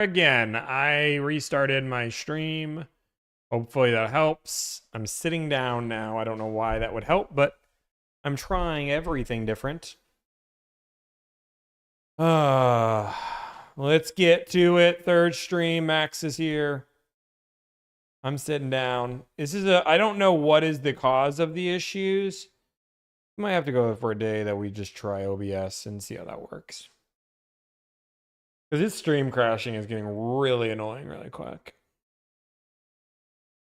Again, I restarted my stream. Hopefully that helps. I'm sitting down now. I don't know why that would help, but I'm trying everything different. Let's get to it. Third stream. Max is here. I'm sitting down. I don't know what is the cause of the issues. Might have to go for a day that we just try OBS and see how that works. Because this stream crashing is getting really annoying really quick.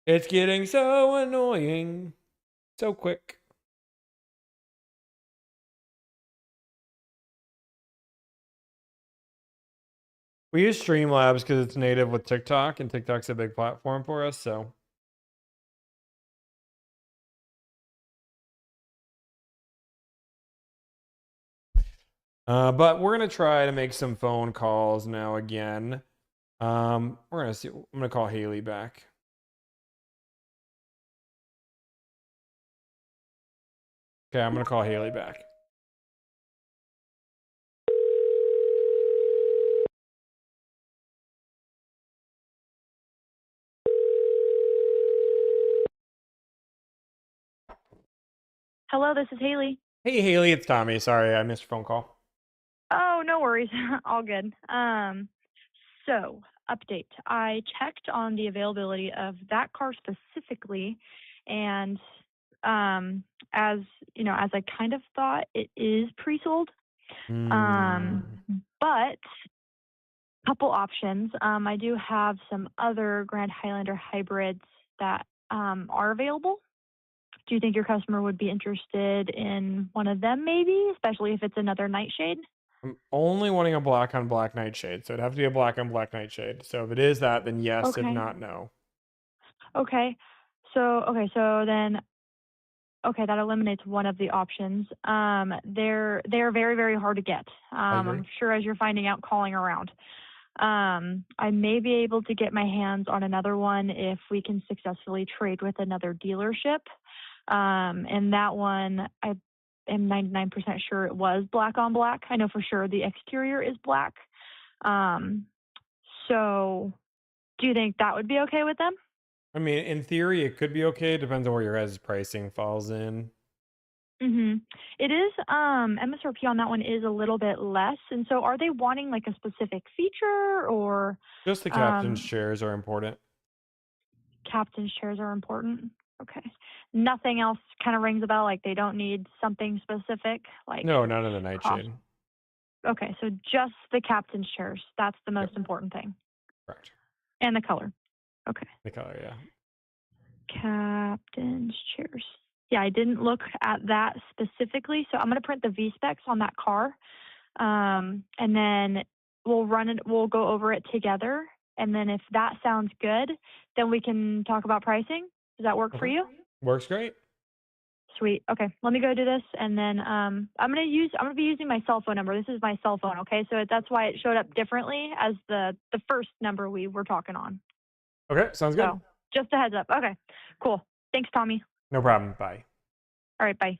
It's getting so annoying. So quick. We use Streamlabs because it's native with TikTok, and TikTok's a big platform for us, so. But we're going to try to make some phone calls now again. We're going to see. I'm going to call Haley back. Okay, I'm going to call Haley back. Hello, this is Haley. Hey, Haley, it's Tommy. Sorry, I missed your phone call. Oh, no worries. All good. So, update. I checked on the availability of that car specifically, and as you know, as I kind of thought, it is pre-sold. But couple options. I do have some other Grand Highlander hybrids that are available. Do you think your customer would be interested in one of them, maybe, especially if it's another Nightshade? I'm only wanting a black on black Nightshade, so it'd have to be a black on black Nightshade. So if it is that, then yes. If Okay. not, no. Okay. So then, that eliminates one of the options. They're very, very hard to get. I'm sure as you're finding out calling around. I may be able to get my hands on another one if we can successfully trade with another dealership. And that one, I am 99% sure it was black on black. I know for sure the exterior is black. So do you think that would be okay with them? I mean, in theory, it could be okay. It depends on where your guys' pricing falls in. It is, MSRP on that one is a little bit less. And so are they wanting like a specific feature or? Just the captain's chairs are important. Captain's chairs are important. Okay. Nothing else kind of rings a bell, like they don't need something specific? Like No, none of the Nightshade. Okay, so just the captain's chairs. That's the most important thing. Correct. And the color. Okay. The color, yeah. Captain's chairs. Yeah, I didn't look at that specifically, so I'm going to print the V-specs on that car, and then we'll go over it together, and then if that sounds good, then we can talk about pricing. Does that work for you? Works great. Sweet. Okay, let me go do this, and then I'm gonna be using my cell phone number. This is my cell phone. Okay, so that's why it showed up differently as the first number we were talking on. Okay, sounds good. So just a heads up. Okay, cool. Thanks, Tommy. No problem. Bye. All right, bye.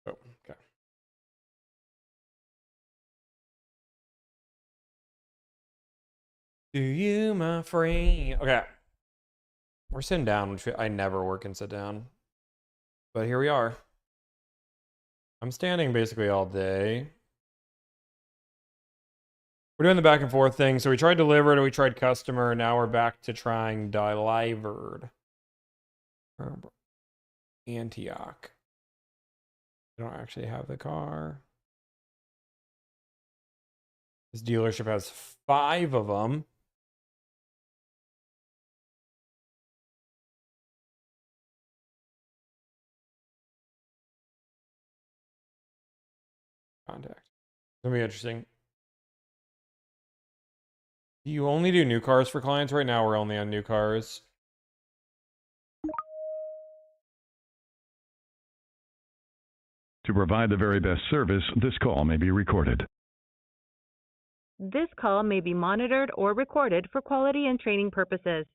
Oh, okay. Do you, my friend? Okay. We're sitting down, which I never work and sit down. But here we are. I'm standing basically all day. We're doing the back and forth thing. So we tried delivered, we tried customer, now we're back to trying delivered. Antioch. I don't actually have the car. This dealership has 5 of them. Contact. It's gonna be interesting. Do you only do new cars for clients? Right now we're only on new cars. To provide the very best service, this call may be recorded. This call may be monitored or recorded for quality and training purposes.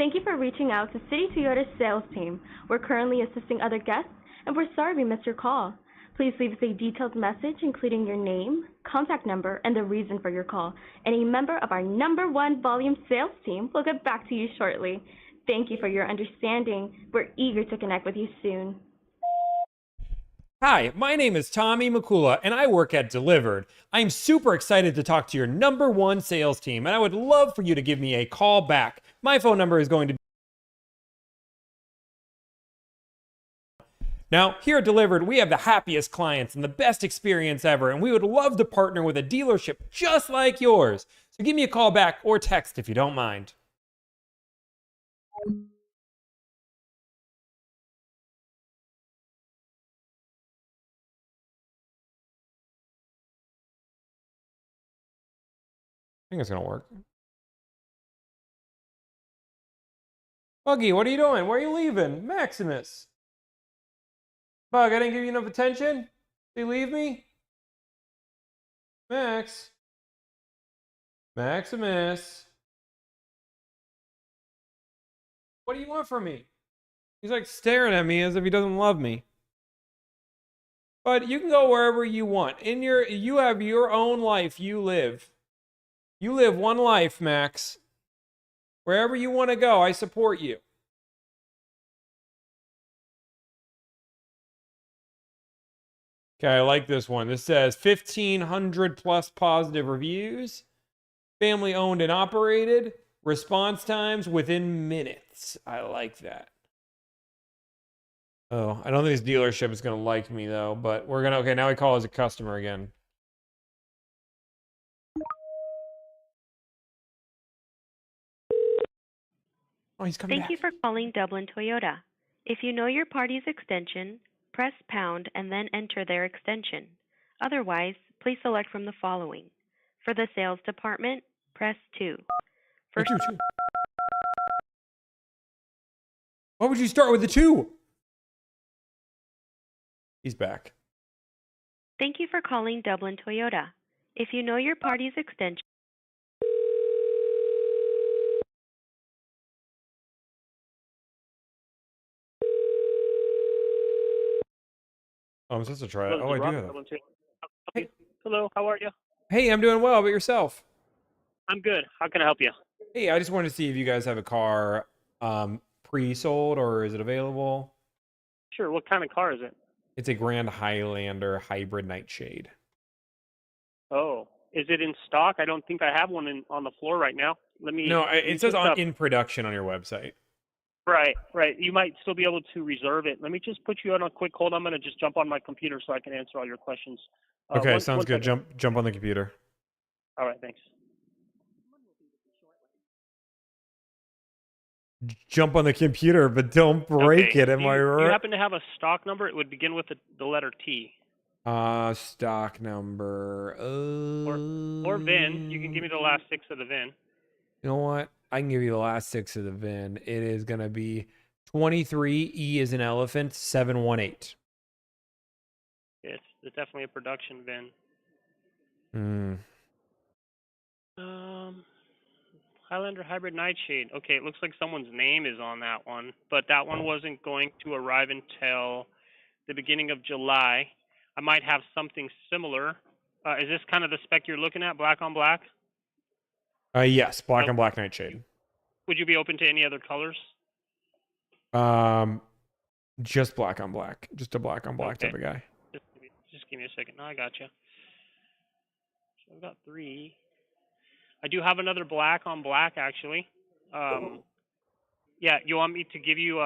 Thank you for reaching out to City Toyota's sales team. We're currently assisting other guests, and we're sorry we missed your call. Please leave us a detailed message including your name, contact number, and the reason for your call, and a member of our #1 volume sales team will get back to you shortly. Thank you for your understanding. We're eager to connect with you soon. Hi, my name is Tommy Makula, and I work at Delivered. I'm super excited to talk to your #1 sales team, and I would love for you to give me a call back. My phone number is going to be... Now, here at Delivered, we have the happiest clients and the best experience ever, and we would love to partner with a dealership just like yours. So give me a call back or text if you don't mind. I think it's gonna work. Buggy, what are you doing? Where are you leaving? Maximus. Bug, I didn't give you enough attention? Did you leave me? Max. Maximus. What do you want from me? He's like staring at me as if he doesn't love me. But you can go wherever you want. You have your own life you live. You live one life, Max. Wherever you want to go, I support you. Okay, I like this one. This says 1,500 plus positive reviews. Family owned and operated. Response times within minutes. I like that. Oh, I don't think this dealership is going to like me though, but we're going to... Okay, now we call as a customer again. Oh, he's coming back. Thank you for calling Dublin Toyota. If you know your party's extension, press pound and then enter their extension. Otherwise, please select from the following. For the sales department, press 2. For Two. Why would you start with the 2? He's back. Thank you for calling Dublin Toyota. If you know your party's extension, Oh, I'm supposed to try it. Oh, I do have it. Hey. Hello, how are you? Hey, I'm doing well. How about yourself? I'm good. How can I help you? Hey, I just wanted to see if you guys have a car pre-sold or is it available? Sure. What kind of car is it? It's a Grand Highlander hybrid Nightshade. Oh, is it in stock? I don't think I have one on the floor right now. No, it says in production on your website. Right. You might still be able to reserve it. Let me just put you on a quick hold. I'm going to just jump on my computer so I can answer all your questions. Okay, sounds good. Jump on the computer. All right, thanks. Jump on the computer, but don't break it. Am I right? Do you happen to have a stock number? It would begin with the letter T. Stock number. Or VIN. You can give me the last 6 of the VIN. You know what? I can give you the last 6 of the VIN. It is going to be 23 E as an elephant 718. It's definitely a production VIN. Highlander Hybrid Nightshade. Okay, it looks like someone's name is on that one, but that one wasn't going to arrive until the beginning of July. I might have something similar. Is this kind of the spec you're looking at, black on black? Yes, black on black Nightshade. Would you be open to any other colors? Just black on black. Just a black on black type of guy. Just give me a second. No, I got you. So I've got 3. I do have another black on black, actually. Yeah, you want me to give you,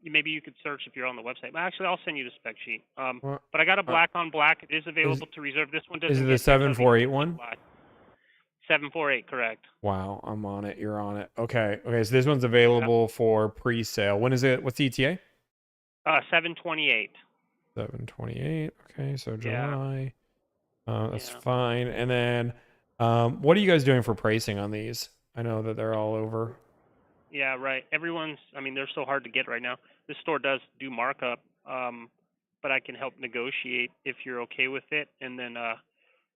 maybe you could search if you're on the website. Actually, I'll send you the spec sheet. But I got a black on black. It is available to reserve. This one doesn't. Is it the 748 one? 748, correct. Wow, I'm on it. You're on it. Okay, so this one's available for pre-sale. When is it? What's the ETA? 728. 728. Okay, so July. That's fine. And then, what are you guys doing for pricing on these? I know that they're all over. Yeah, right. They're so hard to get right now. This store does do markup, but I can help negotiate if you're okay with it. And then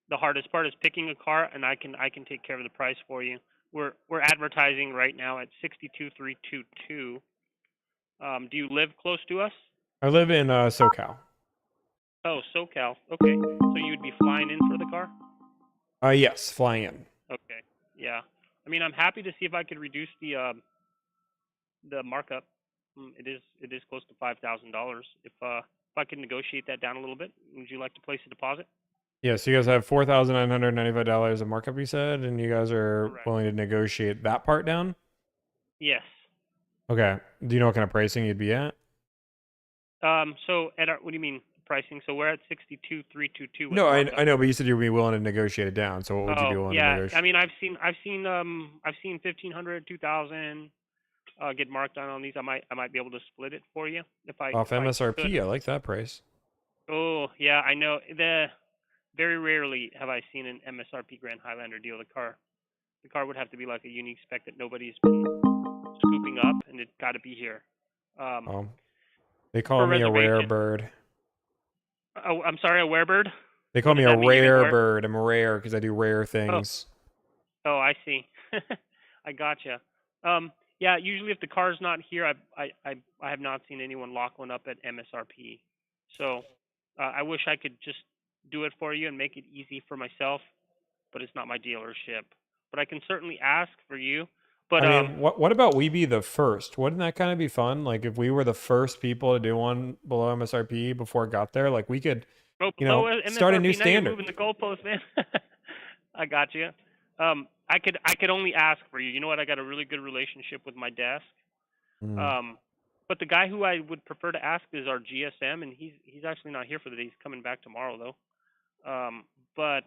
the hardest part is picking a car, and I can take care of the price for you. we're advertising right now at 62322. Do you live close to us? I live in SoCal. Oh, SoCal. Okay. So you would be flying in for the car? Yes, flying in. Okay. Yeah. I mean, I'm happy to see if I could reduce the markup. It is close to $5,000. If I can negotiate that down a little bit, would you like to place a deposit? Yeah, so you guys have $4,995 of markup, you said, and you guys are Correct. willing to negotiate that part down? Yes. Okay. Do you know what kind of pricing you'd be at? So at our, what do you mean pricing? So we're at 62,322. No, I know, but you said you'd be willing to negotiate it down. So what would you be willing to yeah. negotiate? I mean, I've seen 1,500, 2,000 get marked on these. I might be able to split it for you if I Off if I MSRP, could. I like that price. Oh yeah, I know. Very rarely have I seen an MSRP Grand Highlander deal. The car would have to be like a unique spec that nobody's been scooping up, and it's got to be here. They call me a rare reservation. bird. Oh, I'm sorry, a werebird? They call What me does a that mean? You mean rare where- bird. I'm rare because I do rare things. Oh, I see. I gotcha. Yeah, usually if the car's not here, I have not seen anyone lock one up at MSRP. So I wish I could just do it for you and make it easy for myself, but it's not my dealership. But I can certainly ask for you. But I mean, what about we be the first? Wouldn't that kind of be fun? Like if we were the first people to do one below MSRP before it got there, like we could, you know, start a new MSRP, now you're standard. moving the goalpost, man. I got you. I could only ask for you. You know what? I got a really good relationship with my desk. But the guy who I would prefer to ask is our GSM, and he's actually not here for the day. He's coming back tomorrow though. But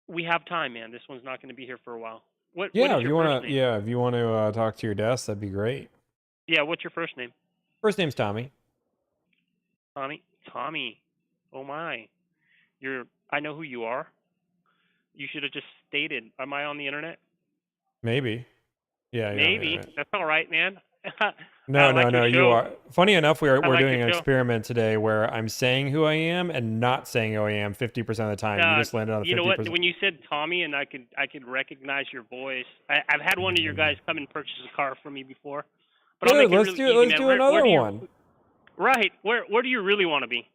we have time, man. This one's not going to be here for a while. What is Yeah, if your you first want to, name? yeah, if you want to talk to your desk, that'd be great. Yeah, what's your first name? First name's Tommy. Tommy. Oh my. I know who you are. You should have just stated. Am I on the internet? Maybe. Yeah. you're on the Maybe. internet. That's all right, man. No, I like your you show. are. Funny enough, we're like doing your an show. experiment today where I'm saying who I am and not saying who I am 50% of the time. You just landed on the 50%. You know what? When you said Tommy and I could recognize your voice. I've had one of your guys come and purchase a car from me before. But I'll Good, make it let's really easy, do man. do Where another do you- one. Right. Where do you really want to be?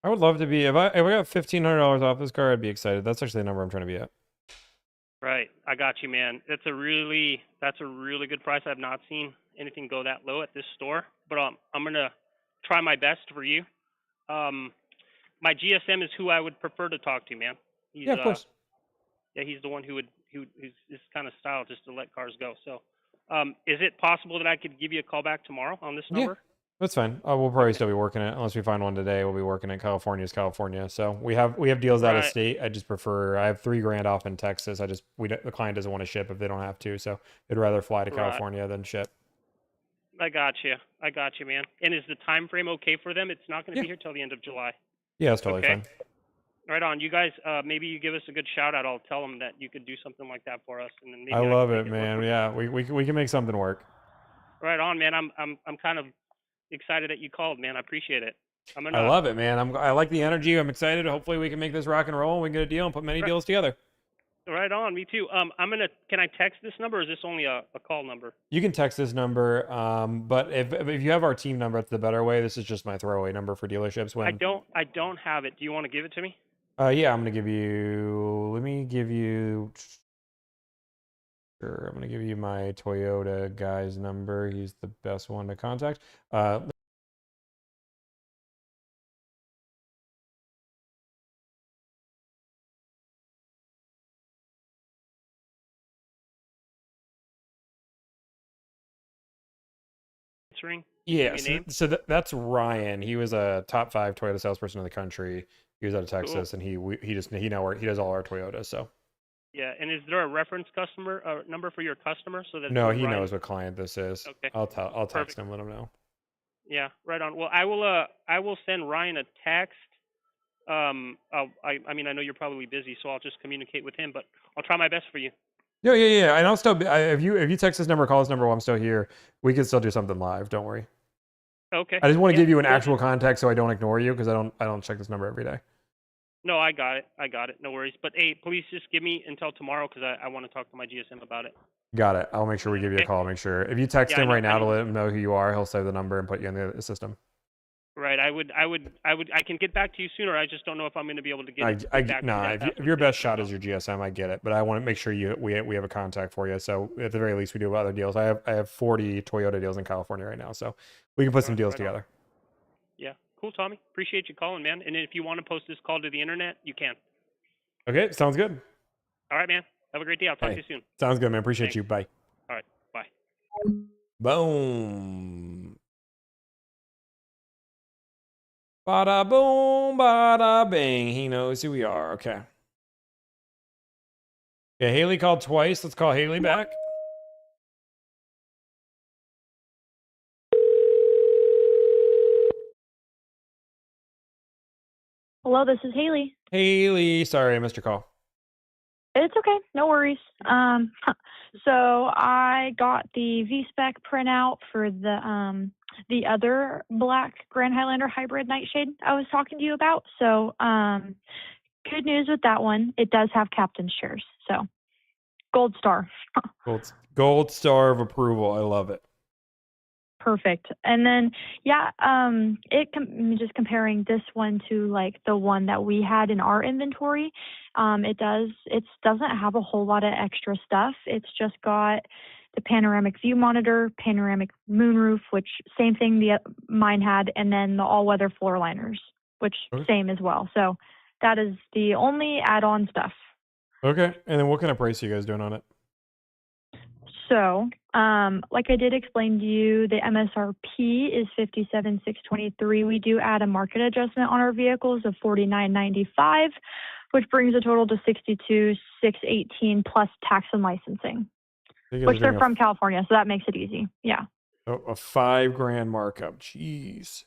I would love to be if I got $1,500 off this car, I'd be excited. That's actually the number I'm trying to be at. Right. I got you, man. That's a really good price. I've not seen anything go that low at this store, but I'm gonna try my best for you. My GSM is who I would prefer to talk to, man. He's, Yeah, of course. Yeah, he's the one who's kind of style just to let cars go. So, is it possible that I could give you a call back tomorrow on this Yeah. number? That's fine. We'll probably still be working it unless we find one today. We'll be working it. California's California, so we have deals out of Right. state. I just prefer. I have $3,000 off in Texas. The client doesn't want to ship if they don't have to, so they'd rather fly to Right. California than ship. I got you, man. And is the time frame okay for them? It's not going to Yeah. be here till the end of July. Yeah, it's totally Okay. fine. Right on. You guys, maybe you give us a good shout out. I'll tell them that you could do something like that for us, and then maybe I can love make it, work man. with you. Yeah, we can make something work. Right on, man. I'm kind of excited that you called, man. I appreciate it. I'm gonna. I love it, man. I like the energy. I'm excited. Hopefully, we can make this rock and roll. And we can get a deal and put many Right. deals together. Right on. Me too. Can I text this number, or is this only a call number? You can text this number, but if you have our team number, it's the better way. This is just my throwaway number for dealerships. I don't have it. Do you want to give it to me? Yeah, I'm gonna give you. Let me give you. Sure, I'm gonna give you my Toyota guy's number. He's the best one to contact. Answering. Yeah, Give me a name. so that's Ryan. He was a top 5 Toyota salesperson in the country. He was out of Texas, and he does all our Toyotas. So Yeah. And is there a reference customer number for your customer so that? no, it's he Ryan? knows what client this is. Okay. I'll text Perfect. him, let him know. Yeah, right on. Well, I will send Ryan a text. I mean, I know you're probably busy, so I'll just communicate with him, but I'll try my best for you. Yeah. And I'll still be, if you text this number, call this number while I'm still here, we can still do something live. Don't worry. Okay. I just want to Yeah, give you an will do. actual contact so I don't ignore you because I don't check this number every day. No, I got it. I got it. No worries. But hey, please just give me until tomorrow because I want to talk to my GSM about it. Got it. I'll make sure we give you a Okay. call. Make sure if you text Yeah, him right now I to know. let him know who you are, he'll save the number and put you in the system. Right. I can get back to you sooner. I just don't know if I'm going to be able to get back to that If password your best today. shot is your GSM, I get it, but I want to make sure we have a contact for you. So at the very least, we do other deals. I have 40 Toyota deals in California right now, so we can put some deals Right on. together. Yeah. Cool, Tommy. Appreciate you calling, man. And if you want to post this call to the internet, you can. Okay, sounds good. All right, man. Have a great day. I'll talk to you soon. Sounds good, man. Appreciate Thanks. you. Bye. All right. Bye. Boom. Bada boom, bada bang. He knows who we are. Okay. Yeah, Haley called twice. Let's call Haley back. Hello, this is Haley. Haley, sorry, I missed your call. It's okay, no worries. So I got the V-Spec printout for the other black Grand Highlander hybrid nightshade I was talking to you about. So good news with that one, it does have captain's chairs. So gold star. Gold star of approval. I love it. Perfect. And then, yeah, just comparing this one to like the one that we had in our inventory, it doesn't have a whole lot of extra stuff. It's just got the panoramic view monitor, panoramic moonroof, which same thing mine had, and then the all-weather floor liners, which same as well. So that is the only add-on stuff. Okay. And then what kind of price are you guys doing on it? So, like I did explain to you, the MSRP is $57,623. We do add a market adjustment on our vehicles of $49.95, which brings the total to $62,618 plus tax and licensing, which they're from California, so that makes it easy. Yeah. A $5,000 markup. Jeez.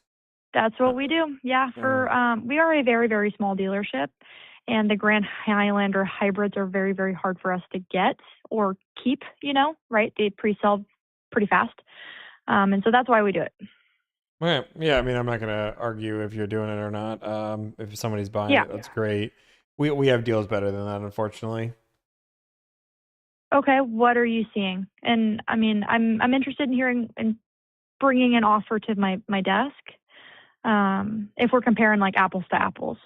That's what we do. Yeah. We are a very, very small dealership. And the Grand Highlander hybrids are very, very hard for us to get or keep, right? They pre-sell pretty fast. And so that's why we do it. Okay. Yeah, I mean, I'm not going to argue if you're doing it or not. If somebody's buying it, that's great. We have deals better than that, unfortunately. Okay. What are you seeing? And I mean, I'm interested in hearing and bringing an offer to my desk. If we're comparing like apples to apples.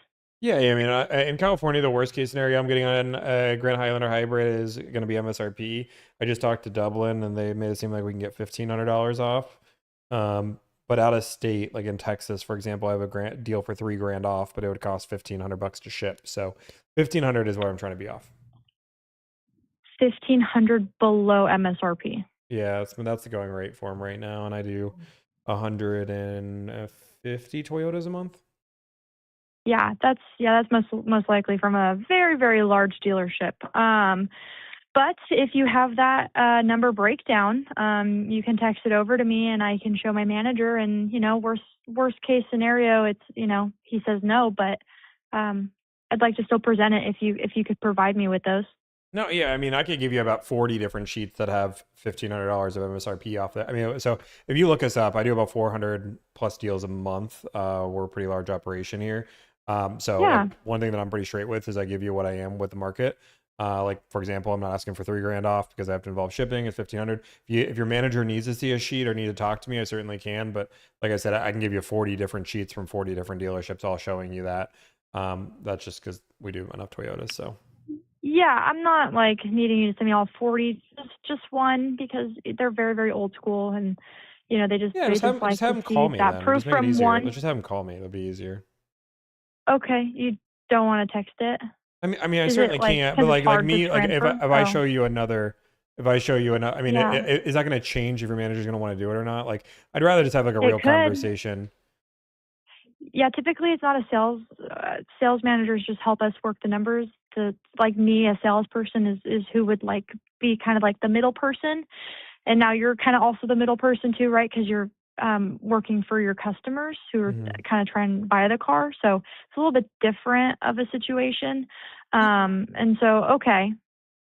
Yeah, I mean, in California, the worst case scenario I'm getting on a Grand Highlander hybrid is going to be MSRP. I just talked to Dublin, and they made it seem like we can get $1,500 off. But out of state, like in Texas, for example, I have a deal for $3,000 off, but it would cost $1,500 to ship. So $1,500 is where I'm trying to be off. $1,500 below MSRP. Yeah, that's the going rate for them right now, and I do 150 Toyotas a month. Yeah, that's most likely from a very, very large dealership. But if you have that number breakdown, you can text it over to me and I can show my manager. And worst case scenario, it's he says no, but I'd like to still present it if you could provide me with those. No, yeah, I mean, I could give you about 40 different sheets that have $1,500 of MSRP off that. I mean, so if you look us up, I do about 400 plus deals a month. We're a pretty large operation here. Like, one thing that I'm pretty straight with is I give you what I am with the market. Like, for example, I'm not asking for $3,000 off because I have to involve shipping. It's $1,500. If your manager needs to see a sheet or need to talk to me, I certainly can. But like I said, I can give you 40 different sheets from 40 different dealerships, all showing you that. That's just because we do enough Toyotas. So. Yeah, I'm not like needing you to send me all 40, just one, because they're very, very old school, and they just just have them call me. That proof from one. Let's just have them call me. It'll be easier. Okay, you don't want to text it. I mean, I certainly can't. But like me, like if I show you another, I mean, is that going to change if your manager's going to want to do it or not? Like, I'd rather just have like a real conversation. Yeah, typically it's not a sales managers just help us work the numbers. Like me, a salesperson is who would like be kind of like the middle person, and now you're kind of also the middle person too, right? Because you're working for your customers who are kind of trying to buy the car. So it's a little bit different of a situation. And so, okay.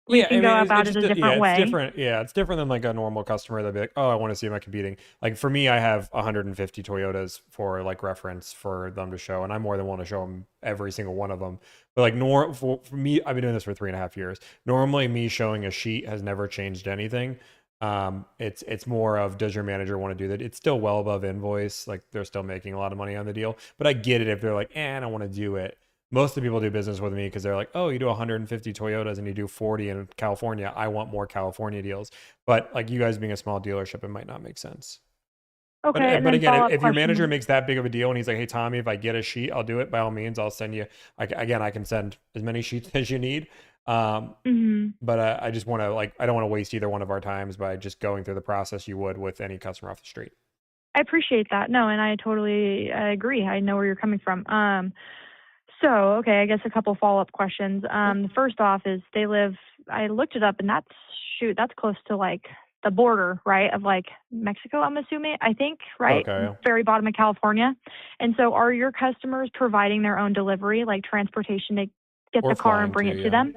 We Yeah, can I go mean, about it's it a just different it's way. different. Yeah, it's different than like a normal customer that'd be like, oh, I want to see, am I competing? Like for me, I have 150 Toyotas for like reference for them to show, and I more than want to show them every single one of them. But like for me, I've been doing this for 3.5 years. Normally, me showing a sheet has never changed anything. It's more of, does your manager want to do that? It's still well above invoice. Like they're still making a lot of money on the deal. But I get it if they're like, I don't want to do it. Most of the people do business with me because they're like, oh, you do 150 Toyotas and you do 40 in California. I want more California deals. But like you guys being a small dealership, it might not make sense. Okay, and But then again, follow-up if your manager question. makes that big of a deal and he's like, hey, Tommy, if I get a sheet, I'll do it. By all means, I'll send you. I can send as many sheets as you need. But I just want to I don't want to waste either one of our times by just going through the process you would with any customer off the street. I appreciate that. No, and I totally agree. I know where you're coming from. So, okay, I guess a couple follow-up questions. The first off is I looked it up, and that's close to like the border, right, of like Mexico, I'm assuming, I think, right? Okay. Very bottom of California. And so are your customers providing their own delivery, like transportation to get Or the car and flying bring too, it to yeah. them?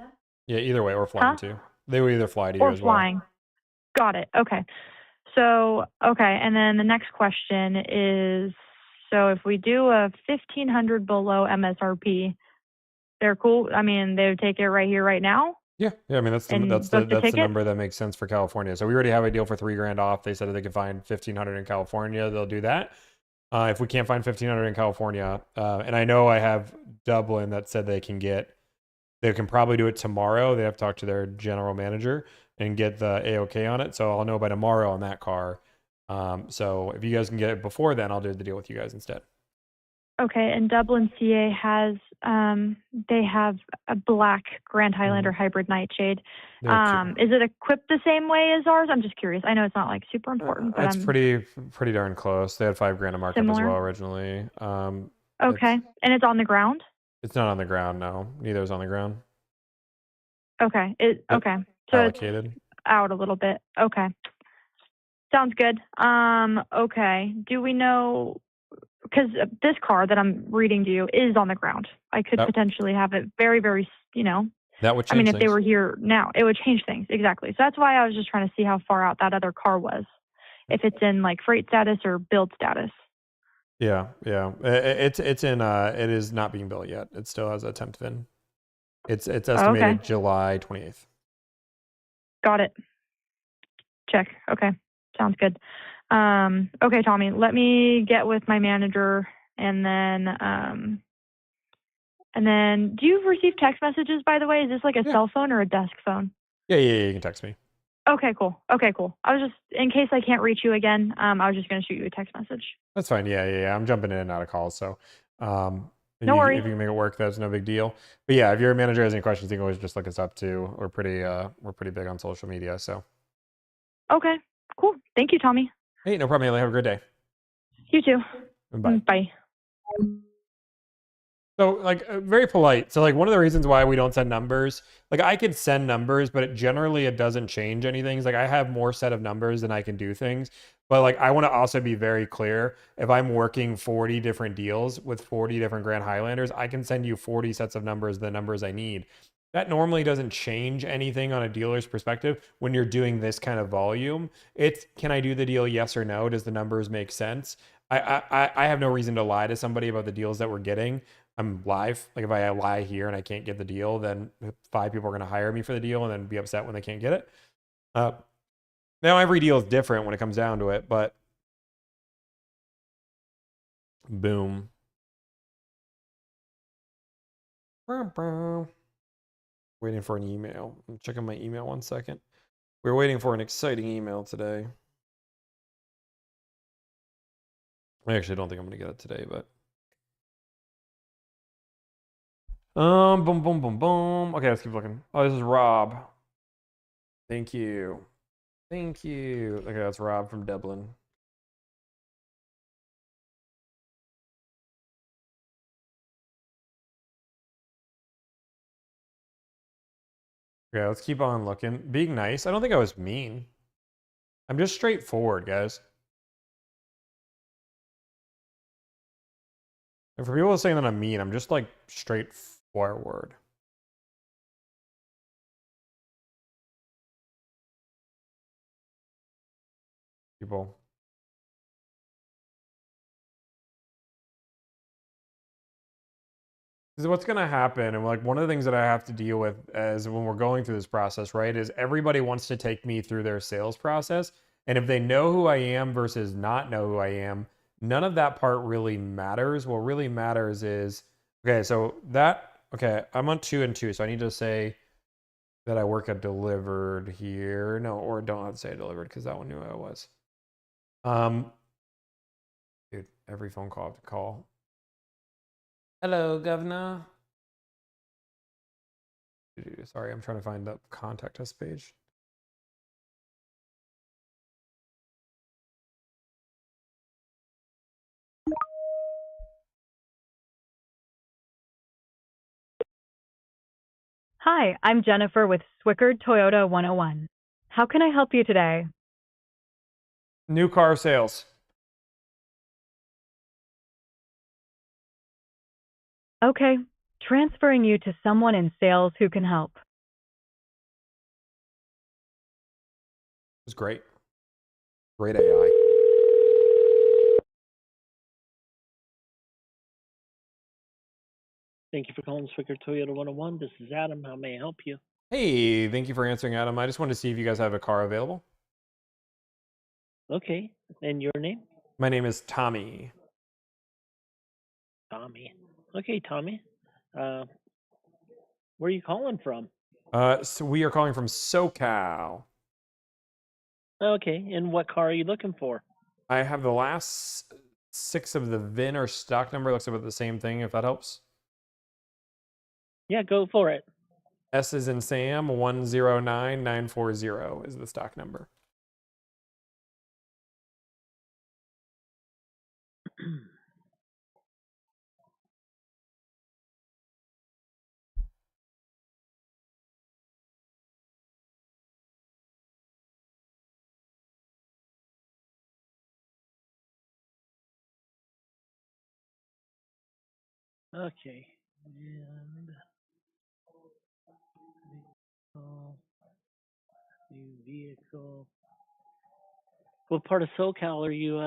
Yeah, either way, or flying Huh? too. They will either fly to you Or as well. flying? Got it. Okay. So, okay, and then the next question is, so if we do a 1,500 below MSRP, they're cool. I mean, they would take it right here, right now, Yeah. I mean, and book the that's the ticket. number that makes sense for California. So we already have a deal for $3,000 off. They said if they could find 1,500 in California, they'll do that. If we can't find 1,500 in California, and I know I have Dublin that said they can probably do it tomorrow. They have to talk to their general manager and get the A-OK on it. So I'll know by tomorrow on that car. So if you guys can get it before then, I'll do the deal with you guys instead. Okay, and Dublin, CA has they have a black Grand Highlander hybrid Nightshade. Is it equipped the same way as ours? I'm just curious. I know it's not like super important, but It's pretty darn close. They had $5,000 of markup as Similar? well originally. Okay, and it's on the ground. It's not on the ground. No, neither is on the ground. Okay, Yep. okay, so Allocated. it's out a little bit. Okay, sounds good. Okay, do we know? Because this car that I'm reading to you is on the ground. I could Yep. potentially have it very, very, That would I mean, change if they things. were here now, it would change things. Exactly. So that's why I was just trying to see how far out that other car was. If it's in like freight status or build status. Yeah. It's in it is not being built yet. It still has a temp VIN. It's estimated Okay. July 28th. Got it. Check. Okay. Sounds good. Okay, Tommy, let me get with my manager and then do you receive text messages, by the way? Is this like a Yeah. cell phone or a desk phone? Yeah, you can text me. Okay, cool. I was just, in case I can't reach you again, I was just going to shoot you a text message. That's fine. Yeah. I'm jumping in and out of calls, so No worries. if you can make it work, that's no big deal. But yeah, if your manager has any questions, you can always just look us up too. We're pretty big on social media, so. Okay, cool. Thank you, Tommy. Hey, no problem, Haley. Have a good day. You too. Bye. Bye. So very polite. So one of the reasons why we don't send numbers, I could send numbers, but it doesn't change anything. It's I have more set of numbers than I can do things. But I want to also be very clear. If I'm working 40 different deals with 40 different Grand Highlanders, I can send you 40 sets of numbers, the numbers I need. That normally doesn't change anything on a dealer's perspective when you're doing this kind of volume. It's, can I do the deal? Yes or no? Does the numbers make sense? I have no reason to lie to somebody about the deals that we're getting. I'm live. If I lie here and I can't get the deal, then 5 people are going to hire me for the deal and then be upset when they can't get it. Now every deal is different when it comes down to it, but boom. Waiting for an email. I'm checking my email 1 second. We're waiting for an exciting email today. I actually don't think I'm going to get it today, but boom. Okay, let's keep looking. Oh, this is Rob. Thank you. Okay, that's Rob from Dublin. Okay, let's keep on looking. Being nice. I don't think I was mean. I'm just straightforward, guys. And for people saying that I'm mean, I'm just straightforward. people. This is what's going to happen. And like one of the things that I have to deal with as when we're going through this process, right, is everybody wants to take me through their sales process. And if they know who I am versus not know who I am, none of that part really matters. What really matters is, okay, so okay, I'm on 2 and 2. So I need to say that I work at delivered here. No, or don't have to say delivered because that one knew who I was. Dude, every phone call I have to call. Hello, governor. Sorry, I'm trying to find the contact us page. Hi, I'm Jennifer with Swickard Toyota 101. How can I help you today? New car sales. Okay, transferring you to someone in sales who can help. It was great. Great AI. Thank you for calling Swickard Toyota 101. This is Adam. How may I help you? Hey, thank you for answering, Adam. I just wanted to see if you guys have a car available. Okay. And your name? My name is Tommy. Tommy. Okay, Tommy. Where are you calling from? So we are calling from SoCal. Okay. And what car are you looking for? I have the last 6 of the VIN or stock number. Looks about the same thing, if that helps. Yeah, go for it. S is in Sam, 109940 is the stock number. Okay. And new vehicle. What part of SoCal are you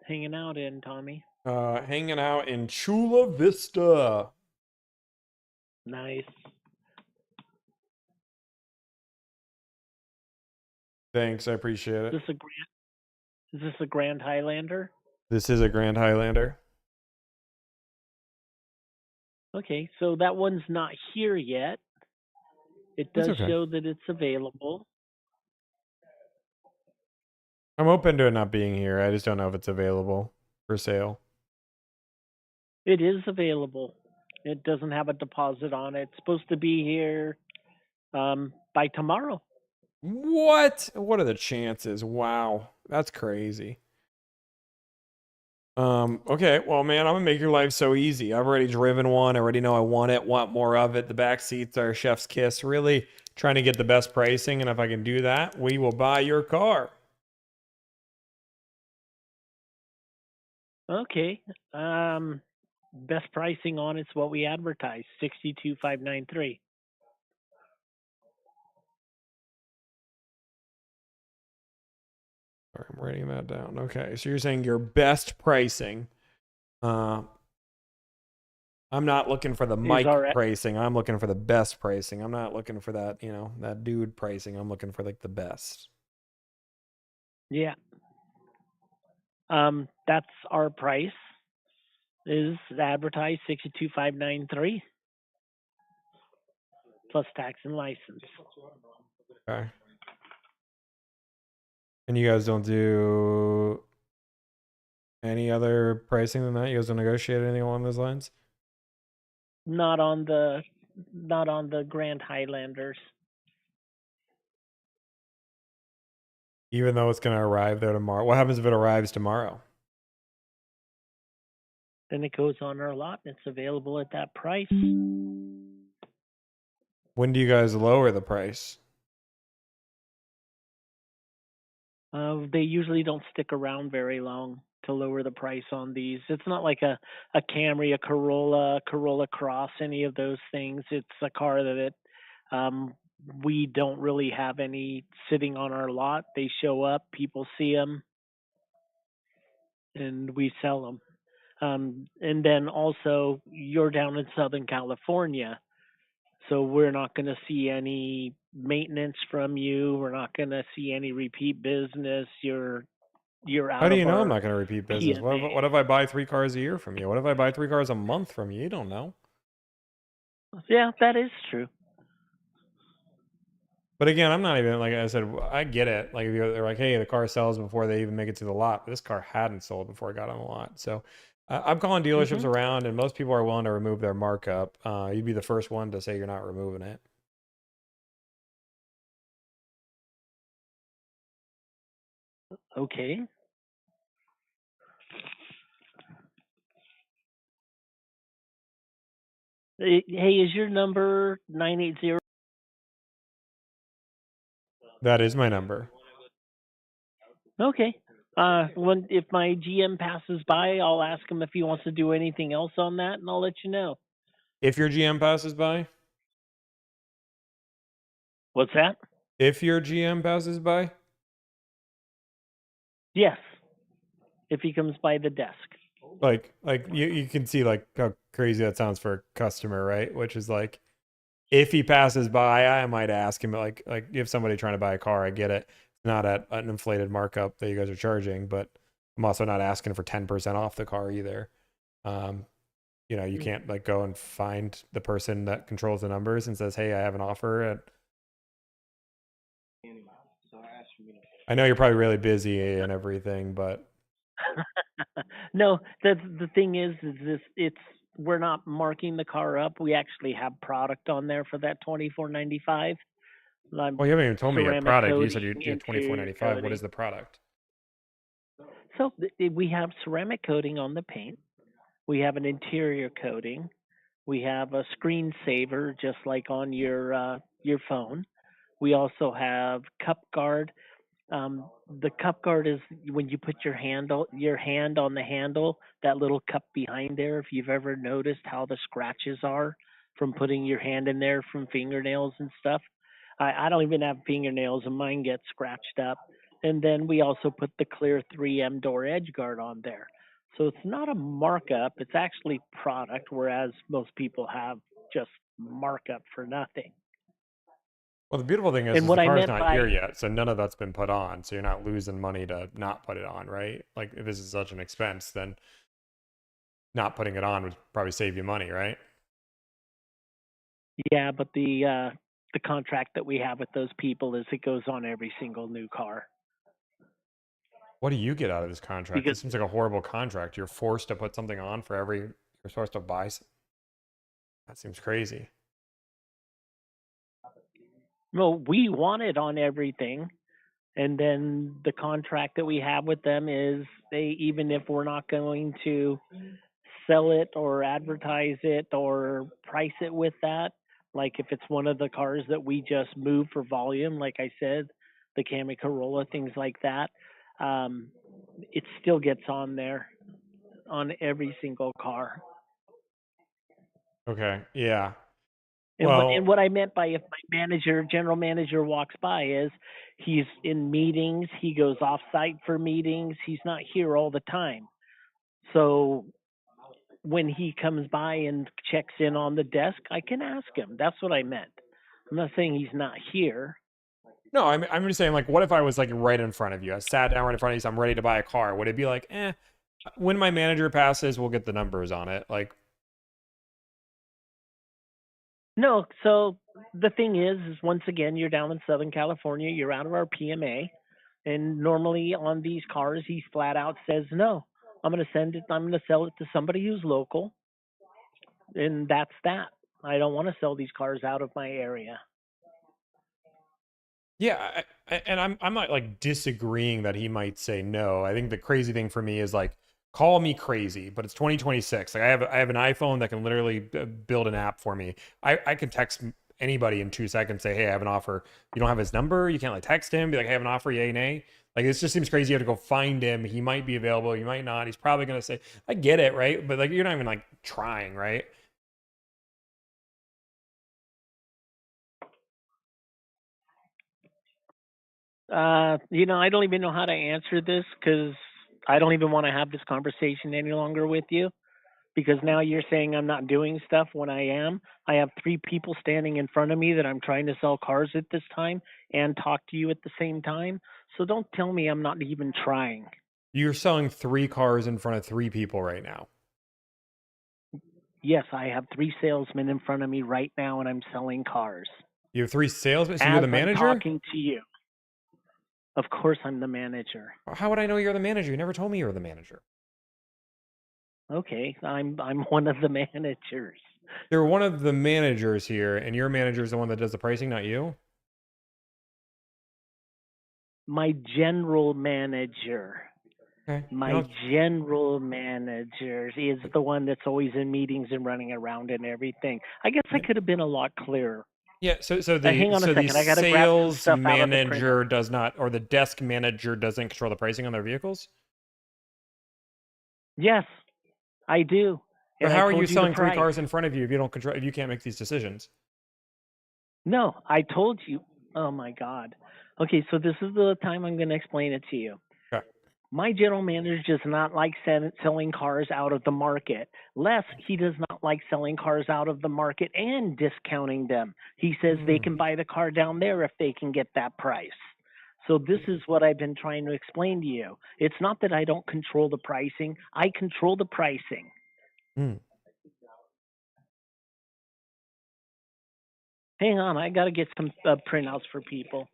hanging out in, Tommy? Hanging out in Chula Vista. Nice. Thanks, I appreciate it. Is this a Grand Highlander? This is a Grand Highlander. Okay, so that one's not here yet. It That's does okay. show that it's available. I'm open to it not being here. I just don't know if it's available for sale. It is available. It doesn't have a deposit on it. It's supposed to be here by tomorrow. What? What are the chances? Wow, that's crazy. Okay, well, man, I'm gonna make your life so easy. I've already driven one. I already know I want it, want more of it. The back seats are chef's kiss. Really trying to get the best pricing, and if I can do that, we will buy your car. Okay. Best pricing on it's what we advertise, $62,593. Sorry, I'm writing that down. Okay, so you're saying your best pricing. I'm not looking for the Mike pricing. I'm looking for the best pricing. I'm not looking for that, that dude pricing. I'm looking for like the best. Yeah. That's our price. Is advertised $62,593 plus tax and license. Okay. And you guys don't do any other pricing than that? You guys don't negotiate anything along those lines? Not on the Grand Highlanders. Even though it's going to arrive there tomorrow. What happens if it arrives tomorrow? Then it goes on our lot and it's available at that price. When do you guys lower the price? They usually don't stick around very long to lower the price on these. It's not like a Camry, a Corolla Cross, any of those things. It's a car that we don't really have any sitting on our lot. They show up, people see them, and we sell them. And then also, you're down in Southern California, so we're not going to see any maintenance from you. We're not going to see any repeat business. You're out How do of you know I'm our not going to repeat business? PMA. What if I buy 3 cars a year from you? What if I buy 3 cars a month from you? You don't know. Yeah, that is true. But again, I'm not even, like I said, I get it. Like, if they're like, hey, the car sells before they even make it to the lot. But this car hadn't sold before it got on the lot. So I'm calling dealerships around, and most people are willing to remove their markup. You'd be the first one to say you're not removing it. Okay. Hey, is your number 980? That is my number. Okay. If my GM passes by, I'll ask him if he wants to do anything else on that, and I'll let you know. If your GM passes by? What's that? If your GM passes by? Yes. If he comes by the desk. Like you can see like how crazy that sounds for a customer, right? Which is like, if he passes by, I might ask him, like if somebody trying to buy a car, I get it. It's not at an inflated markup that you guys are charging, but I'm also not asking for 10% off the car either. You can't like go and find the person that controls the numbers and says, hey, I have an offer at. I know you're probably really busy and everything, but No, the thing is we're not marking the car up. We actually have product on there for that $24.95. well, you haven't even told me your ceramic product. You said coating, you're interior $24.95. What coating. is the product? So we have ceramic coating on the paint. We have an interior coating. We have a screensaver, just like on your phone. We also have cup guard. The cup guard is when you put your hand on the handle, that little cup behind there. If you've ever noticed how the scratches are from putting your hand in there from fingernails and stuff. I don't even have fingernails, and mine get scratched up. And then we also put the clear 3M door edge guard on there. So it's not a markup, it's actually product, whereas most people have just markup for nothing. Well, the beautiful thing is And the what I car's meant not by here yet, so none of that's been put on. So you're not losing money to not put it on, right? Like, if this is such an expense, then not putting it on would probably save you money, right? yeah, but the contract that we have with those people is it goes on every single new car. What do you get out of this contract? Because This seems like a horrible contract. You're forced to put something on for every. You're supposed to buy. That seems crazy. well, we want it on everything, and then the contract that we have with them is even if we're not going to sell it or advertise it or price it with that, like if it's one of the cars that we just move for volume, like I said, the Camry Corolla, things like that, it still gets on there on every single car. Okay. Yeah. And Well, what I meant by if my general manager walks by is he's in meetings, he goes off site for meetings, he's not here all the time. So when he comes by and checks in on the desk, I can ask him. That's what I meant. I'm not saying he's not here. no, I'm just saying, like, what if I was like right in front of you? I sat down right in front of you, so I'm ready to buy a car. Would it be like, when my manager passes, we'll get the numbers on it? Like, No, so the thing is once again, you're down in Southern California, you're out of our PMA, and normally on these cars, he flat out says, no, I'm going to sell it to somebody who's local, and that's that. I don't want to sell these cars out of my area. yeah, and I'm not like disagreeing that he might say no. I think the crazy thing for me is like, call me crazy, but it's 2026. Like, I have an iPhone that can literally build an app for me. I can text anybody in 2 seconds, say, hey, I have an offer. You don't have his number. You can't like text him, be like, hey, I have an offer, yay, nay. Like, this just seems crazy. You have to go find him. He might be available. You might not. He's probably going to say, I get it, right? But like, you're not even like trying, right? I don't even know how to answer this because I don't even want to have this conversation any longer with you. Because now you're saying I'm not doing stuff when I am. I have 3 people standing in front of me that I'm trying to sell cars at this time and talk to you at the same time. So don't tell me I'm not even trying. You're selling 3 cars in front of 3 people right now. Yes, I have 3 salesmen in front of me right now and I'm selling cars. You have 3 salesmen? So As you're the I'm manager? talking to you. Of course I'm the manager. How would I know you're the manager? You never told me you were the manager. Okay, I'm one of the managers. You're one of the managers here, and your manager is the one that does the pricing, not you? My general manager. Okay. My general manager is the one that's always in meetings and running around and everything. I guess I could have been a lot clearer. Yeah, so the hang on a second. I gotta grab some sales stuff out of the printer. manager does not, or the desk manager doesn't control the pricing on their vehicles? Yes, I do. But And how I are told you the selling 3 price. cars in front of you if you can't make these decisions? No, I told you. Oh my God. Okay, so this is the time I'm going to explain it to you. Okay. My general manager does not like selling cars out of the market. Less, he does not like selling cars out of the market and discounting them. He says they can buy the car down there if they can get that price. So this is what I've been trying to explain to you. It's not that I don't control the pricing. I control the pricing. Hang on, I got to get some printouts for people.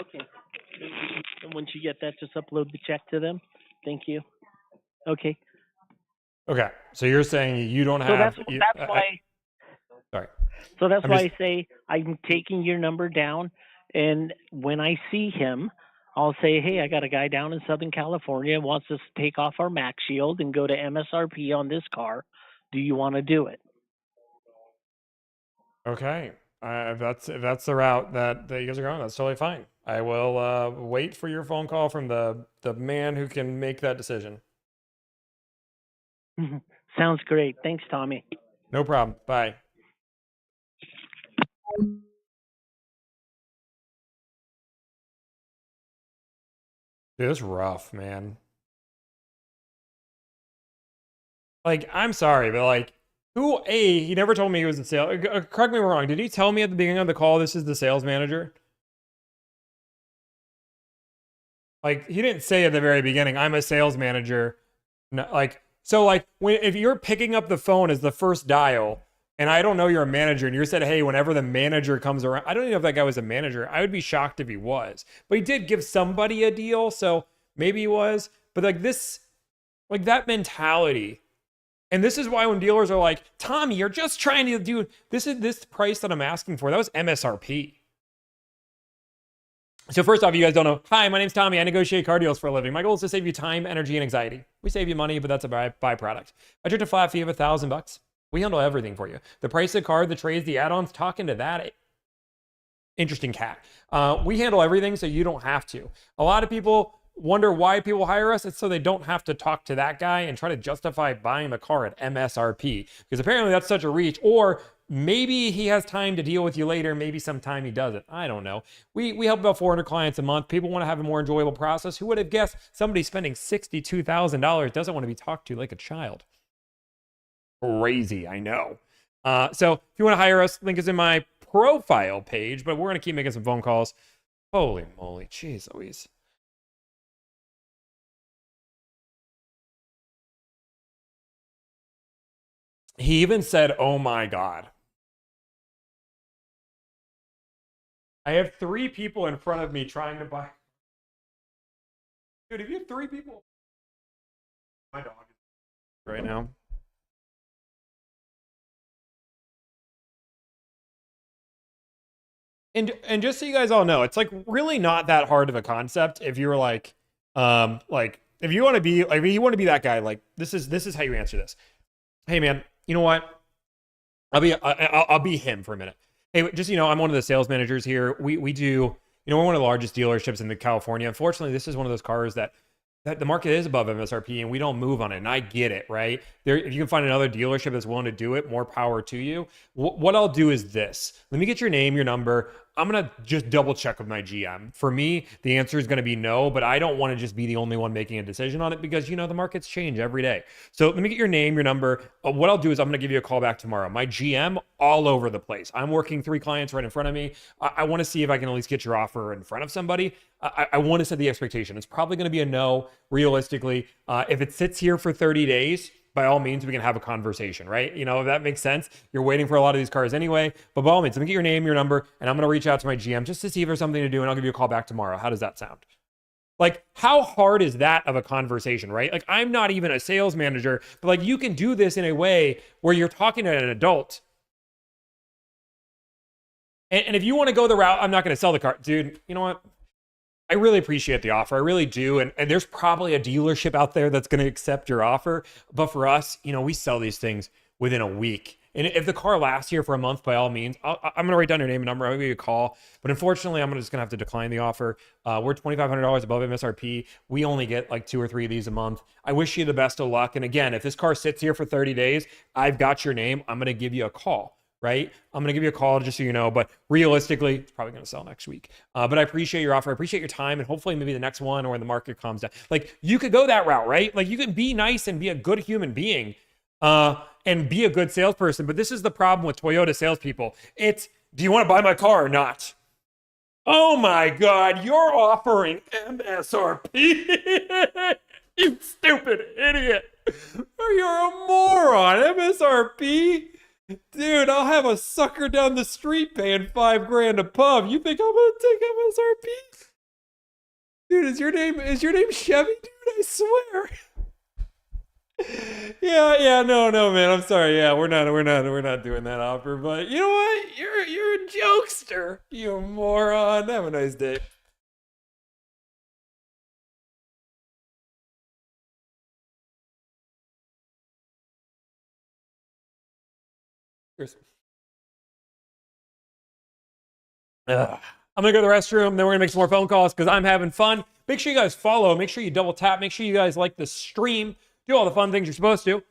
Okay. And once you get that, just upload the check to them. Thank you. Okay. Okay, so you're saying you don't So have... that's why. Sorry. So that's I'm why just- I say I'm taking your number down, and when I see him, I'll say, hey, I got a guy down in Southern California wants us to take off our Max Shield and go to MSRP on this car. Do you want to do it? Okay. If that's the route that you guys are going, that's totally fine. I will wait for your phone call from the man who can make that decision. Sounds great. Thanks, Tommy. No problem. Bye. Dude, it's rough, man. Like, I'm sorry, but like, he never told me he was in sales. Correct me if I'm wrong. Did he tell me at the beginning of the call this is the sales manager? Like, he didn't say at the very beginning, I'm a sales manager. No, like, so like, if you're picking up the phone as the first dial, and I don't know you're a manager, and you said, hey, whenever the manager comes around, I don't even know if that guy was a manager. I would be shocked if he was. But he did give somebody a deal, so maybe he was. But like this, like that mentality. And this is why when dealers are like, Tommy, you're just trying to do this price that I'm asking for. That was MSRP. So first off, you guys don't know. Hi, my name's Tommy. I negotiate car deals for a living. My goal is to save you time, energy, and anxiety. We save you money, but that's a byproduct. I charge a flat fee of $1,000. We handle everything for you. The price of the car, the trades, the add-ons, talking to that interesting cat. We handle everything so you don't have to. A lot of people wonder why people hire us. It's so they don't have to talk to that guy and try to justify buying the car at MSRP. Because apparently that's such a reach. Or maybe he has time to deal with you later. Maybe sometime he doesn't. I don't know. We help about 400 clients a month. People want to have a more enjoyable process. Who would have guessed somebody spending $62,000 doesn't want to be talked to like a child? Crazy, I know. So if you want to hire us, link is in my profile page, but we're going to keep making some phone calls. Holy moly. Jeez Louise. He even said, oh my God. I have 3 people in front of me trying to buy. Dude, if you have 3 people. My dog is right now. And just so you guys all know, it's like really not that hard of a concept if you were like if you want to be like, if you want to be that guy, like this is how you answer this. Hey man, you know what? I'll be him for a minute. Hey, just, I'm one of the sales managers here. We do, we're one of the largest dealerships in California. Unfortunately, this is one of those cars that the market is above MSRP and we don't move on it. And I get it, right? If you can find another dealership that's willing to do it, more power to you. What I'll do is this. Let me get your name, your number. I'm going to just double check with my GM. For me, the answer is going to be no, but I don't want to just be the only one making a decision on it because, the markets change every day. So let me get your name, your number. What I'll do is I'm going to give you a call back tomorrow. My GM all over the place. I'm working 3 clients right in front of me. I want to see if I can at least get your offer in front of somebody. I want to set the expectation. It's probably going to be a no, realistically. If it sits here for 30 days, by all means, we can have a conversation, right? If that makes sense. You're waiting for a lot of these cars anyway, but by all means, let me get your name, your number, and I'm going to reach out to my GM just to see if there's something to do, and I'll give you a call back tomorrow. How does that sound? Like, how hard is that of a conversation, right? Like, I'm not even a sales manager, but like, you can do this in a way where you're talking to an adult. And if you want to go the route, I'm not going to sell the car. Dude, you know what? I really appreciate the offer. I really do. And there's probably a dealership out there that's going to accept your offer. But for us, we sell these things within a week. And if the car lasts here for a month, by all means, I'm going to write down your name and number. I'm going to give you a call. But unfortunately, I'm just going to have to decline the offer. We're $2,500 above MSRP. We only get like 2 or 3 of these a month. I wish you the best of luck. And again, if this car sits here for 30 days, I've got your name. I'm going to give you a call. Right? I'm going to give you a call just so you know, but realistically, it's probably going to sell next week. But I appreciate your offer. I appreciate your time. And hopefully maybe the next one or when the market calms down, like you could go that route, right? Like you can be nice and be a good human being and be a good salesperson. But this is the problem with Toyota salespeople. It's, do you want to buy my car or not? Oh my God, you're offering MSRP. You stupid idiot. You're a moron. MSRP? Dude, I'll have a sucker down the street paying $5,000 a pub. You think I'm gonna take MSRP? Dude, is your name Chevy? Dude, I swear. Yeah, no, man. I'm sorry. Yeah, we're not doing that offer. But you know what? You're a jokester. You moron. Have a nice day. Cheers. I'm gonna go to the restroom, then we're gonna make some more phone calls because I'm having fun. Make sure you guys follow, make sure you double tap, make sure you guys like the stream, do all the fun things you're supposed to.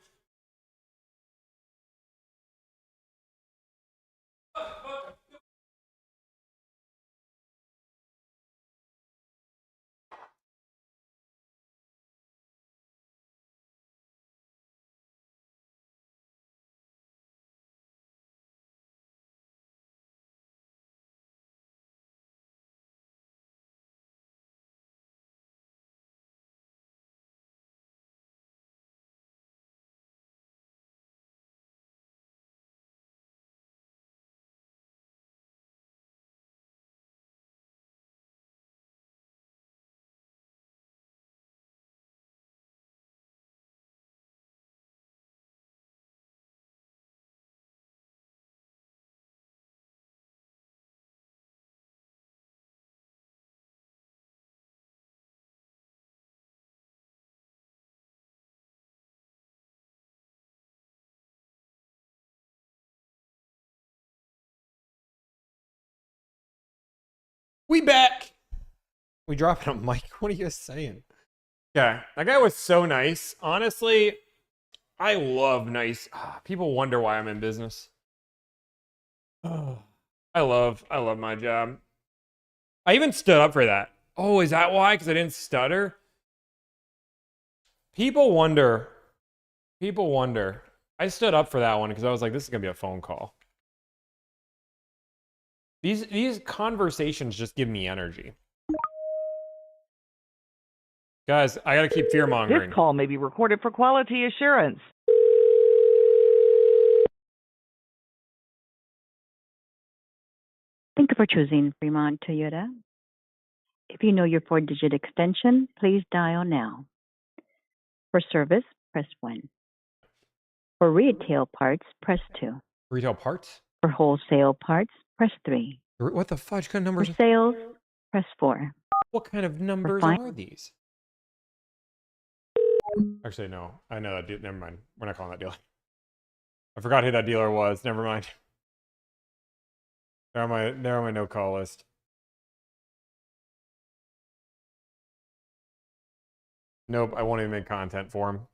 We back. We dropping a mic. What are you saying? Yeah, that guy was so nice. Honestly, I love nice. People wonder why I'm in business. I love my job. I even stood up for that. Oh, is that why? Because I didn't stutter? People wonder. I stood up for that one because I was like, this is going to be a phone call. These conversations just give me energy. Guys, I got to keep fear-mongering. This call may be recorded for quality assurance. Thank you for choosing Fremont Toyota. If you know your 4-digit extension, please dial now. For service, press 1. For retail parts, press 2. Retail parts? For wholesale parts, press 3. What the fudge kind of numbers? For sales, press 4. What kind of numbers are these? Actually, no. I know that deal. Never mind. We're not calling that deal. I forgot who that dealer was. Never mind. They're on my no call list. Nope, I won't even make content for him.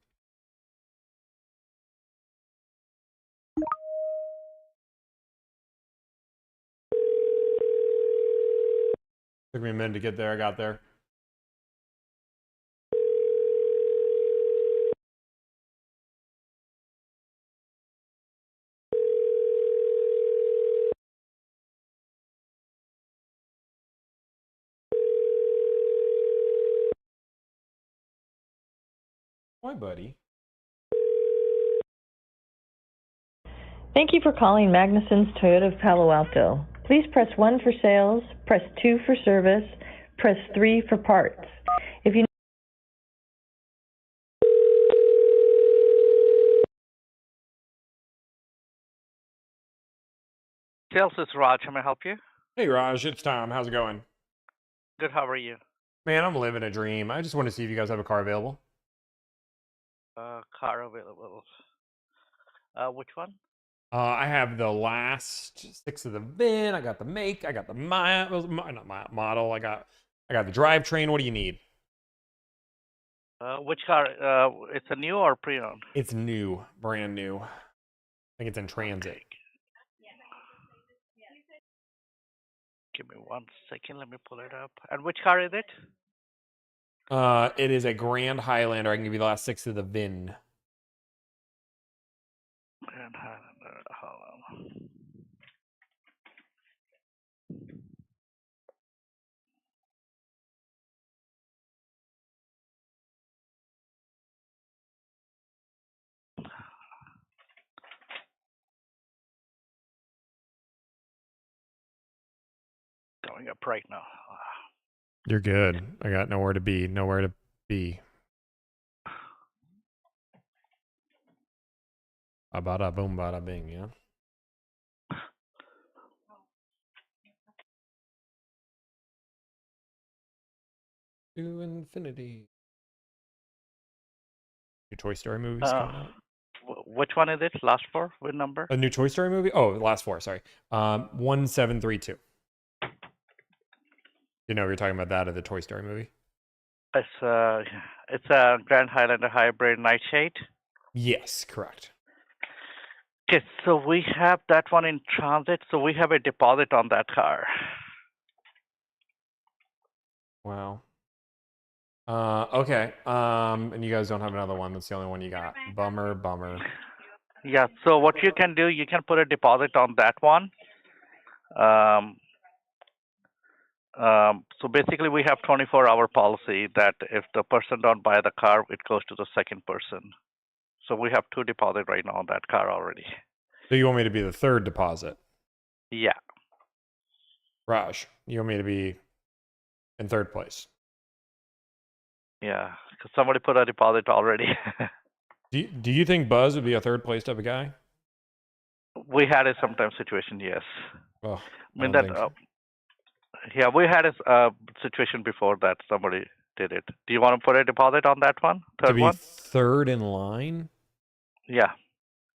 Took me a minute to get there. I got there. Why, buddy? Thank you for calling Magnuson's Toyota of Palo Alto. Please press 1 for sales, press 2 for service, press 3 for parts. If you Sales is Raj. How may I help you? Hey, Raj, it's Tom. How's it going? Good. How are you? Man, I'm living a dream. I just want to see if you guys have a car available. Car available. Which one? I have the last 6 of the VIN. I got the make. I got the model. I got the drivetrain. What do you need? Which car? It's a new or pre-owned? It's new, brand new. I think it's in transit. Give me 1 second. Let me pull it up. And which car is it? It is a Grand Highlander. I can give you the last 6 of the VIN. Grand Highlander. Hold on. Going up right now. You're good. I got nowhere to be. Nowhere to be. Bada boom, bada bing, yeah. To infinity. New Toy Story movies coming out. Which one is it? Last 4? What number? A new Toy Story movie? Oh, last 4. Sorry. 1732. You know, we were talking about that of the Toy Story movie. It's a Grand Highlander Hybrid Nightshade. Yes, correct. Okay, so we have that one in transit. So we have a deposit on that car. Wow. Okay. And you guys don't have another one. That's the only one you got. Bummer. Yeah. So what you can do, you can put a deposit on that one. So basically, we have 24-hour policy that if the person don't buy the car, it goes to the second person. So we have 2 deposit right now on that car already. So you want me to be the 3rd deposit? Yeah. Raj, you want me to be in 3rd place? Yeah, because somebody put a deposit already. Do you think Buzz would be a 3rd place type of guy? We had a sometimes situation, yes. Oh, I mean that. Yeah, we had a situation before that somebody did it. Do you want to put a deposit on that one? 3rd to be one? 3rd in line? Yeah.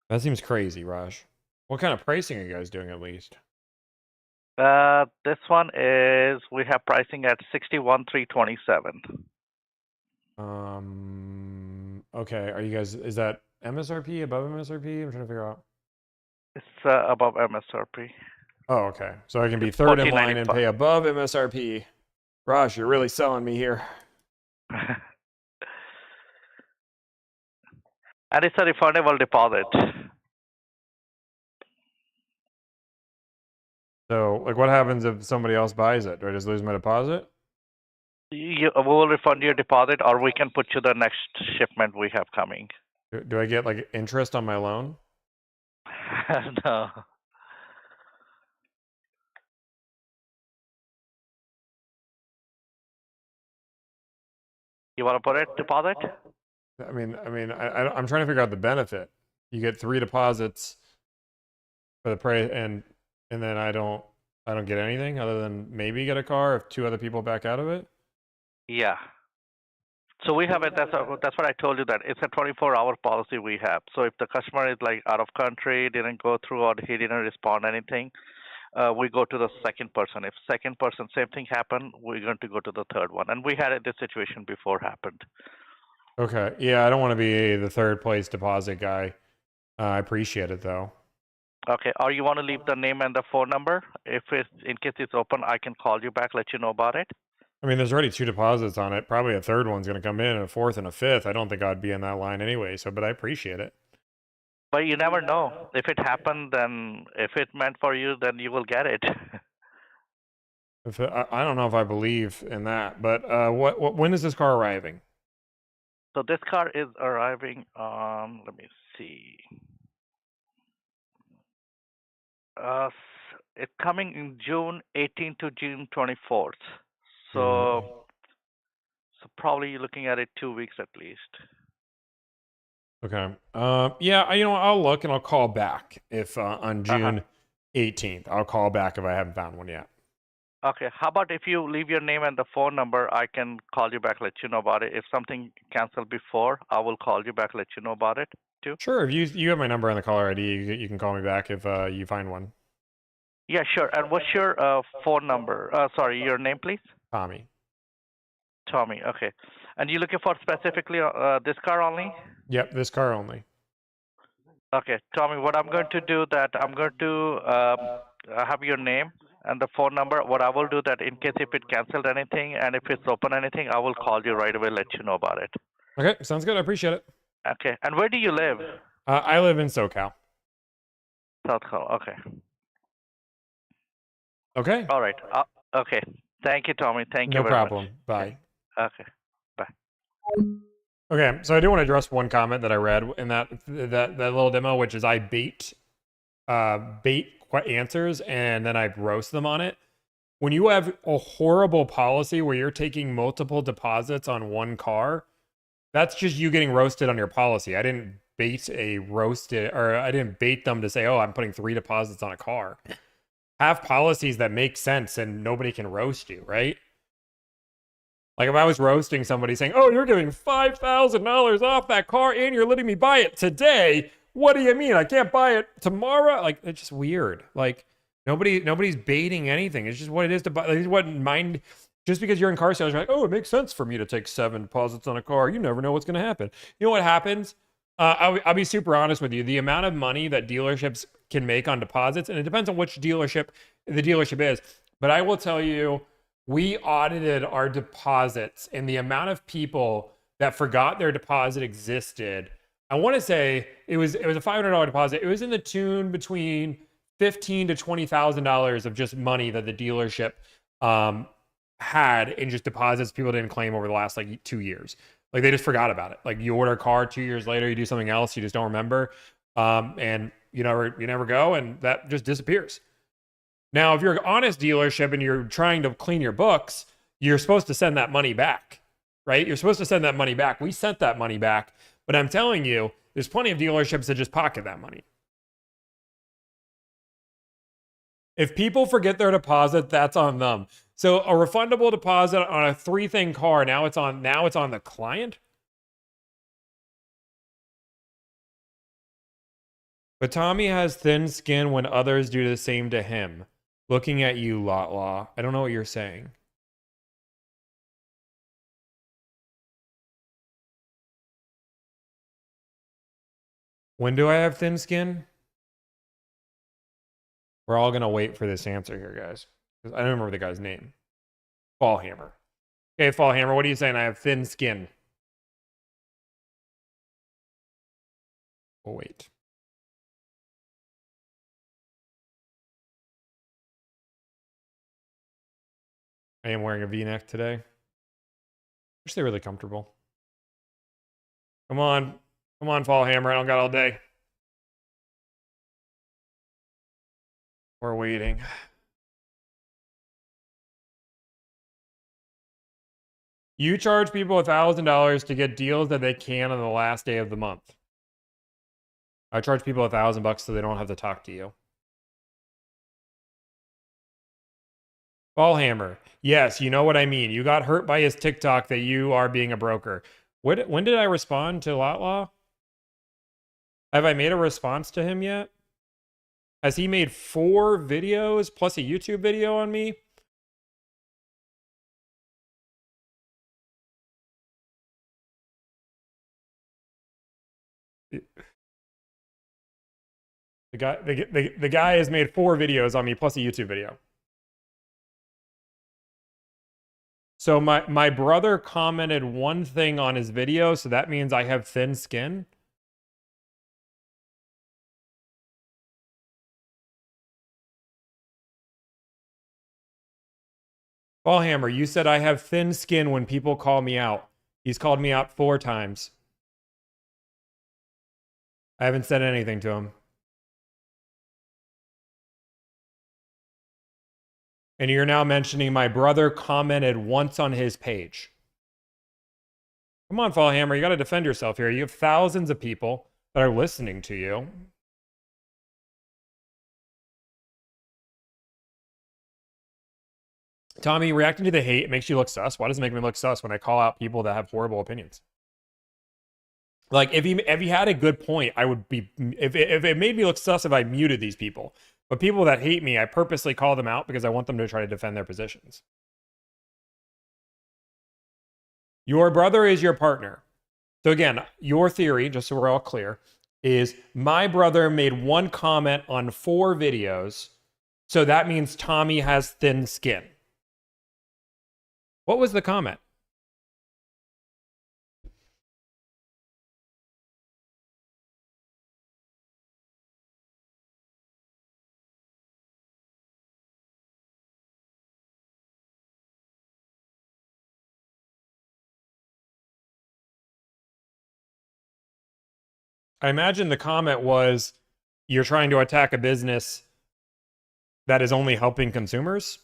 That seems crazy, Raj. What kind of pricing are you guys doing at least? This one is we have pricing at 61,327. Okay. Are you guys? Is that MSRP, above MSRP? I'm trying to figure out. It's above MSRP. Oh, okay. So I can be 3rd in line and pay above MSRP. Raj, you're really selling me here. And it's a refundable deposit. So, like, what happens if somebody else buys it? Do I just lose my deposit? We will refund your deposit, or we can put you the next shipment we have coming. Do I get, like, interest on my loan? No. You want to put it deposit? I'm trying to figure out the benefit. You get 3 deposits for the price, and then I don't get anything other than maybe get a car if 2 other people back out of it. Yeah. So we have it. That's what I told you, that it's a 24-hour policy we have. So if the customer is like out of country, didn't go through, or he didn't respond anything, we go to the second person. If second person, same thing happened, we're going to go to the third one. And we had this situation before happened. Okay. Yeah, I don't want to be the third place deposit guy. I appreciate it though. Okay. Or you want to leave the name and the phone number? If it's in case it's open, I can call you back, let you know about it. I mean, there's already 2 deposits on it. Probably a third one's going to come in, and a fourth and a fifth. I don't think I'd be in that line anyway. So, but I appreciate it. But you never know. If it happened, then if it meant for you, then you will get it. I don't know if I believe in that. But when is this car arriving? So this car is arriving on, let me see. It's coming in June 18th to June 24th. So probably you're looking at it 2 weeks at least. Okay. Yeah, I'll look and I'll call back if on June 18th. I'll call back if I haven't found one yet. Okay. How about if you leave your name and the phone number, I can call you back, let you know about it. If something canceled before, I will call you back, let you know about it too. Sure. If you have my number on the caller ID, you can call me back if you find one. Yeah, sure. And what's your phone number? Sorry, your name, please? Tommy. Tommy. Okay. And you looking for specifically this car only? Yep, this car only. Okay, Tommy. What I'm going to do that I'm going to have your name and the phone number. What I will do that in case if it canceled anything and if it's open anything, I will call you right away, let you know about it. Okay, sounds good. I appreciate it. Okay. And where do you live? I live in SoCal. South Carolina. Okay. Okay. All right. Okay. Thank you, Tommy. Thank you no very problem. much. Bye. Okay. Bye. Okay, so I do want to address one comment that I read in that little demo, which is I bait answers and then I roast them on it. When you have a horrible policy where you're taking multiple deposits on one car, that's just you getting roasted on your policy. I didn't bait I didn't bait them to say, oh, I'm putting 3 deposits on a car. Have policies that make sense and nobody can roast you, right? Like if I was roasting somebody saying, oh, you're giving $5,000 off that car and you're letting me buy it today. What do you mean? I can't buy it tomorrow? Like, it's just weird. Like nobody's baiting anything. It's just what it is to buy. Like, what mind, just because you're in car sales, you're like, oh, it makes sense for me to take 7 deposits on a car. You never know what's going to happen. You know what happens? I'll be super honest with you. The amount of money that dealerships can make on deposits, and it depends on which dealership the dealership is, but I will tell you, we audited our deposits and the amount of people that forgot their deposit existed. I want to say it was a $500 deposit. It was in the tune between $15,000 to $20,000 of just money that the dealership had in just deposits people didn't claim over the last like 2 years. Like they just forgot about it. Like you order a car 2 years later, you do something else, you just don't remember, and you never go, and that just disappears. Now, if you're an honest dealership and you're trying to clean your books, you're supposed to send that money back, right? You're supposed to send that money back. We sent that money back, but I'm telling you, there's plenty of dealerships that just pocket that money. If people forget their deposit, that's on them. So a refundable deposit on a 3-thing car, now it's on the client. But Tommy has thin skin when others do the same to him. Looking at you, Lot Law. I don't know what you're saying. When do I have thin skin? We're all going to wait for this answer here, guys. Because I don't remember the guy's name. Fallhammer. Okay, Fallhammer, what are you saying? I have thin skin. We'll wait. I am wearing a V-neck today. Wish they were really comfortable. Come on, Fallhammer. I don't got all day. We're waiting. You charge people $1,000 to get deals that they can on the last day of the month. I charge people $1,000 so they don't have to talk to you. Ballhammer. Yes, you know what I mean. You got hurt by his TikTok that you are being a broker. When did I respond to Lotlaw? Have I made a response to him yet? Has he made 4 videos plus a YouTube video on me? The guy has made 4 videos on me plus a YouTube video. So my brother commented one thing on his video, so that means I have thin skin. Ballhammer, you said I have thin skin when people call me out. He's called me out 4 times. I haven't said anything to him. And you're now mentioning my brother commented once on his page. Come on, Fallhammer, you got to defend yourself here. You have thousands of people that are listening to you. Tommy, reacting to the hate makes you look sus. Why does it make me look sus when I call out people that have horrible opinions? Like, if he had a good point, I would be... If it made me look sus if I muted these people. But people that hate me, I purposely call them out because I want them to try to defend their positions. Your brother is your partner. So again, your theory, just so we're all clear, is my brother made 1 comment on 4 videos, so that means Tommy has thin skin. What was the comment? I imagine the comment was, you're trying to attack a business that is only helping consumers,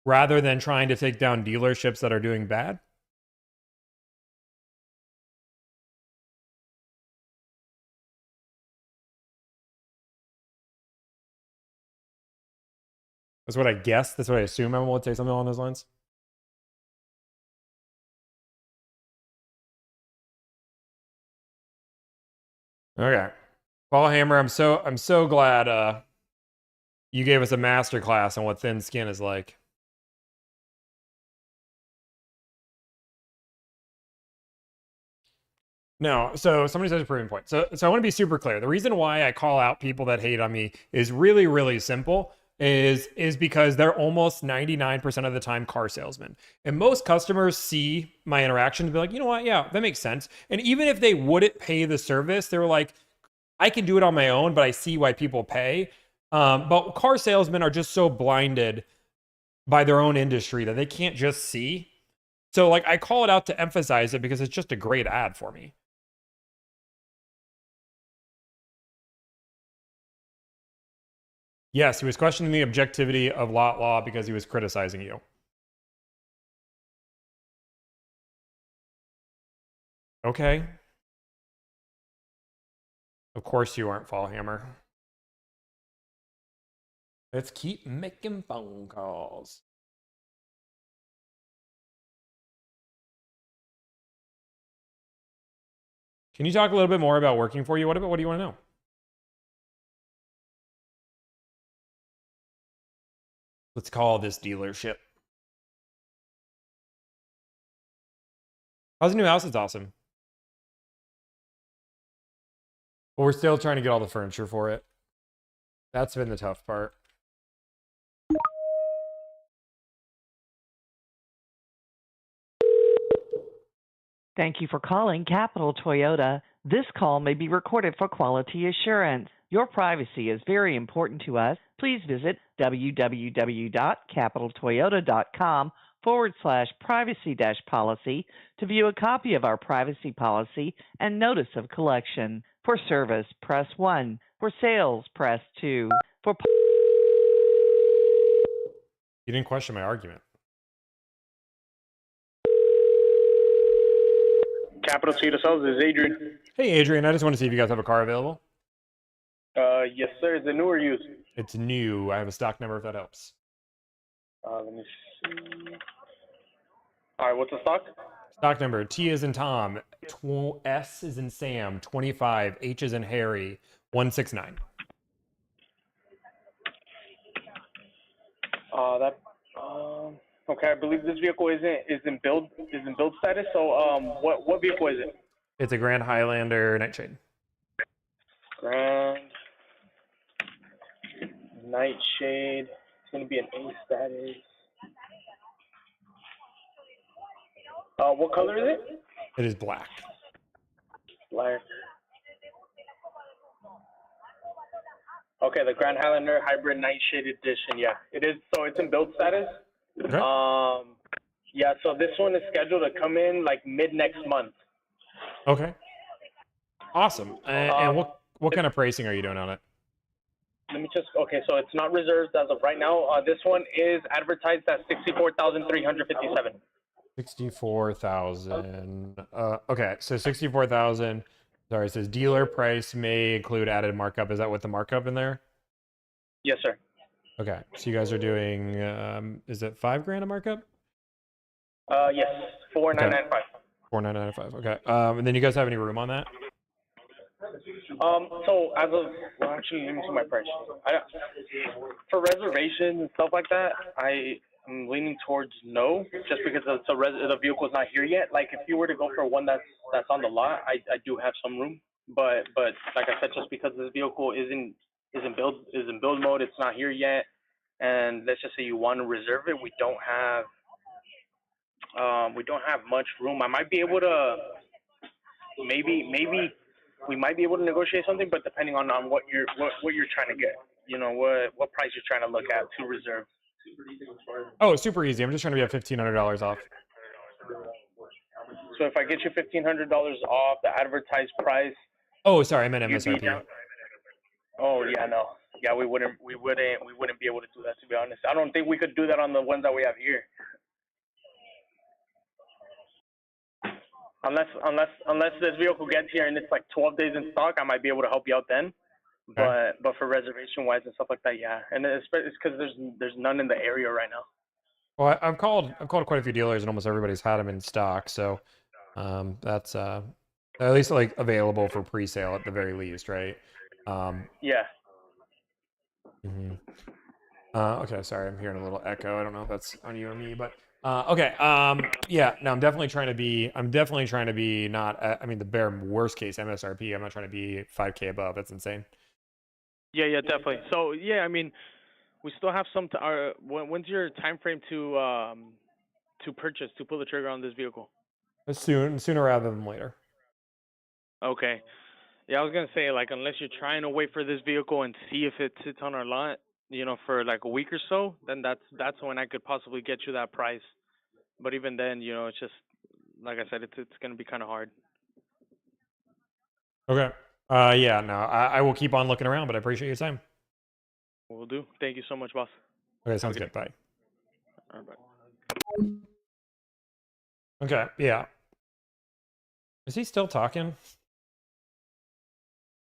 rather than trying to take down dealerships that are doing bad. That's what I guess. That's what I assume everyone would say, something along those lines. Okay. Ballhammer, I'm so glad you gave us a master class on what thin skin is like. No, so somebody says a proving point. So I want to be super clear. The reason why I call out people that hate on me is really, really simple. Is because they're almost 99% of the time car salesmen. And most customers see my interactions and be like, you know what? Yeah, that makes sense. And even if they wouldn't pay the service, they were like, I can do it on my own, but I see why people pay. But car salesmen are just so blinded by their own industry that they can't just see. So like I call it out to emphasize it because it's just a great ad for me. Yes, he was questioning the objectivity of Lotlaw because he was criticizing you. Okay. Of course you aren't, Fallhammer. Let's keep making phone calls. Can you talk a little bit more about working for you? What do you want to know? Let's call this dealership. How's the new house? It's awesome. But we're still trying to get all the furniture for it. That's been the tough part. Thank you for calling Capital Toyota. This call may be recorded for quality assurance. Your privacy is very important to us. Please visit www.capitaltoyota.com/privacy-policy to view a copy of our privacy policy and notice of collection. For service, press 1. For sales, press 2. For You didn't question my argument. Capital Toyota Sales, this is Adrian. Hey, Adrian, I just want to see if you guys have a car available. Yes, sir. Is it new or used? It's new. I have a stock number if that helps. Let me see. All right, what's the stock? Stock number T is in Tom, S is in Sam, 25, H is in Harry, 169. Okay, I believe this vehicle is in build status. So what vehicle is it? It's a Grand Highlander Nightshade. Grand Nightshade. It's gonna be an A status. What color is it? It is black. Black. Okay, the Grand Highlander Hybrid Nightshade Edition. Yeah, it is. So it's in build status. Okay. Yeah. So this one is scheduled to come in like mid next month. Okay. Awesome. And what kind of pricing are you doing on it? Let me just. Okay, so it's not reserved as of right now. This one is advertised at $64,357. 64,000. Okay, so 64,000. Sorry, it says dealer price may include added markup. Is that with the markup in there? Yes, sir. Okay, so you guys are doing. Is it $5,000 a markup? Yes, 4,995. 4,995. Okay. And then you guys have any room on that? So as of actually, let me see my price. For reservations and stuff like that, I'm leaning towards no, just because the vehicle's not here yet. Like if you were to go for one that's on the lot, I do have some room. But like I said, just because this vehicle is in build mode, it's not here yet. And let's just say you want to reserve it, we don't have much room. I might be able to maybe we might be able to negotiate something, but depending on what you're trying to get, you know, what price you're trying to look at to reserve. Oh, super easy. I'm just trying to be at $1,500 off. So if I get you $1,500 off the advertised price. Oh, sorry, I meant MSRP. Oh yeah, no, yeah, we wouldn't be able to do that, to be honest. I don't think we could do that on the ones that we have here. Unless this vehicle gets here and it's like 12 days in stock, I might be able to help you out then. Okay. But for reservation wise and stuff like that, yeah. And it's because there's none in the area right now. Well, I've called quite a few dealers and almost everybody's had them in stock. So that's at least like available for pre-sale at the very least, right? Yeah. Okay, sorry, I'm hearing a little echo. I don't know if that's on you or me, but okay. Yeah, no, I'm definitely trying to be not. I mean, the bare worst case MSRP. I'm not trying to be 5K above. That's insane. Yeah, definitely. So yeah, I mean, we still have some. When's your time frame to purchase, to pull the trigger on this vehicle? Sooner rather than later. Okay. Yeah, I was gonna say, like, unless you're trying to wait for this vehicle and see if it sits on our lot, you know, for like a week or so, then that's when I could possibly get you that price. But even then, you know, it's just like I said, it's gonna be kind of hard. Okay. Yeah, no, I will keep on looking around, but I appreciate your time. Will do. Thank you so much, boss. Okay, sounds good. Bye. All right, bye. Okay, yeah. Is he still talking?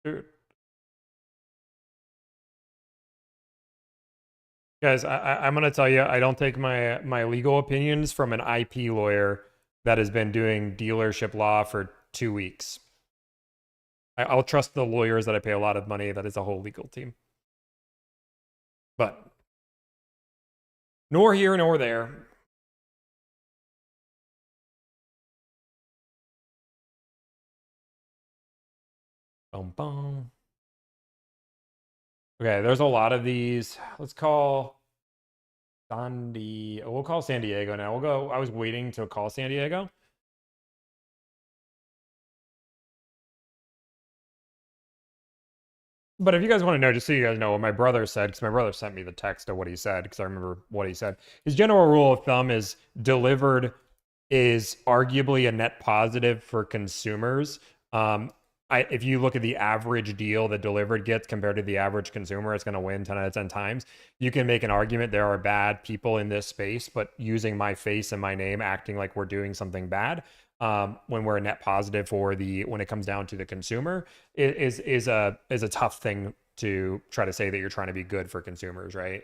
Dude. Guys, I'm going to tell you, I don't take my legal opinions from an IP lawyer that has been doing dealership law for 2 weeks. I'll trust the lawyers that I pay a lot of money. That is a whole legal team. But nor here nor there. Boom, boom. Okay, there's a lot of these. Let's call we'll call San Diego now. We'll go. I was waiting to call San Diego. But if you guys want to know, just so you guys know what my brother said, because my brother sent me the text of what he said, because I remember what he said. His general rule of thumb is delivered is arguably a net positive for consumers. If you look at the average deal that delivered gets compared to the average consumer, it's going to win 10 out of 10 times. You can make an argument there are bad people in this space, but using my face and my name, acting like we're doing something bad, when we're a net positive when it comes down to the consumer, is a tough thing to try to say that you're trying to be good for consumers, right?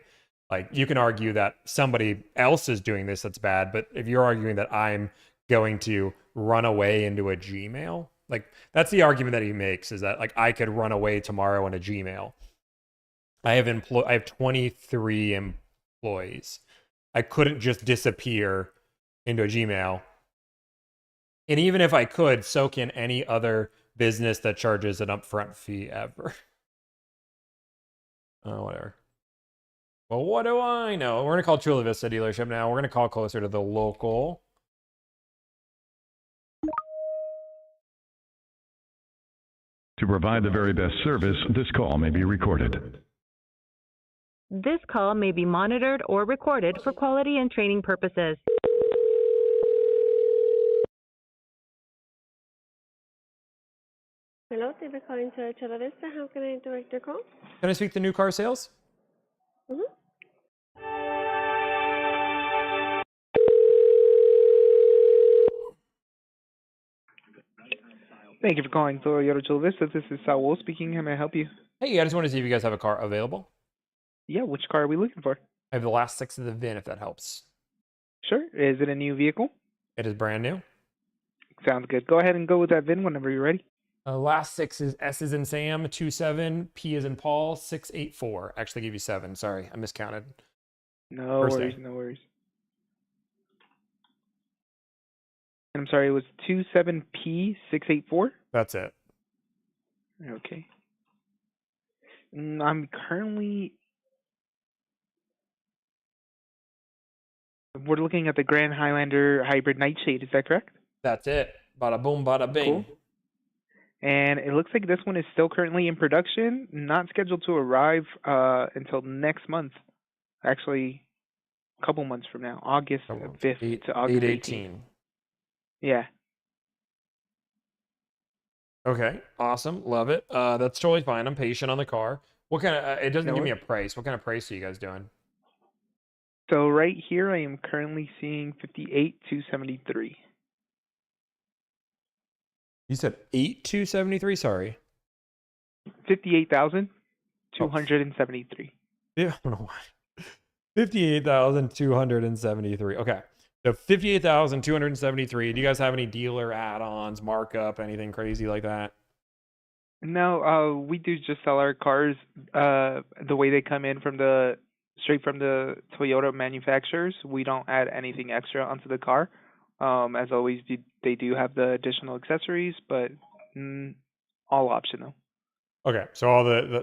Like, you can argue that somebody else is doing this that's bad, but if you're arguing that I'm going to run away into a Gmail, like, that's the argument that he makes, is that, like, I could run away tomorrow in a Gmail. I have 23 employees. I couldn't just disappear into a Gmail. And even if I could, so can any other business that charges an upfront fee ever. Oh, whatever. Well, what do I know? We're going to call Chula Vista dealership now. We're going to call closer to the local. To provide the very best service, this call may be recorded. This call may be monitored or recorded for quality and training purposes. Hello, thank you for calling to Chula Vista. How can I direct your call? Can I speak to new car sales? Mm-hmm. Thank you for calling Toyota Chula Vista. This is Saul speaking. How may I help you? Hey, I just want to see if you guys have a car available. Yeah, which car are we looking for? I have the last 6 of the VIN, if that helps. Sure. Is it a new vehicle? It is brand new. Sounds good. Go ahead and go with that VIN whenever you're ready. Last 6 is S is in Sam, 27, P is in Paul, 684. Actually, gave you 7. Sorry, I miscounted. No First worries, day. no worries. I'm sorry, it was 27P684? That's it. Okay. I'm currently... We're looking at the Grand Highlander Hybrid Nightshade, is that correct? That's it. Bada boom, bada bing. Cool. And it looks like this one is still currently in production, not scheduled to arrive until next month. Actually, a couple months from now, August 5th to August 18th. Yeah. Okay, awesome. Love it. That's totally fine. I'm patient on the car. What kind of, it doesn't No give me a worries. price. What kind of price are you guys doing? So right here, I am currently seeing 58,273. You said 8,273? Sorry. 58,273. Yeah, I don't know why. 58,273. Okay. So 58,273. Do you guys have any dealer add-ons, markup, anything crazy like that? No, we do just sell our cars the way they come in straight from the Toyota manufacturers. We don't add anything extra onto the car. As always, they do have the additional accessories, but all optional. Okay, so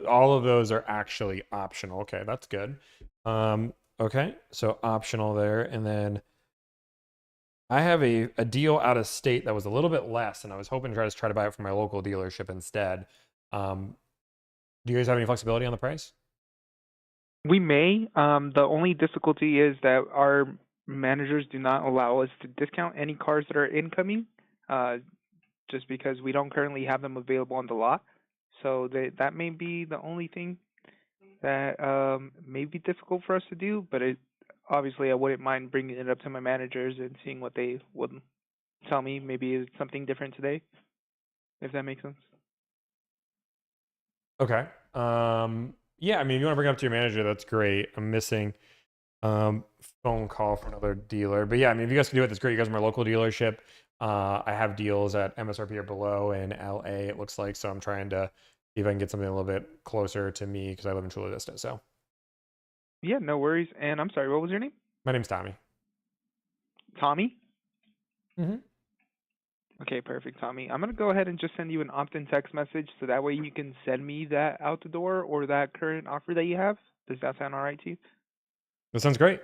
all of those are actually optional. Okay, that's good. Okay, so optional there, and then I have a deal out of state that was a little bit less, and I was hoping to try to buy it from my local dealership instead. Do you guys have any flexibility on the price? We may. The only difficulty is that our managers do not allow us to discount any cars that are incoming, just because we don't currently have them available on the lot. So that may be the only thing that may be difficult for us to do, but obviously I wouldn't mind bringing it up to my managers and seeing what they would tell me. Maybe it's something different today, if that makes sense. Okay. Yeah, I mean, if you want to bring it up to your manager, that's great. I'm missing phone call for another dealer. But yeah, I mean, if you guys can do it, that's great. You guys are my local dealership. I have deals at MSRP or below in LA, it looks like. So I'm trying to see if I can get something a little bit closer to me because I live in Chula Vista. So Yeah, no worries. And I'm sorry, what was your name? my name's Tommy. Tommy? Mm-hmm. Okay, perfect, Tommy. I'm going to go ahead and just send you an opt-in text message so that way you can send me that out the door or that current offer that you have. Does that sound all right to you? That sounds great.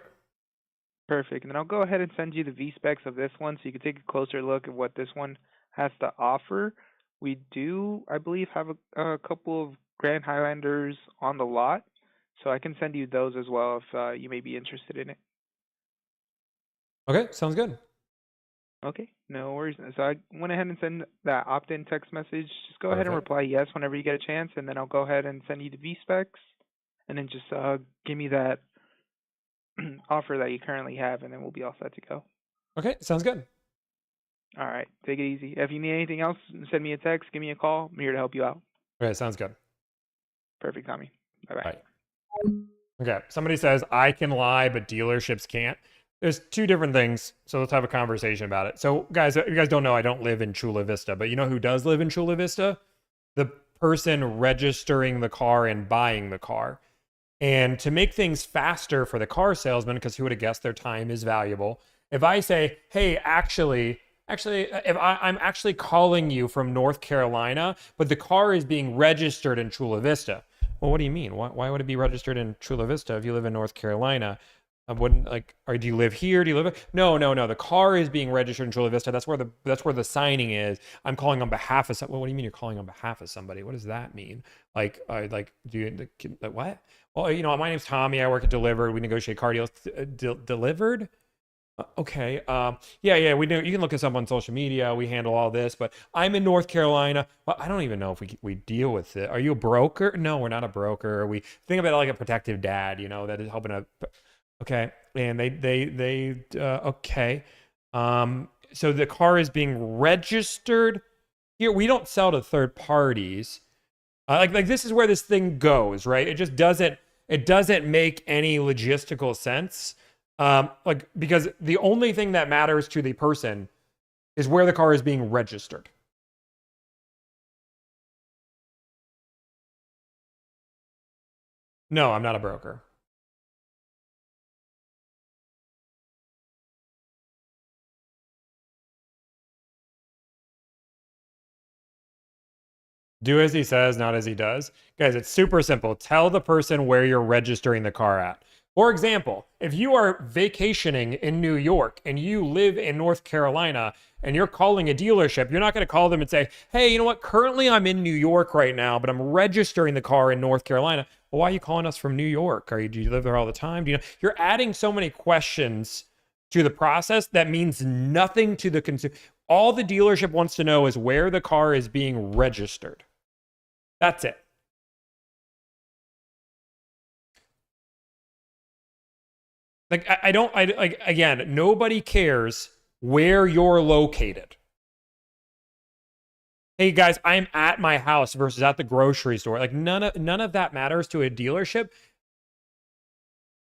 Perfect. And then I'll go ahead and send you the V-specs of this one so you can take a closer look at what this one has to offer. We do, I believe, have a couple of Grand Highlanders on the lot, so I can send you those as well if you may be interested in it. Okay, sounds good. Okay, no worries. So I went ahead and sent that opt-in text message. Just go ahead and Perfect. reply yes whenever you get a chance, and then I'll go ahead and send you the V-specs, and then just give me that offer that you currently have, and then we'll be all set to go. Okay, sounds good. All right, take it easy. If you need anything else, send me a text, give me a call. I'm here to help you out. Okay, sounds good. Perfect, Tommy. Bye-bye. Bye. Okay, somebody says I can lie, but dealerships can't. There's two different things, so let's have a conversation about it. So, guys, you guys don't know I don't live in Chula Vista, but you know who does live in Chula Vista? The person registering the car and buying the car. And to make things faster for the car salesman, because who would have guessed their time is valuable, if I say, hey, actually, if I'm actually calling you from North Carolina, but the car is being registered in Chula Vista. Well, what do you mean? Why would it be registered in Chula Vista if you live in North Carolina? I wouldn't like. Or do you live here? Do you live? No. The car is being registered in Chula Vista. That's where the signing is. I'm calling on behalf of. Well, what do you mean you're calling on behalf of somebody? What does that mean? Do you what? Well, my name's Tommy. I work at Delivered. We negotiate car deals. Delivered. Okay. Yeah. We know you can look us up on social media. We handle all this, but I'm in North Carolina. Well, I don't even know if we deal with it. Are you a broker? No, we're not a broker. We think about it like a protective dad, that is helping a. Okay. And okay. So the car is being registered here. We don't sell to third parties. Like this is where this thing goes, right? It just doesn't make any logistical sense. Because the only thing that matters to the person is where the car is being registered. No, I'm not a broker. Do as he says, not as he does. Guys, it's super simple. Tell the person where you're registering the car at. For example, if you are vacationing in New York and you live in North Carolina and you're calling a dealership, you're not going to call them and say, hey, you know what? Currently I'm in New York right now, but I'm registering the car in North Carolina. Well, why are you calling us from New York? Do you live there all the time? You're adding so many questions to the process that means nothing to the consumer. All the dealership wants to know is where the car is being registered. That's it. Again, nobody cares where you're located. Hey guys, I'm at my house versus at the grocery store. None of that matters to a dealership.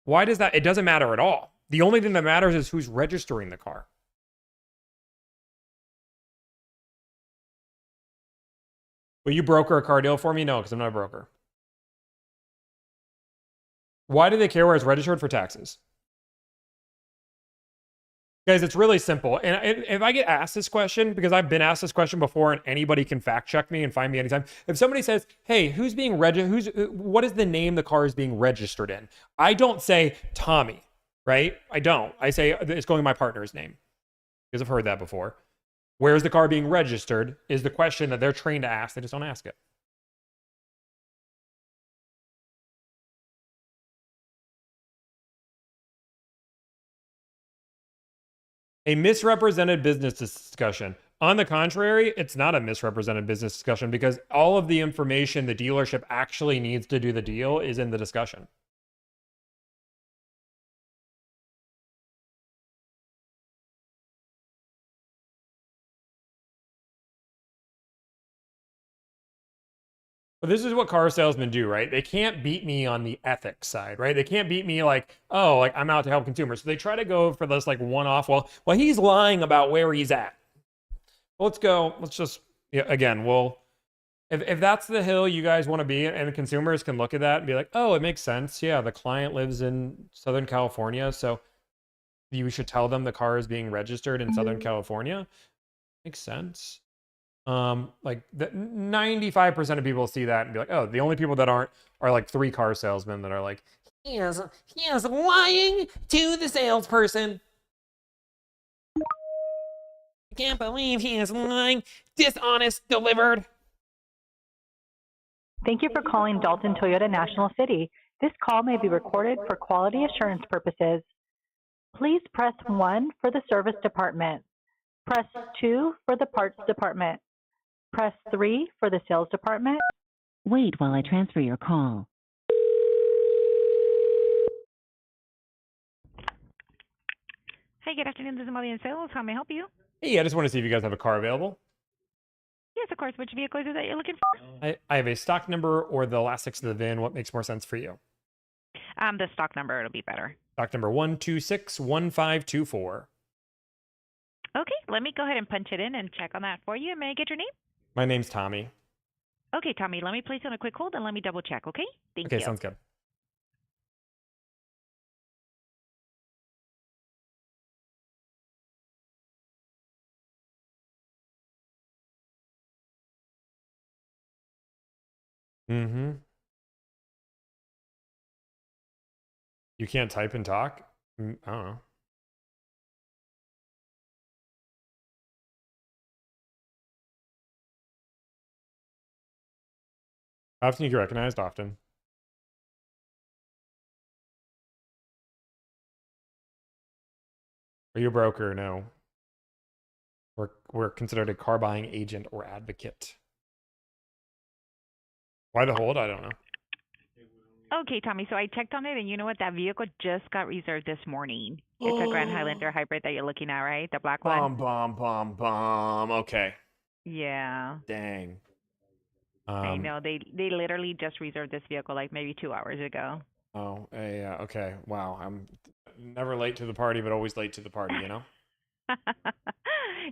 Why does that? It doesn't matter at all. The only thing that matters is who's registering the car. Will you broker a car deal for me? No, because I'm not a broker. Why do they care where it's registered? For taxes. Guys, it's really simple. And if I get asked this question, because I've been asked this question before and anybody can fact check me and find me anytime. If somebody says, hey, what is the name the car is being registered in? I don't say Tommy, right? I don't. I say it's going in my partner's name. Because I've heard that before. Where's the car being registered is the question that they're trained to ask. They just don't ask it. A misrepresented business discussion. On the contrary, it's not a misrepresented business discussion because all of the information the dealership actually needs to do the deal is in the discussion. But this is what car salesmen do, right? They can't beat me on the ethics side, right? They can't beat me I'm out to help consumers. So they try to go for this one-off. Well, he's lying about where he's at. Well, let's go. Let's just, again, if that's the hill you guys want to be, and consumers can look at that and be like, oh, it makes sense. Yeah, the client lives in Southern California, so you should tell them the car is being registered in Southern California. Makes sense. 95% of people see that and be like, oh, the only people that aren't are 3 car salesmen that are like, he is lying to the salesperson. I can't believe he is lying. Dishonest Delivered. Thank you for calling Dalton Toyota National City. This call may be recorded for quality assurance purposes. Please press 1 for the service department. Press 2 for the parts department. Press 3 for the sales department. Wait while I transfer your call. Hey, good afternoon. This is Molly in sales. How may I help you? Hey, I just want to see if you guys have a car available. Yes, of course. Which vehicle is it that you're looking for? I have a stock number or the last 6 of the VIN. What makes more sense for you? The stock number, it'll be better. Stock number 1261524. Okay, let me go ahead and punch it in and check on that for you. May I get your name? My name's Tommy. Okay, Tommy, let me place you on a quick hold and let me double check, okay? Thank Okay, you. sounds good. Mm-hmm. You can't type and talk? I don't know. How often you get recognized? Often. Are you a broker? No. We're considered a car buying agent or advocate. Why the hold? I don't know. Okay, Tommy, so I checked on it, and you know what? That vehicle just got reserved this morning. It's a Grand Highlander hybrid that you're looking at, right? The black one? Bomb. Okay. Yeah. Dang. I know. They literally just reserved this vehicle like maybe 2 hours ago. Oh, yeah. Okay. Wow. I'm never late to the party, but always late to the party, you know?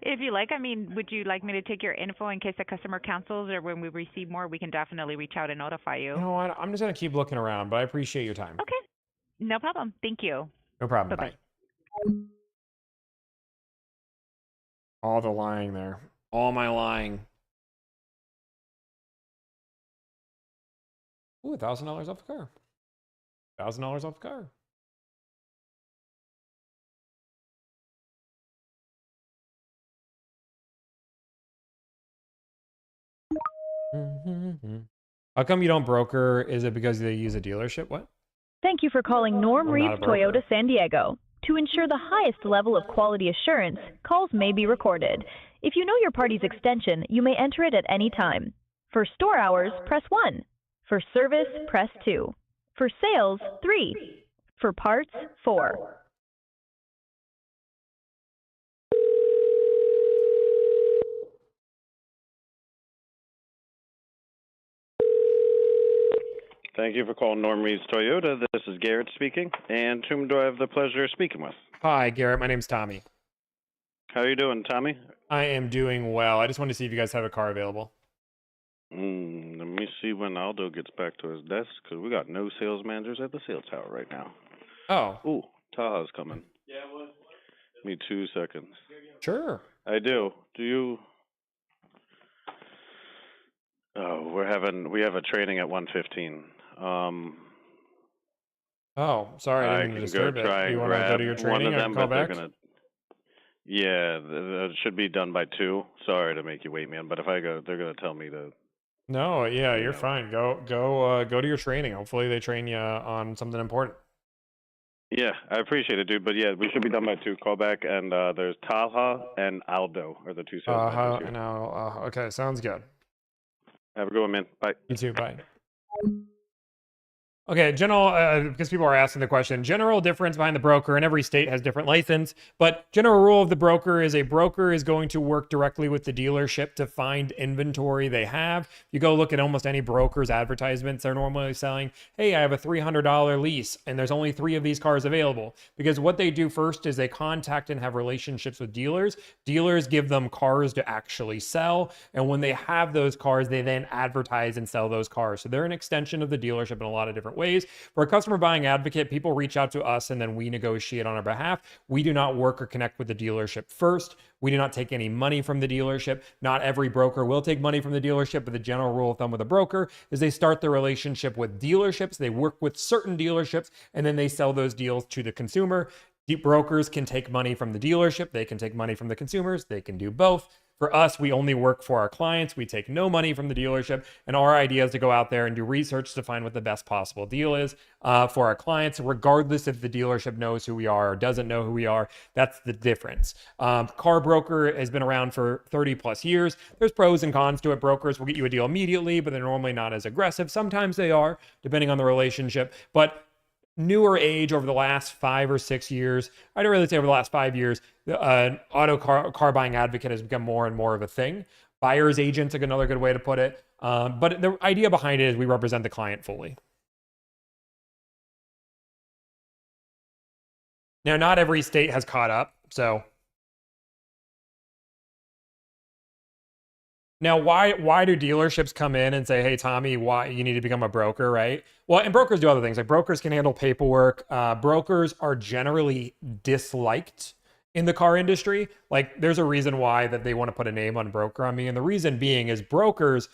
If you like, I mean, would you like me to take your info in case the customer cancels, or when we receive more, we can definitely reach out and notify you? You know what? I'm just going to keep looking around, but I appreciate your time. Okay. No problem. Thank you. No problem. Bye-bye. Bye. All the lying there. All my lying. Ooh, $1,000 off the car. $1,000 off the car. How come you don't broker? Is it because they use a dealership? What? Thank you for calling Norm I'm Reef not a broker. Toyota San Diego. To ensure the highest level of quality assurance, calls may be recorded. If you know your party's extension, you may enter it at any time. For store hours, press 1. For service, press 2. For sales, 3. For parts, 4. Thank you for calling Norm Reed's Toyota. This is Garrett speaking. And whom do I have the pleasure of speaking with? Hi, Garrett. My name's Tommy. How are you doing, Tommy? I am doing well. I just wanted to see if you guys have a car available. Let me see when Aldo gets back to his desk, because we got no sales managers at the sales tower right now. Oh. Ooh, Taha's coming. Yeah, what? Give me 2 seconds. Sure. I do. Do you... Oh, we have a training at 1:15. Oh, sorry. I didn't mean to disturb it. Do you want to go to your training and call back? Yeah, that should be done by 2. Sorry to make you wait, man, but if I go, they're going to tell me to... No, yeah, you're fine. Go to your training. Hopefully they train you on something important. Yeah, I appreciate it, dude. But yeah, we should be done by 2. Call back, and there's Taha and Aldo are the 2 sales managers here. Okay, sounds good. Have a good one, man. Bye. You too. Bye. Okay, general, because people are asking the question, general difference behind the broker, and every state has different license, but general rule of the broker is a broker is going to work directly with the dealership to find inventory they have. You go look at almost any broker's advertisements, they're normally selling, hey, I have a $300 lease, and there's only 3 of these cars available. Because what they do first is they contact and have relationships with dealers. Dealers give them cars to actually sell, and when they have those cars, they then advertise and sell those cars. So they're an extension of the dealership in a lot of different ways. For a customer buying advocate, people reach out to us and then we negotiate on our behalf. We do not work or connect with the dealership first. We do not take any money from the dealership. Not every broker will take money from the dealership, but the general rule of thumb with a broker is they start their relationship with dealerships. They work with certain dealerships and then they sell those deals to the consumer. Brokers can take money from the dealership. They can take money from the consumers. They can do both. For us, we only work for our clients. We take no money from the dealership, and our idea is to go out there and do research to find what the best possible deal is for our clients, regardless if the dealership knows who we are or doesn't know who we are. That's the difference. Car broker has been around for 30 plus years. There's pros and cons to it. Brokers will get you a deal immediately, but they're normally not as aggressive. Sometimes they are, depending on the relationship. But newer age over the last 5 or 6 years, I'd really say over the last 5 years, auto car buying advocate has become more and more of a thing. Buyer's agent's another good way to put it. But the idea behind it is we represent the client fully. Now, not every state has caught up, so. Now, why do dealerships come in and say, hey, Tommy, why you need to become a broker, right? Well, and brokers do other things. Like brokers can handle paperwork. Brokers are generally disliked in the car industry. Like there's a reason why that they want to put a name on broker on me. And the reason being is brokers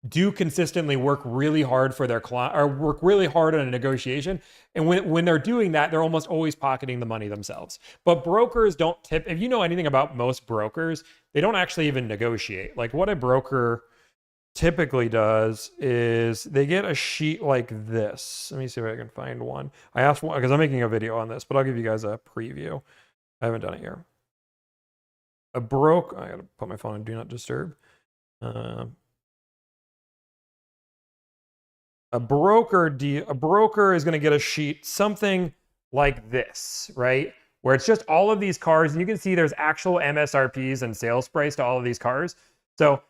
do consistently work really hard for their client or work really hard on a negotiation. And when they're doing that, they're almost always pocketing the money themselves. But brokers don't tip. If you know anything about most brokers, they don't actually even negotiate. Like what a broker typically does is they get a sheet like this. Let me see if I can find one. I asked one because I'm making a video on this, but I'll give you guys a preview. I haven't done it here. I gotta put my phone on do not disturb. A broker is going to get a sheet something like this, right? Where it's just all of these cars, and you can see there's actual MSRPs and sales price to all of these cars. So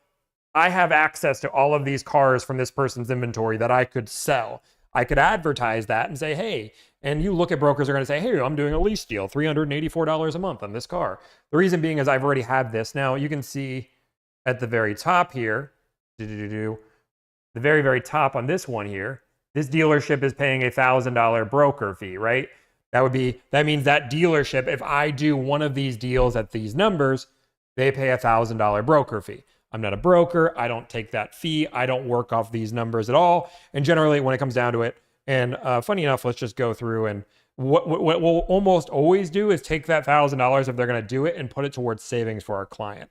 I have access to all of these cars from this person's inventory that I could sell. I could advertise that and say, hey, and you look at brokers are going to say, hey, I'm doing a lease deal, $384 a month on this car. The reason being is I've already had this. Now you can see at the very top here, the very, very top on this one here, this dealership is paying a $1,000 broker fee, right? That means that dealership, if I do one of these deals at these numbers, they pay a $1,000 broker fee. I'm not a broker. I don't take that fee. I don't work off these numbers at all. And generally when it comes down to it, and funny enough, let's just go through and what we'll almost always do is take that $1,000 if they're going to do it and put it towards savings for our client.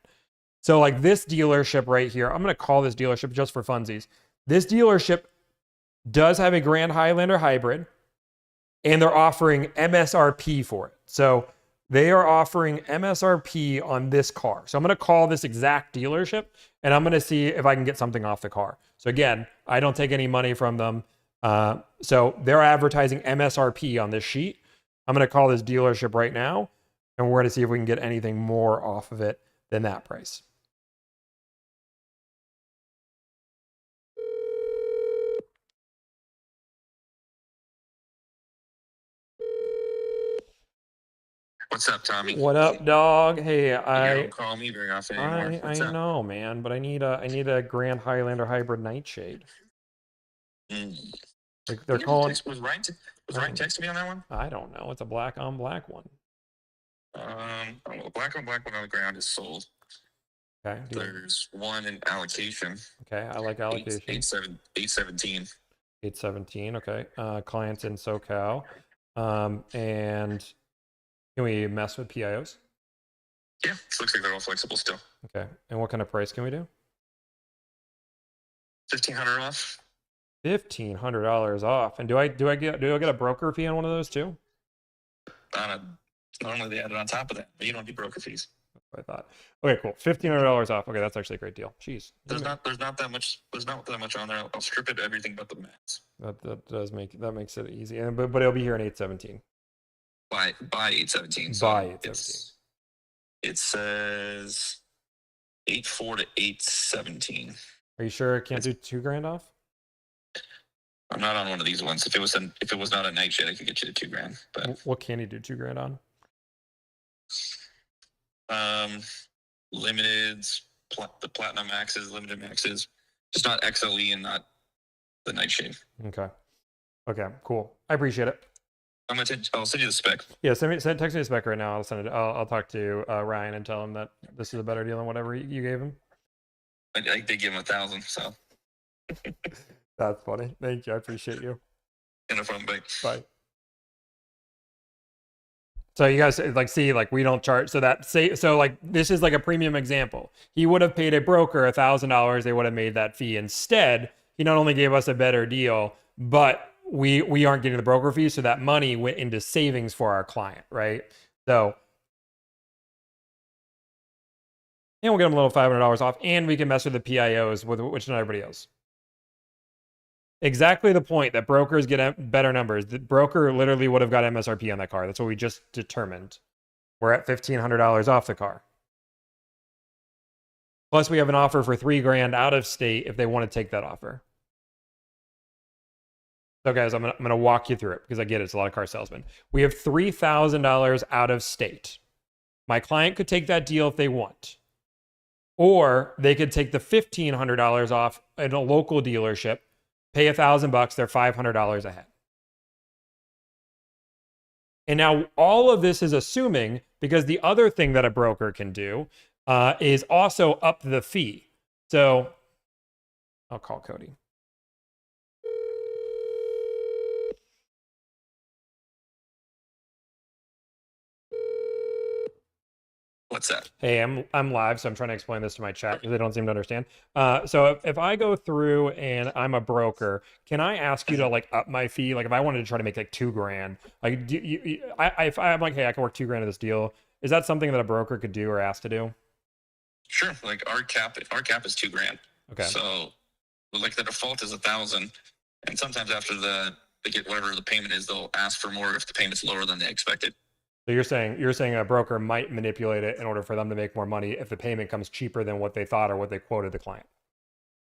So like this dealership right here, I'm going to call this dealership just for funsies. This dealership does have a Grand Highlander hybrid, and they're offering MSRP for it. So they are offering MSRP on this car. So I'm going to call this exact dealership, and I'm going to see if I can get something off the car. So again, I don't take any money from them. So they're advertising MSRP on this sheet. I'm going to call this dealership right now, and we're going to see if we can get anything more off of it than that price. What's up, Tommy? What up, dog? Hey, You don't call me very often anymore. I What's up? know, man, but I need a Grand Highlander hybrid Nightshade. Like they're calling. Was Ryan texting me on that one? I don't know. It's a black on black one. Well, black on black one on the ground is sold. Okay. There's one in allocation. Okay, I like allocation. 817. 817. Okay. Clients in SoCal. And can we mess with PIOs? Yeah, it looks like they're all flexible still. Okay. And what kind of price can we do? $1,500 off. $1,500 off. And do I get a broker fee on one of those too? Normally they add it on top of that, but you don't do broker fees. I thought. Okay, cool. $1,500 off. Okay, that's actually a great deal. Jeez. There's not that much on there. I'll strip it everything but the mats. That makes it easy. And but it'll be here in 817. By 817. So By 817. It says 84 to 817. Are you sure it can't do $2,000 off? I'm not on one of these ones. If it was not a Nightshade, I could get you to $2,000. But what can you do $2,000 on? Limiteds, the Platinum Maxes, Limited Maxes, just not XLE and not the Nightshade. Okay, cool. I appreciate it. I'll send you the spec. Yeah, text me the spec right now. I'll send it. I'll talk to Ryan and tell him that this is a better deal than whatever you gave him. I did give him 1,000, so. That's funny. Thank you. I appreciate you. No problem. Bye. So you guys see we don't charge. So this is like a premium example. He would have paid a broker $1,000. They would have made that fee. Instead, he not only gave us a better deal, but we aren't getting the broker fee. So that money went into savings for our client, right? So, and we'll get him a little $500 off, and we can mess with the PIOs, which not everybody else. Exactly the point that brokers get better numbers. The broker literally would have got MSRP on that car. That's what we just determined. We're at $1,500 off the car. Plus, we have an offer for $3,000 out of state if they want to take that offer. So guys, I'm gonna walk you through it because I get it. It's a lot of car salesmen. We have $3,000 out of state. My client could take that deal if they want, or they could take the $1,500 off at a local dealership, pay $1,000. They're $500 ahead. And now all of this is assuming, because the other thing that a broker can do is also up the fee. So I'll call Cody. What's that? Hey, I'm live, so I'm trying to explain this to my chat because they don't seem to understand. So if I go through and I'm a broker, can I ask you to like up my fee? Like if I wanted to try to make like $2,000, like if I'm like, hey, I can work $2,000 of this deal, is that something that a broker could do or ask to do? Sure. Like our cap is $2,000. Okay. So like the default is 1,000, and sometimes after they get whatever the payment is, they'll ask for more if the payment's lower than they expected. So you're saying a broker might manipulate it in order for them to make more money if the payment comes cheaper than what they thought or what they quoted the client.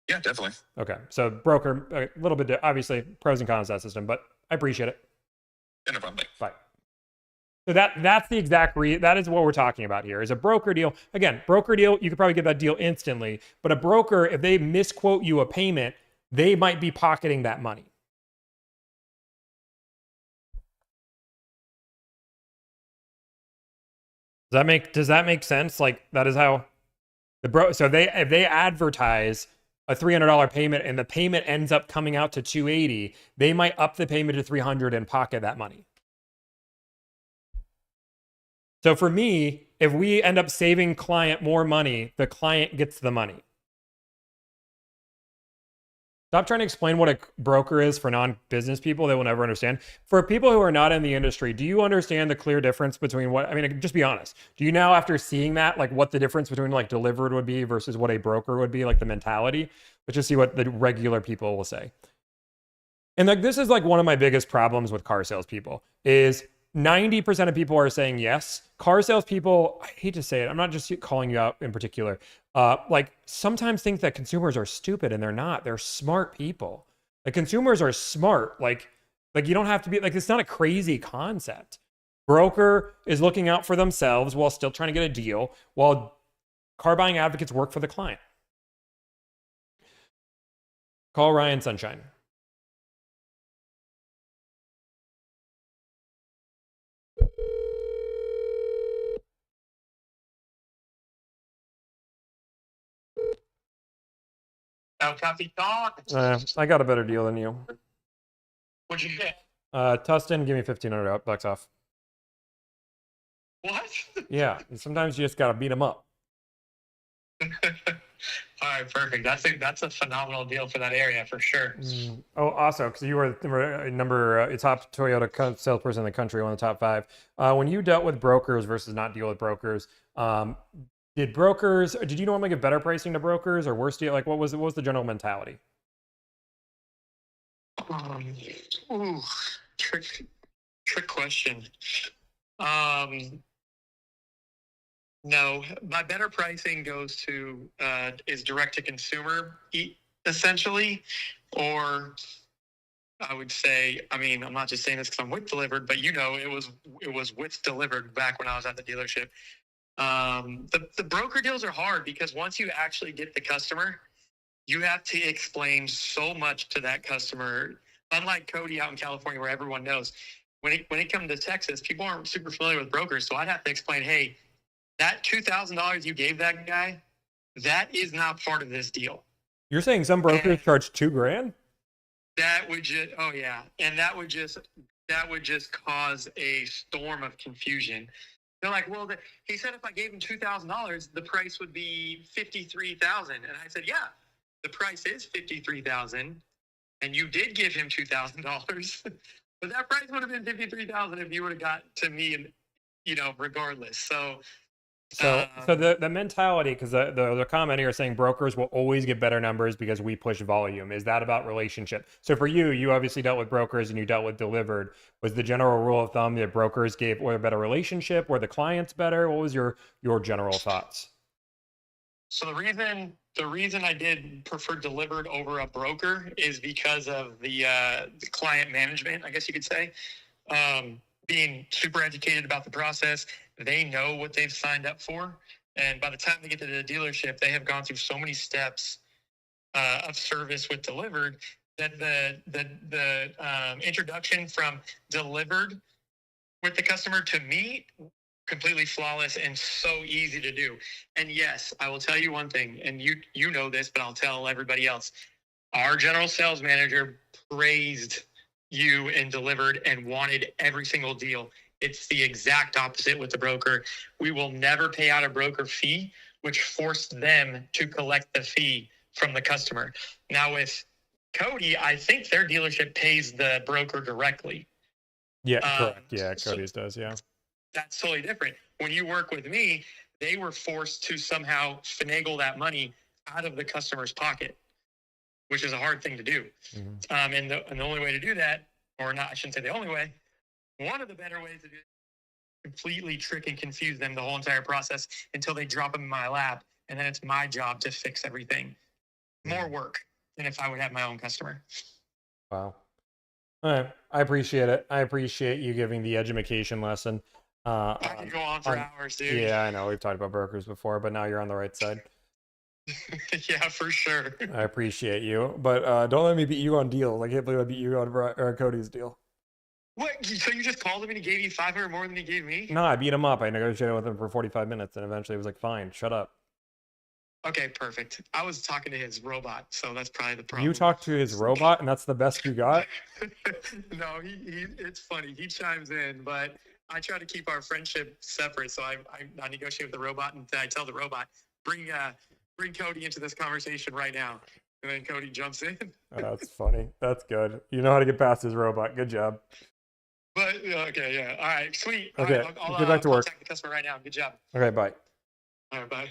Yeah, definitely. Okay. So broker, a little bit, obviously pros and cons to that system, but I appreciate it. Yeah, no problem. Bye. So that's the exact that is what we're talking about here is a broker deal. Again, broker deal, you could probably get that deal instantly, but a broker, if they misquote you a payment, they might be pocketing that money. Does that make sense? Like that is how so if they advertise a $300 payment and the payment ends up coming out to $280, they might up the payment to $300 and pocket that money. So for me, if we end up saving client more money, the client gets the money. Stop trying to explain what a broker is for non-business people. They will never understand. For people who are not in the industry, do you understand the clear difference between what, I mean, just be honest. Do you now, after seeing that, like what the difference between like delivered would be versus what a broker would be, like the mentality? Let's just see what the regular people will say. And like, this is like one of my biggest problems with car salespeople is 90% of people are saying yes. Car salespeople, I hate to say it, I'm not just calling you out in particular, like sometimes think that consumers are stupid and they're not. They're smart people. Like consumers are smart. Like you don't have to be like, it's not a crazy concept. Broker is looking out for themselves while still trying to get a deal, while car buying advocates work for the client. Call Ryan Sunshine. Oh, copy dog. I got a better deal than you. What'd you get? Tustin, give me $1,500 off. What? Yeah, sometimes you just gotta beat them up. All right, perfect. That's a phenomenal deal for that area for sure. Oh, also, because you were top Toyota salesperson in the country, one of the top 5. When you dealt with brokers versus not deal with brokers, did you normally give better pricing to brokers or worse deal? Like, what was the general mentality? Trick question. No, my better pricing goes to is direct to consumer essentially, or I would say, I mean, I'm not just saying this because I'm with delivered, but you know, it was with delivered back when I was at the dealership. The broker deals are hard because once you actually get the customer, you have to explain so much to that customer. Unlike Cody out in California, where everyone knows, when it comes to Texas, people aren't super familiar with brokers. So I'd have to explain, hey, that $2,000 you gave that guy, that is not part of this deal. You're saying some brokers charge $2,000? That would just, oh yeah, and that would just cause a storm of confusion. They're like, well, he said if I gave him $2,000, the price would be $53,000, and I said, yeah, the price is $53,000, and you did give him $2,000, but that price would have been $53,000 if you would have got to me, and you know, regardless. So the mentality, because the comment here is saying brokers will always get better numbers because we push volume. Is that about relationship? So for you obviously dealt with brokers and you dealt with delivered. Was the general rule of thumb that brokers gave or a better relationship? Were the clients better? What was your general thoughts? So the reason I did prefer delivered over a broker is because of the client management, I guess you could say. Being super educated about the process, they know what they've signed up for, and by the time they get to the dealership, they have gone through so many steps of service with delivered that the introduction from delivered with the customer to me completely flawless and so easy to do. And yes, I will tell you one thing, and you know this, but I'll tell everybody else. Our general sales manager praised you and delivered and wanted every single deal. It's the exact opposite with the broker. We will never pay out a broker fee, which forced them to collect the fee from the customer. Now with Cody, I think their dealership pays the broker directly. Yeah, correct. Yeah, Cody's does. Yeah. That's totally different. When you work with me, they were forced to somehow finagle that money out of the customer's pocket, which is a hard thing to do. Mm-hmm. And the only way to do that, or not, I shouldn't say the only way, one of the better ways to do it, completely trick and confuse them the whole entire process until they drop them in my lap, and then it's my job to fix everything. More work than if I would have my own customer. Wow. All right. I appreciate it. I appreciate you giving the education lesson. I could go on for hours, dude. Yeah, I know. We've talked about brokers before, but now you're on the right side. Yeah, for sure. I appreciate you, but don't let me beat you on deals. I can't believe I beat you on Cody's deal. What? So you just called him and he gave you 500 more than he gave me? No, I beat him up. I negotiated with him for 45 minutes, and eventually he was like, fine, shut up. Okay, perfect. I was talking to his robot, so that's probably the problem. You talked to his robot, and that's the best you got? No, it's funny. He chimes in, but I try to keep our friendship separate. So I negotiate with the robot, and I tell the robot, bring Cody into this conversation right now. And then Cody jumps in. Oh, that's funny. That's good. You know how to get past his robot. Good job. But okay, yeah. All right, sweet. Okay, All right, I'll get back to work. contact the customer right now. Good job. Okay, bye. All right, bye.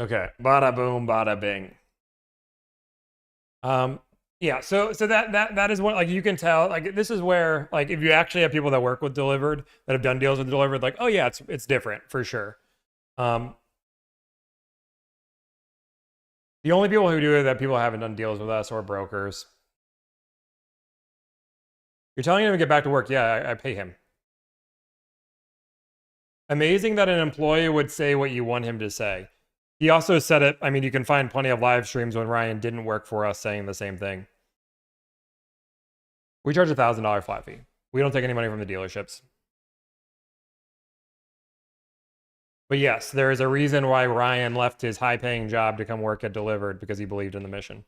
Okay, bada boom, bada bing. Yeah, so that is what, like, you can tell, like, this is where, like, if you actually have people that work with delivered, that have done deals with delivered, like, oh yeah, it's different for sure. The only people who do it that people haven't done deals with us or brokers. You're telling him to get back to work. Yeah, I pay him. Amazing that an employee would say what you want him to say. He also said it. I mean, you can find plenty of live streams when Ryan didn't work for us saying the same thing. We charge $1,000 flat fee. We don't take any money from the dealerships. But yes, there is a reason why Ryan left his high-paying job to come work at Delivered, because he believed in the mission.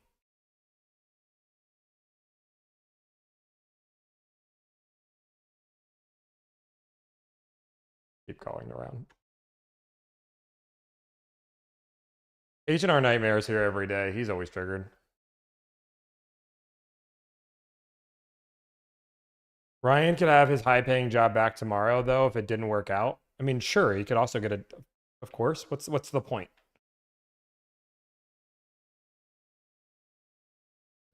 Keep calling around. H&R Nightmare is here every day. He's always triggered. Ryan could have his high-paying job back tomorrow, though, if it didn't work out. I mean, sure, he could also get it, of course. What's the point?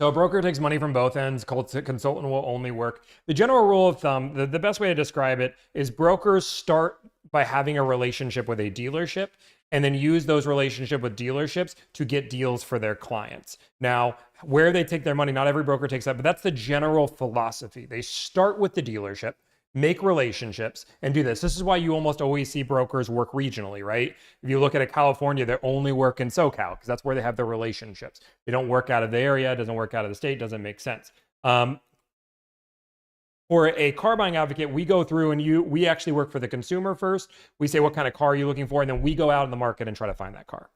So a broker takes money from both ends. Consultant will only work. The general rule of thumb, the best way to describe it is brokers start by having a relationship with a dealership and then use those relationships with dealerships to get deals for their clients. Now, where they take their money, not every broker takes that, but that's the general philosophy. They start with the dealership, make relationships, and do this. This is why you almost always see brokers work regionally, right? If you look at California, they only work in SoCal because that's where they have their relationships. They don't work out of the area, it doesn't work out of the state, doesn't make sense. For a car buying advocate, we go through and we actually work for the consumer first. We say, what kind of car are you looking for? And then we go out in the market and try to find that car.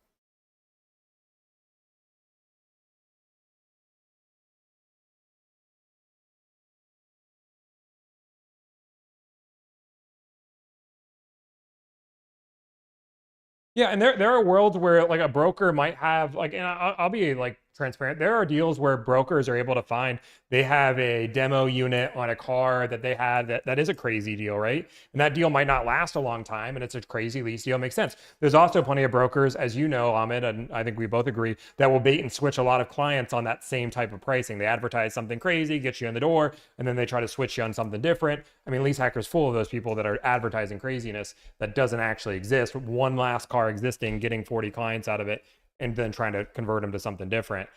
Yeah, and there are worlds where like a broker might have like, and I'll be like transparent. There are deals where brokers are able to find they have a demo unit on a car that they had that is a crazy deal, right? And that deal might not last a long time, and it's a crazy lease deal. Makes sense. There's also plenty of brokers, as you know, Ahmed, and I think we both agree, that will bait and switch a lot of clients on that same type of pricing. They advertise something crazy, get you in the door, and then they try to switch you on something different. I mean, Lease Hacker's full of those people that are advertising craziness that doesn't actually exist. One last car existing, getting 40 clients out of it, and then trying to convert them to something different.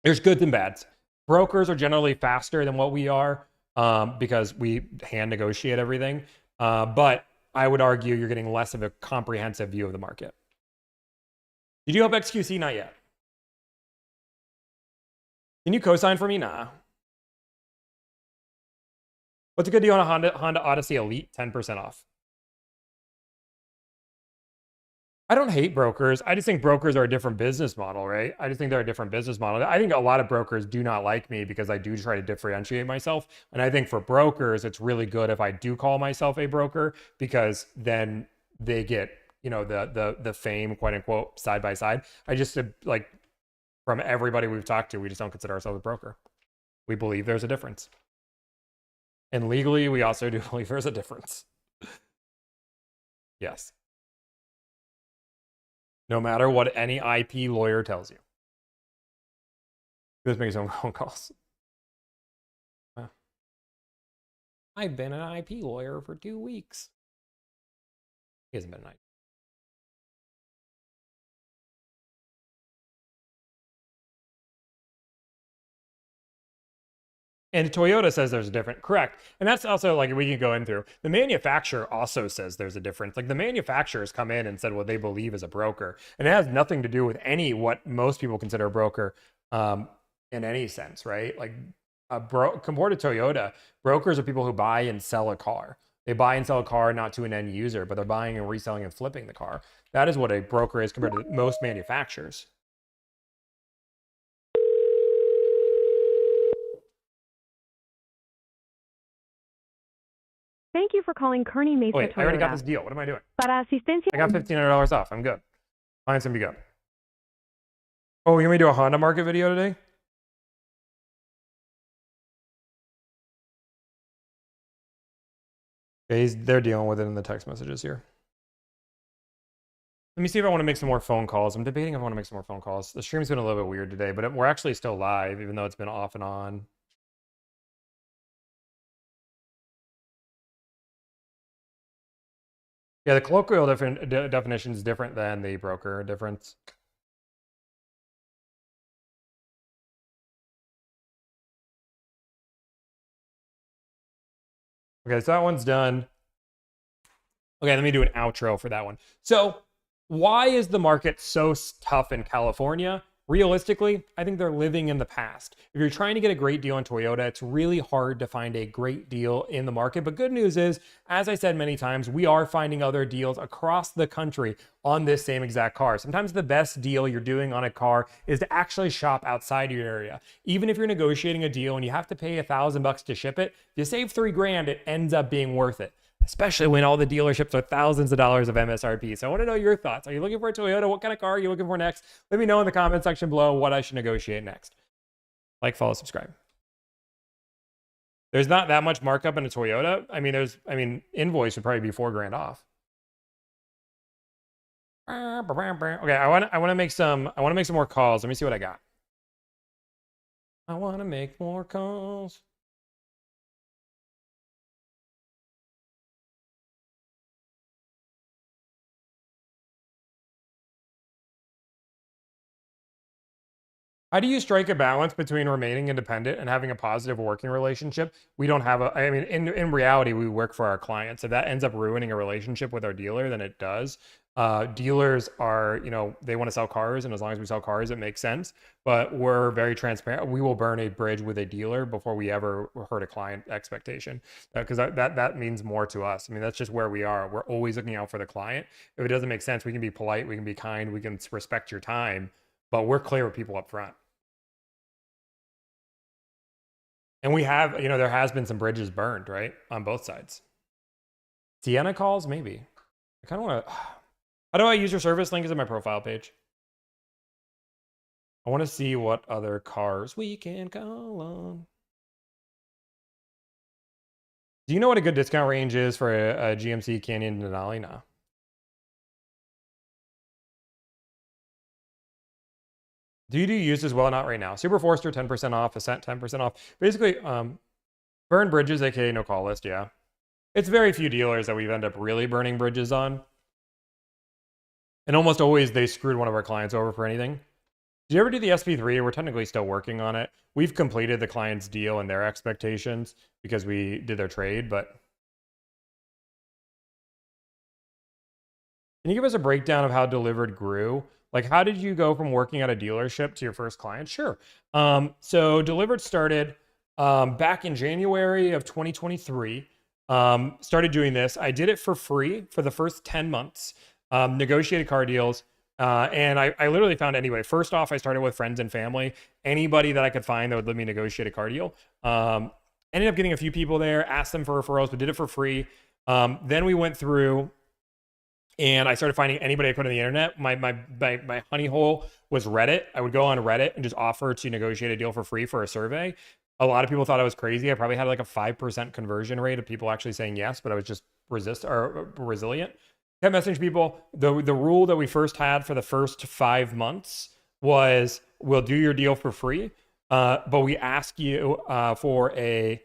There's goods and bads. Brokers are generally faster than what we are because we hand negotiate everything. But I would argue you're getting less of a comprehensive view of the market. Did you help XQC? Not yet. Can you co-sign for me? Nah. What's a good deal on a Honda Odyssey Elite? 10% off. I don't hate brokers. I just think brokers are a different business model, right? I just think they're a different business model. I think a lot of brokers do not like me because I do try to differentiate myself. And I think for brokers, it's really good if I do call myself a broker because then they get, you know, the fame, quote unquote, side by side. I just like from everybody we've talked to, we just don't consider ourselves a broker. We believe there's a difference. And legally, we also do believe there's a difference. Yes. No matter what any IP lawyer tells you. Just make some phone calls. I've been an IP lawyer for 2 weeks. He hasn't been an IP. And Toyota says there's a difference. Correct. And that's also like we can go in through. The manufacturer also says there's a difference. Like the manufacturers come in and said what they believe is a broker. And it has nothing to do with what most people consider a broker in any sense, right? Like compared to Toyota, brokers are people who buy and sell a car. They buy and sell a car not to an end user, but they're buying and reselling and flipping the car. That is what a broker is compared to most manufacturers. Thank you for calling Kearney Mesa Wait, Toyota. I already got this deal. What am I doing? Para asistencia. I got $1,500 off. I'm good. Client's gonna be good. Oh, you want me to do a Honda market video today? Okay, they're dealing with it in the text messages here. Let me see if I want to make some more phone calls. I'm debating if I want to make some more phone calls. The stream's been a little bit weird today, but we're actually still live, even though it's been off and on. Yeah, the colloquial definition is different than the broker difference. Okay, so that one's done. Okay, let me do an outro for that one. So why is the market so tough in California? Realistically, I think they're living in the past. If you're trying to get a great deal on Toyota, it's really hard to find a great deal in the market. But good news is, as I said many times, we are finding other deals across the country on this same exact car. Sometimes the best deal you're doing on a car is to actually shop outside your area. Even if you're negotiating a deal and you have to pay $1,000 to ship it, if you save $3,000, it ends up being worth it. Especially when all the dealerships are thousands of dollars of MSRP. So I want to know your thoughts. Are you looking for a Toyota? What kind of car are you looking for next? Let me know in the comment section below what I should negotiate next. Like, follow, subscribe. There's not that much markup in a Toyota. I mean, invoice would probably be $4,000 off. Okay, I want to make some more calls. Let me see what I got. I want to make more calls. How do you strike a balance between remaining independent and having a positive working relationship? We don't have I mean, in reality, we work for our clients. If that ends up ruining a relationship with our dealer, then it does. Dealers are, they want to sell cars, and as long as we sell cars, it makes sense. But we're very transparent. We will burn a bridge with a dealer before we ever hurt a client expectation, because that means more to us. I mean, that's just where we are. We're always looking out for the client. If it doesn't make sense, we can be polite, we can be kind, we can respect your time, but we're clear with people up front. And we have, there has been some bridges burned, right? On both sides. Sienna calls? Maybe. I kind of want to... How do I use your service? Link is in my profile page. I want to see what other cars we can call on. Do you know what a good discount range is for a GMC Canyon Denali? No. Do you do used as well? Not right now. Super Forester 10% off, Ascent 10% off. Basically, burn bridges, aka no call list. Yeah, it's very few dealers that we've ended up really burning bridges on, and almost always they screwed one of our clients over for anything. Did you ever do the SP3? We're technically still working on it. We've completed the client's deal and their expectations because we did their trade, but can you give us a breakdown of how Delivered grew? Like, how did you go from working at a dealership to your first client? Sure. So Delivered started back in January of 2023. Started doing this. I did it for free for the first 10 months. Negotiated car deals. And I literally found anyway. First off, I started with friends and family. Anybody that I could find that would let me negotiate a car deal. Ended up getting a few people there, asked them for referrals, but did it for free. Then we went through and I started finding anybody I could on the internet. My honey hole was Reddit. I would go on Reddit and just offer to negotiate a deal for free for a survey. A lot of people thought I was crazy. I probably had like a 5% conversion rate of people actually saying yes, but I was just resilient. Kept messaging people. The rule that we first had for the first 5 months was we'll do your deal for free, but we ask you for a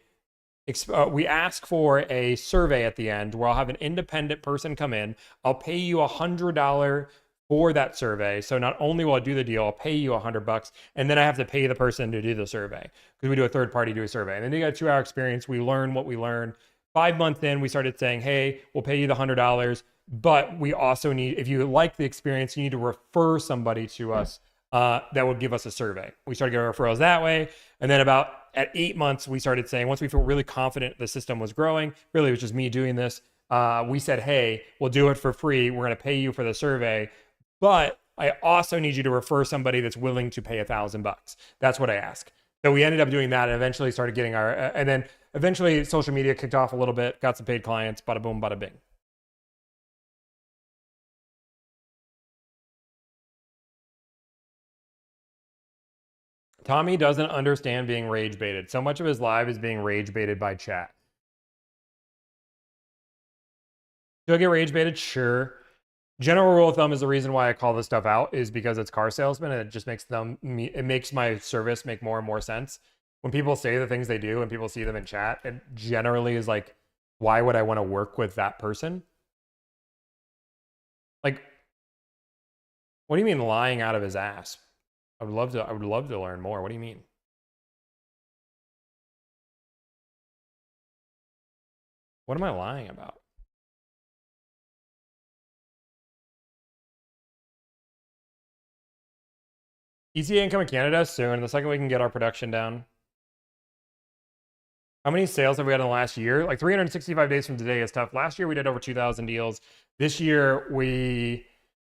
survey at the end where I'll have an independent person come in. I'll pay you $100 for that survey. So not only will I do the deal, I'll pay you $100, and then I have to pay the person to do the survey because we do a third party do a survey. And then you got a 2-hour experience. We learn what we learned. 5 months in, we started saying, hey, we'll pay you the $100, but we also need, if you like the experience, you need to refer somebody to us that would give us a survey. We started getting referrals that way. And then at 8 months, we started saying, once we feel really confident the system was growing, really it was just me doing this. We said, hey, we'll do it for free. We're going to pay you for the survey, but I also need you to refer somebody that's willing to pay $1,000. That's what I ask. So we ended up doing that and eventually started getting and then eventually social media kicked off a little bit, got some paid clients, bada boom, bada bing. Tommy doesn't understand being rage baited. So much of his live is being rage baited by chat. Do I get rage baited? Sure. General rule of thumb is the reason why I call this stuff out is because it's car salesmen and it just makes it makes my service make more and more sense. When people say the things they do and people see them in chat, it generally is like, why would I want to work with that person? Like, what do you mean lying out of his ass? I would love to learn more. What do you mean? What am I lying about? ETA income in Canada soon. The second we can get our production down. How many sales have we had in the last year? Like 365 days from today is tough. Last year we did over 2,000 deals. This year we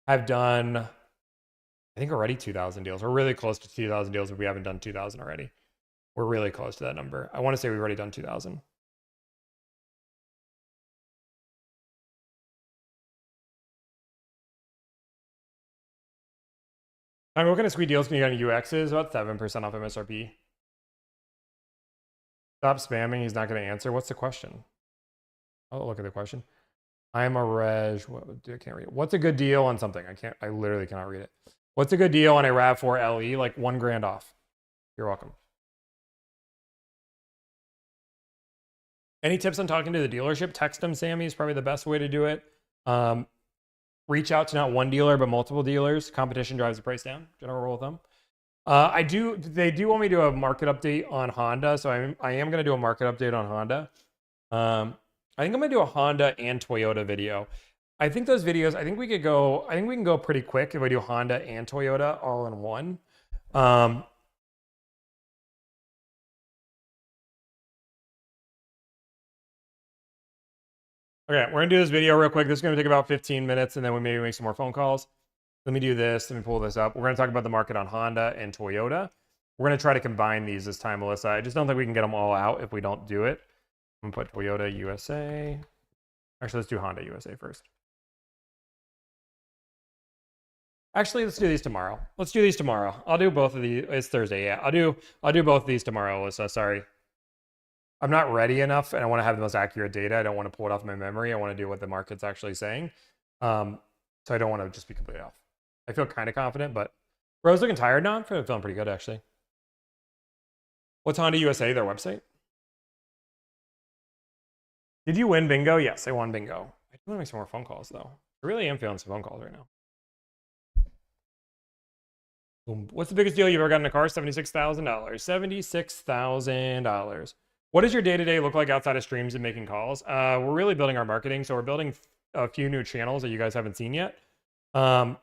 have done, I think already 2,000 deals. We're really close to 2,000 deals if we haven't done 2,000 already. We're really close to that number. I want to say we've already done 2,000. I mean, what kind of sweet deals can you get on UXs? About 7% off MSRP. Stop spamming. He's not going to answer. What's the question? Oh, look at the question. I am a reg. I can't read it. What's a good deal on something? I literally cannot read it. What's a good deal on a RAV4 LE? Like $1,000 off. You're welcome. Any tips on talking to the dealership? Text them, Sammy, is probably the best way to do it. Reach out to not one dealer, but multiple dealers. Competition drives the price down. General rule of thumb. They do want me to do a market update on Honda. So I am going to do a market update on Honda. I think I'm going to do a Honda and Toyota video. I think those videos, I think we can go pretty quick if we do Honda and Toyota all in one. Okay, we're gonna do this video real quick. This is gonna take about 15 minutes and then we maybe make some more phone calls. Let me do this, let me pull this up. We're gonna talk about the market on Honda and Toyota. We're gonna try to combine these this time, Melissa. I just don't think we can get them all out if we don't do it. I'm gonna put Toyota USA. Actually, let's do Honda USA first. Actually, let's do these tomorrow. Let's do these tomorrow. I'll do both of these. It's Thursday, yeah. I'll do both of these tomorrow, Alyssa. Sorry. I'm not ready enough, and I want to have the most accurate data. I don't want to pull it off my memory. I want to do what the market's actually saying. So I don't want to just be completely off. I feel kind of confident, but Bro's looking tired now. I'm feeling pretty good, actually. What's Honda USA, their website? Did you win bingo? Yes, I won bingo. I do want to make some more phone calls, though. I really am feeling some phone calls right now. Boom. What's the biggest deal you've ever gotten in a car? $76,000. $76,000. What does your day-to-day look like outside of streams and making calls? We're really building our marketing, so we're building a few new channels that you guys haven't seen yet. Are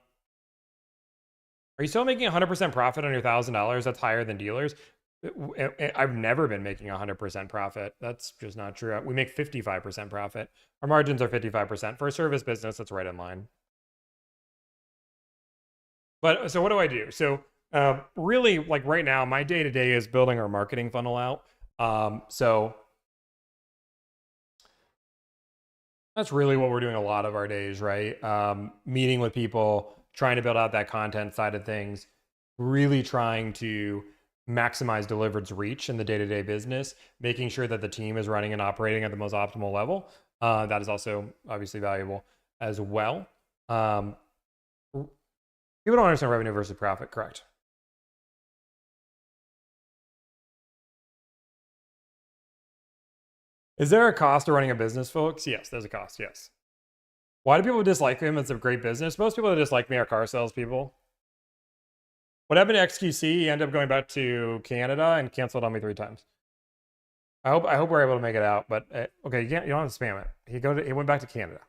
you still making 100% profit on your $1,000? That's higher than dealers. I've never been making 100% profit. That's just not true. We make 55% profit. Our margins are 55%. For a service business, that's right in line. But so what do I do? So really, like right now, my day-to-day is building our marketing funnel out. So that's really what we're doing a lot of our days, right? Meeting with people, trying to build out that content side of things, really trying to maximize Delivered's reach in the day-to-day business, making sure that the team is running and operating at the most optimal level. That is also obviously valuable as well. People don't understand revenue versus profit, correct? Is there a cost to running a business, folks? Yes, there's a cost, yes. Why do people dislike him? It's a great business. Most people that dislike me are car salespeople. What happened to XQC? He ended up going back to Canada and canceled on me 3 times. I hope we're able to make it out, but okay, you don't have to spam it. He went back to Canada.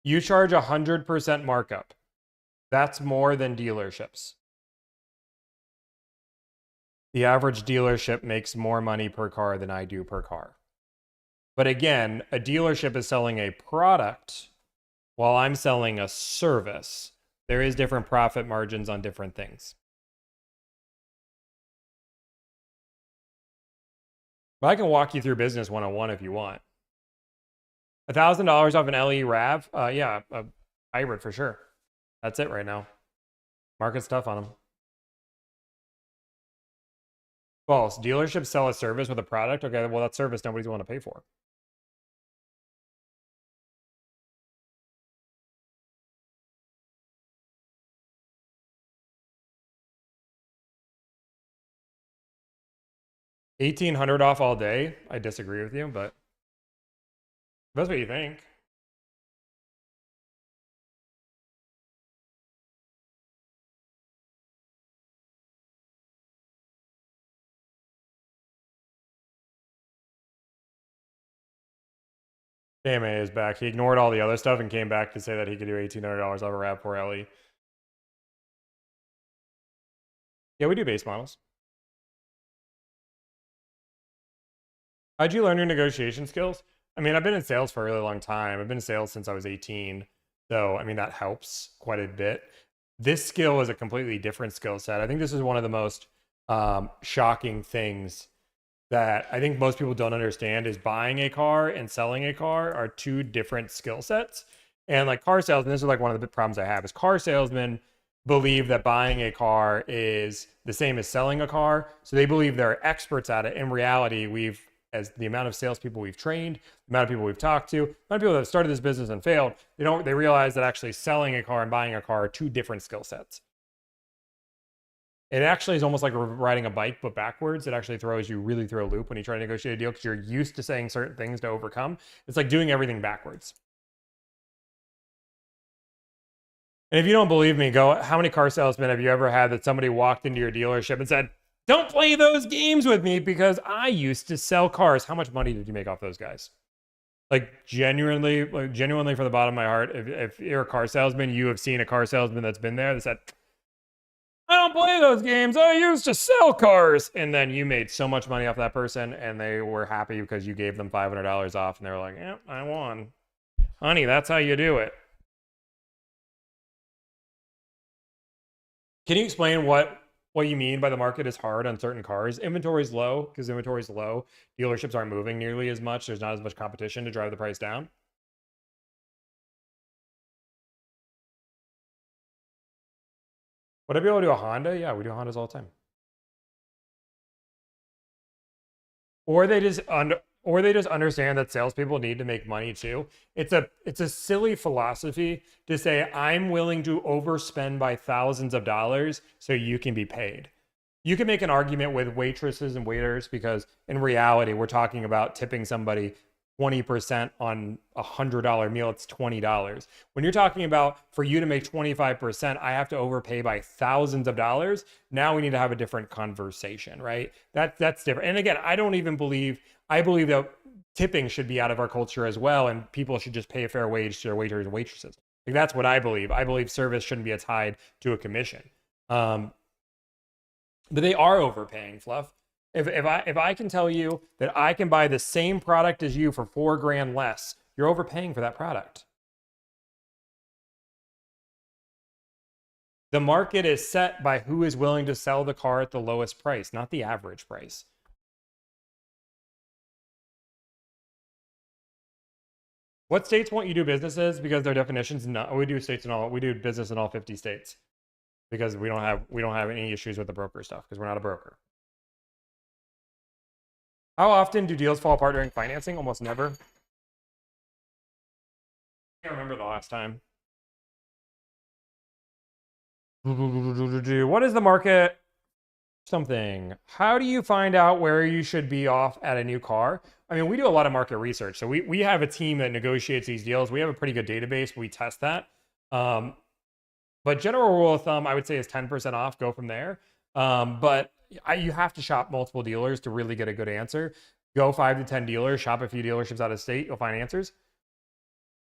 You charge 100% markup. That's more than dealerships. The average dealership makes more money per car than I do per car. But again, a dealership is selling a product while I'm selling a service. There is different profit margins on different things. But I can walk you through business 101 if you want. $1,000 off an LE RAV? Yeah, a hybrid for sure. That's it right now. Market's tough on them. False. Dealerships sell a service with a product. Okay, well, that service nobody's willing to pay for. $1,800 off all day. I disagree with you, but that's what you think. KMA is back. He ignored all the other stuff and came back to say that he could do $1,800 off a RAV4 LE. Yeah, we do base models. How'd you learn your negotiation skills? I mean, I've been in sales for a really long time. I've been in sales since I was 18. So, I mean, that helps quite a bit. This skill is a completely different skill set. I think this is one of the most shocking things that I think most people don't understand is buying a car and selling a car are 2 different skill sets. And like car salesmen, this is like one of the big problems I have is car salesmen believe that buying a car is the same as selling a car. So they believe they're experts at it. In reality, as the amount of salespeople we've trained, the amount of people we've talked to, the amount of people that have started this business and failed, they realize that actually selling a car and buying a car are 2 different skill sets. It actually is almost like riding a bike, but backwards. It actually throws you really through a loop when you try to negotiate a deal because you're used to saying certain things to overcome. It's like doing everything backwards. And if you don't believe me, go, how many car salesmen have you ever had that somebody walked into your dealership and said, don't play those games with me because I used to sell cars. How much money did you make off those guys? Like genuinely from the bottom of my heart, if you're a car salesman, you have seen a car salesman that's been there that said, I don't play those games. I used to sell cars. And then you made so much money off that person and they were happy because you gave them $500 off and they were like, yeah, I won. Honey, that's how you do it. Can you explain what you mean by the market is hard on certain cars? Inventory is low because inventory is low. Dealerships aren't moving nearly as much. There's not as much competition to drive the price down. Would I be able to do a Honda? Yeah, we do Hondas all the time. Or they just understand that salespeople need to make money too. It's a silly philosophy to say I'm willing to overspend by thousands of dollars so you can be paid. You can make an argument with waitresses and waiters because in reality we're talking about tipping somebody 20% on a $100 meal. It's $20. When you're talking about for you to make 25%, I have to overpay by thousands of dollars. Now we need to have a different conversation, right? That's different. And again, I believe that tipping should be out of our culture as well, and people should just pay a fair wage to their waiters and waitresses. Like that's what I believe. I believe service shouldn't be tied to a commission. But they are overpaying, Fluff. If I can tell you that I can buy the same product as you for $4,000 less, you're overpaying for that product. The market is set by who is willing to sell the car at the lowest price, not the average price. What states won't you do businesses? Because their definitions, we do business in all 50 states because we don't have any issues with the broker stuff because we're not a broker. How often do deals fall apart during financing? Almost never. I can't remember the last time. What is the market? Something. How do you find out where you should be off at a new car? I mean, we do a lot of market research. So we have a team that negotiates these deals. We have a pretty good database. We test that. But general rule of thumb, I would say is 10% off. Go from there. But you have to shop multiple dealers to really get a good answer. Go 5 to 10 dealers, shop a few dealerships out of state. You'll find answers.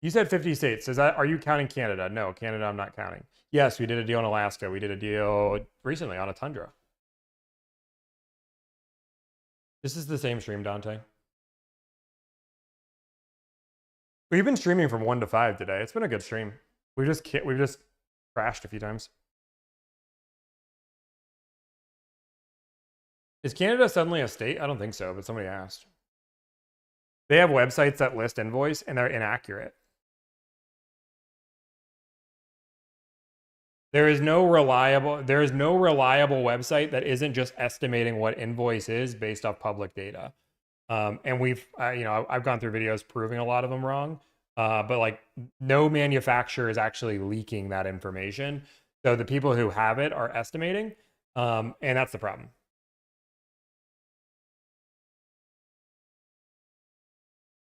You said 50 states. Are you counting Canada? No, Canada I'm not counting. Yes, we did a deal in Alaska. We did a deal recently on a Tundra. This is the same stream, Dante. We've been streaming from 1 to 5 today. It's been a good stream. We've just crashed a few times. Is Canada suddenly a state? I don't think so, but somebody asked. They have websites that list invoice and they're inaccurate. There is no reliable website that isn't just estimating what invoice is based off public data. And I've gone through videos proving a lot of them wrong. But like no manufacturer is actually leaking that information. So the people who have it are estimating. And that's the problem.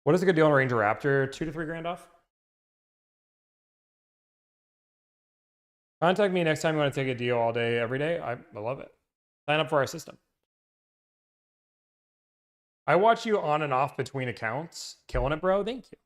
What is a good deal on a Ranger Raptor? $2 to $3 grand off. Contact me next time you want to take a deal all day, every day. I love it. Sign up for our system. I watch you on and off between accounts. Killing it, bro. Thank you.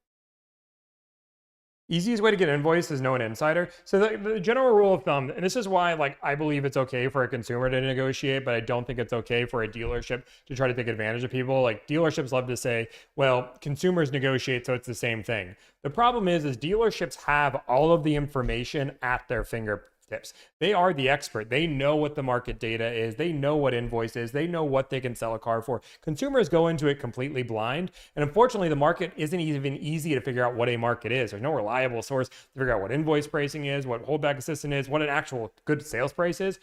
Easiest way to get an invoice is know an insider. So the general rule of thumb, and this is why I believe it's okay for a consumer to negotiate, but I don't think it's okay for a dealership to try to take advantage of people. Like dealerships love to say, well, consumers negotiate, so it's the same thing. The problem is dealerships have all of the information at their fingertips. They are the expert. They know what the market data is. They know what invoice is. They know what they can sell a car for. Consumers go into it completely blind. And unfortunately, the market isn't even easy to figure out what a market is. There's no reliable source to figure out what invoice pricing is, what holdback assistance is, what an actual good sales price is.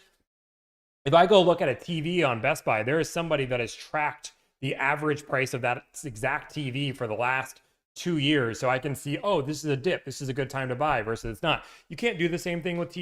If I go look at a TV on Best Buy, there is somebody that has tracked the average price of that exact TV for the last 2 years, so I can see, oh, this is a dip, this is a good time to buy versus it's not. You can't do the same thing with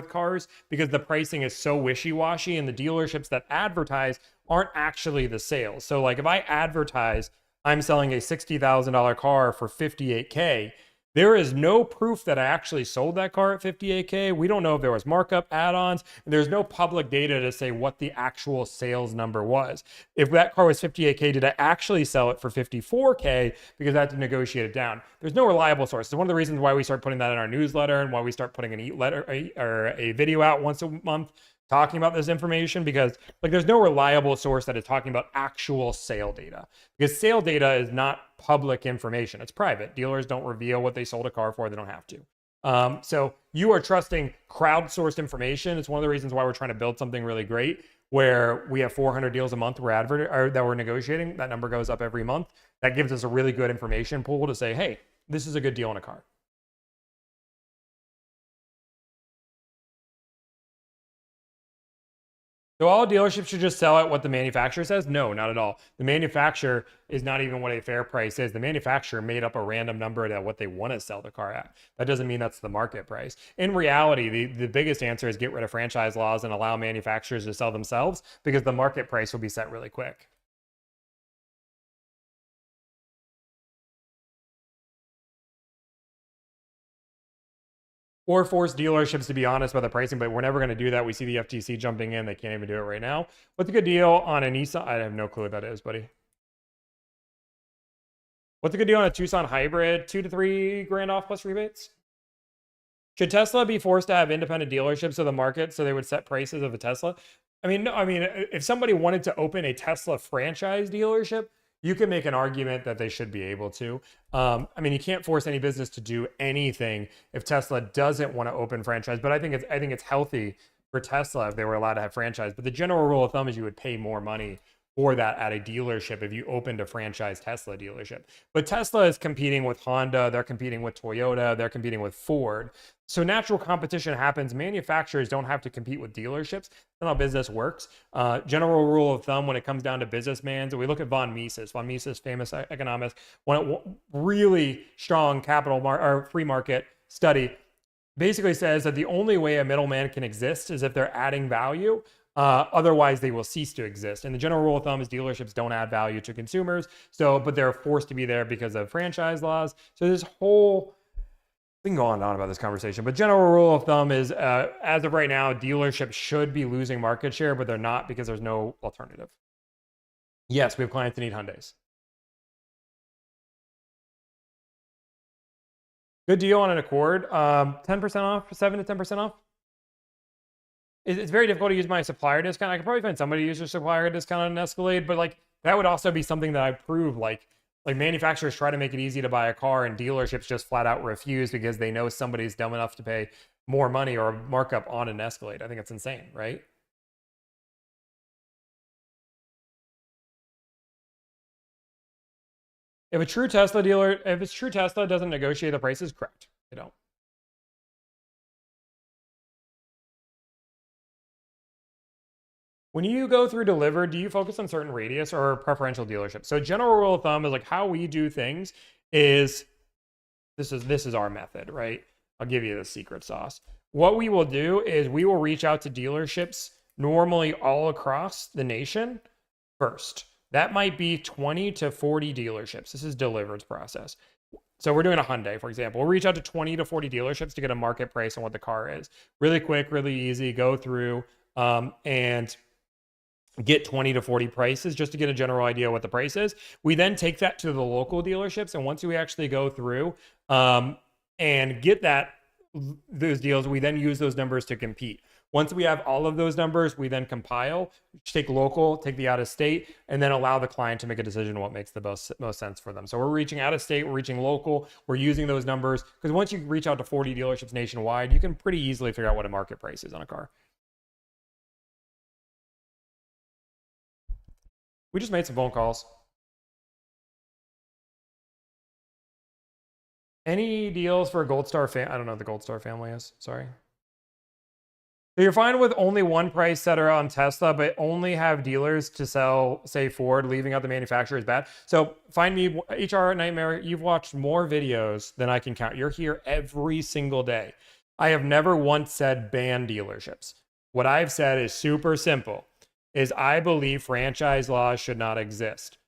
cars because the pricing is so wishy-washy and the dealerships that advertise aren't actually the sales. So like if I advertise I'm selling a $60,000 car for $58K, there is no proof that I actually sold that car at $58K. We don't know if there was markup, add-ons, and there's no public data to say what the actual sales number was. If that car was $58K, did I actually sell it for $54K because I had to negotiate it down? There's no reliable source. It's one of the reasons why we start putting that in our newsletter and why we start putting a video out once a month talking about this information, because there's no reliable source that is talking about actual sale data, because sale data is not public information. It's private. Dealers don't reveal what they sold a car for. They don't have to. So you are trusting crowdsourced information. It's one of the reasons why we're trying to build something really great where we have 400 deals a month that we're negotiating. That number goes up every month. That gives us a really good information pool to say, hey, this is a good deal on a car. So all dealerships should just sell at what the manufacturer says? No, not at all. The manufacturer is not even what a fair price is. The manufacturer made up a random number at what they want to sell the car at. That doesn't mean that's the market price. In reality, the biggest answer is get rid of franchise laws and allow manufacturers to sell themselves, because the market price will be set really quick. Or force dealerships to be honest about the pricing, but we're never going to do that. We see the FTC jumping in. They can't even do it right now. What's a good deal on a Nissan? I have no clue what that is, buddy. What's a good deal on a Tucson hybrid? 2 to 3 grand off plus rebates? Should Tesla be forced to have independent dealerships of the market so they would set prices of a Tesla? I mean, no, I mean, if somebody wanted to open a Tesla franchise dealership, you can make an argument that they should be able to. I mean, you can't force any business to do anything if Tesla doesn't want to open franchise. But I think it's healthy for Tesla if they were allowed to have franchise. But the general rule of thumb is you would pay more money for that at a dealership if you opened a franchise Tesla dealership. But Tesla is competing with Honda, they're competing with Toyota, they're competing with Ford. So natural competition happens. Manufacturers don't have to compete with dealerships. That's not how business works. General rule of thumb when it comes down to businessmen, so we look at von Mises. Von Mises, famous economist, one really strong or free market study, basically says that the only way a middleman can exist is if they're adding value. Otherwise, they will cease to exist. And the general rule of thumb is dealerships don't add value to consumers. But they're forced to be there because of franchise laws. So this whole, we can go on and on about this conversation, but general rule of thumb is, as of right now, dealerships should be losing market share, but they're not because there's no alternative. Yes, we have clients that need Hyundais. Good deal on an Accord, 10% off, 7 to 10% off. It's very difficult to use my supplier discount. I could probably find somebody to use their supplier discount on an Escalade, but like that would also be something that I prove. Like manufacturers try to make it easy to buy a car, and dealerships just flat out refuse because they know somebody's dumb enough to pay more money or markup on an Escalade. I think it's insane, right? If it's true Tesla doesn't negotiate the prices, correct. They don't. When you go through delivered, do you focus on certain radius or preferential dealerships? So general rule of thumb is like how we do things is, this is our method, right? I'll give you the secret sauce. What we will do is we will reach out to dealerships normally all across the nation first. That might be 20 to 40 dealerships. This is delivered's process. So we're doing a Hyundai, for example. We'll reach out to 20 to 40 dealerships to get a market price on what the car is. Really quick, really easy, go through and get 20 to 40 prices just to get a general idea what the price is. We then take that to the local dealerships, and once we actually go through and get those deals, we then use those numbers to compete. Once we have all of those numbers, we then compile, take local, take the out of state, and then allow the client to make a decision on what makes the most sense for them. So we're reaching out of state, we're reaching local, we're using those numbers, because once you reach out to 40 dealerships nationwide, you can pretty easily figure out what a market price is on a car. We just made some phone calls. Any deals for a Gold Star I don't know what the Gold Star family is. Sorry. So you're fine with only one price setter on Tesla, but only have dealers to sell, say, Ford, leaving out the manufacturer is bad. So find me, HR Nightmare, you've watched more videos than I can count. You're here every single day. I have never once said ban dealerships. What I've said is super simple. Is I believe franchise laws should not exist.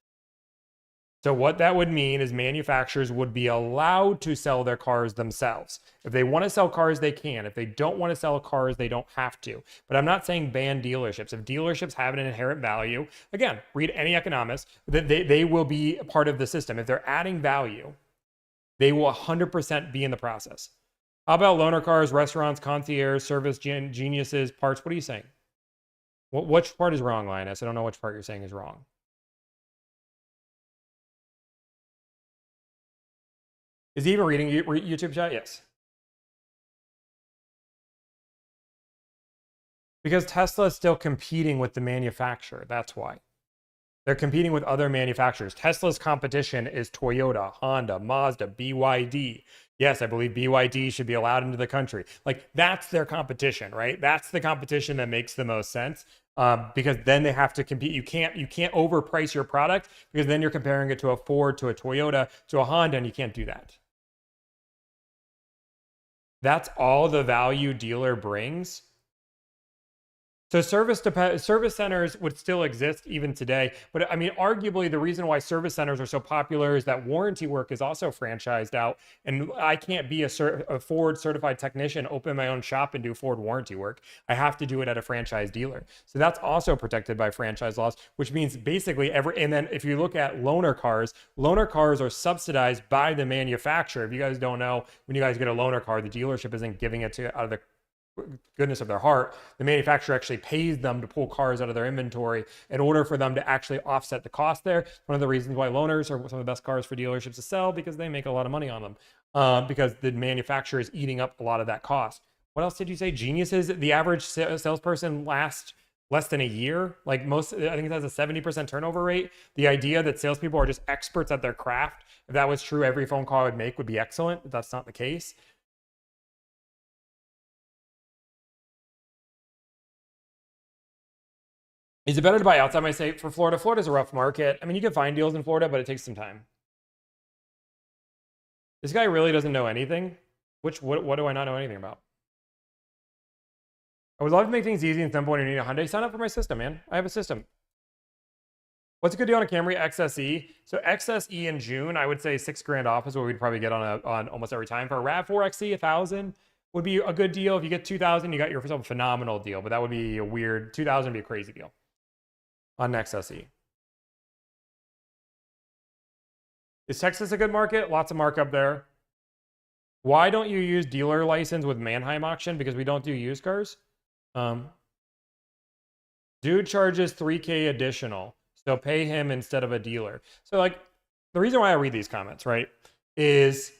So what that would mean is manufacturers would be allowed to sell their cars themselves. If they want to sell cars, they can. If they don't want to sell cars, they don't have to. But I'm not saying ban dealerships. If dealerships have an inherent value, again, read any economist, that they will be a part of the system. If they're adding value, they will 100% be in the process. How about loaner cars, restaurants, concierge, service geniuses, parts? What are you saying? Which part is wrong, Linus? I don't know which part you're saying is wrong. Is he even reading YouTube chat? Yes. Because Tesla is still competing with the manufacturer. That's why. They're competing with other manufacturers. Tesla's competition is Toyota, Honda, Mazda, BYD. Yes, I believe BYD should be allowed into the country. Like, that's their competition, right? That's the competition that makes the most sense. because then they have to compete. You can't overprice your product because then you're comparing it to a Ford, to a Toyota, to a Honda, and you can't do that. That's all the value dealer brings. So service centers would still exist even today. But I mean, arguably, the reason why service centers are so popular is that warranty work is also franchised out. And I can't be a Ford certified technician, open my own shop and do Ford warranty work. I have to do it at a franchise dealer. So that's also protected by franchise laws, which means basically and then if you look at loaner cars are subsidized by the manufacturer. If you guys don't know, when you guys get a loaner car, the dealership isn't giving it to out of the goodness of their heart. The manufacturer actually pays them to pull cars out of their inventory in order for them to actually offset the cost there. One of the reasons why loaners are some of the best cars for dealerships to sell, because they make a lot of money on them, because the manufacturer is eating up a lot of that cost. What else did you say? Geniuses, the average salesperson lasts less than a year. Like I think it has a 70% turnover rate. The idea that salespeople are just experts at their craft, if that was true, every phone call I would make would be excellent. But that's not the case. Is it better to buy outside my state for Florida? Florida's a rough market. I mean, you can find deals in Florida, but it takes some time. This guy really doesn't know anything. What do I not know anything about? I would love to make things easy and simple when you need a Hyundai. Sign up for my system, man. I have a system. What's a good deal on a Camry XSE? So XSE in June, I would say $6,000 off is what we'd probably get on almost every time. For a RAV4 XE, 1,000 would be a good deal. If you get 2,000, you got yourself a phenomenal deal. But that would be a weird 2,000 would be a crazy deal on XSE. Is Texas a good market? Lots of markup there. Why don't you use dealer license with Manheim auction? Because we don't do used cars. Dude charges $3,000 additional, so pay him instead of a dealer. So like the reason why I read these comments, right, is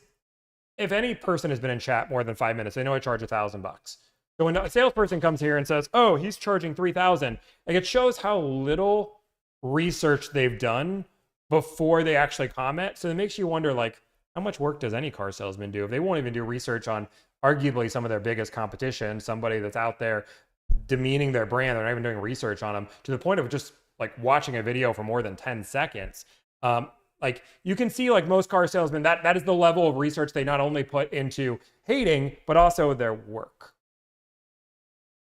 if any person has been in chat more than 5 minutes, they know I charge $1,000. So when a salesperson comes here and says, oh, he's charging $3,000, like it shows how little research they've done before they actually comment. So it makes you wonder, like, how much work does any car salesman do if they won't even do research on arguably some of their biggest competition, somebody that's out there demeaning their brand, they're not even doing research on them, to the point of just like watching a video for more than 10 seconds. Like you can see, like most car salesmen, that is the level of research they not only put into hating, but also their work.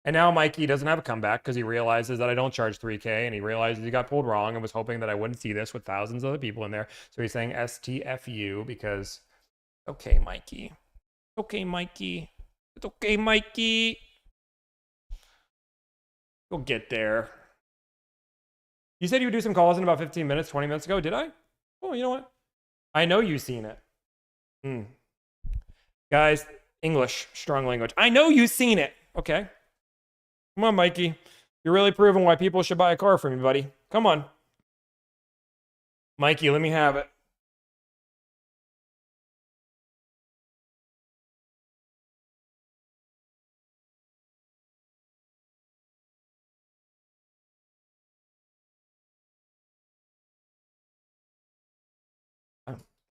And now Mikey doesn't have a comeback because he realizes that I don't charge $3,000, and he realizes he got pulled wrong and was hoping that I wouldn't see this with thousands of other people in there. So he's saying STFU because, okay, Mikey. Okay, Mikey. It's okay, Mikey. We'll get there. You said you would do some calls in about 15 minutes, 20 minutes ago. Did I? Oh, you know what? I know you've seen it. Guys, English, strong language. I know you've seen it. Okay. Come on, Mikey. You're really proving why people should buy a car from you, buddy. Come on. Mikey, let me have it.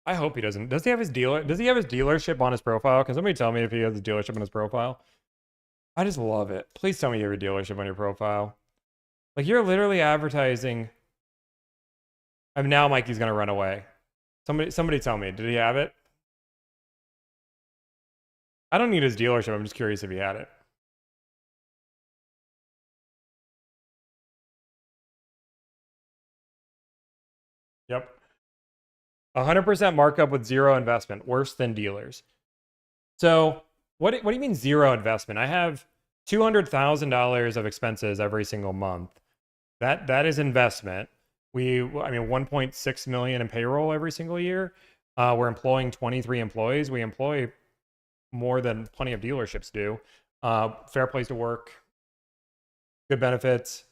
I hope he doesn't. Does he have his dealership on his profile? Can somebody tell me if he has his dealership on his profile? I just love it. Please tell me you have a dealership on your profile. Like, you're literally advertising. I mean, now Mikey's going to run away. Somebody tell me. Did he have it? I don't need his dealership. I'm just curious if he had it. Yep. 100% markup with zero investment. Worse than dealers. So... What do you mean zero investment? I have $200,000 of expenses every single month. That is investment. I mean, 1.6 million in payroll every single year. We're employing 23 employees. We employ more than plenty of dealerships do. Fair place to work. Good benefits.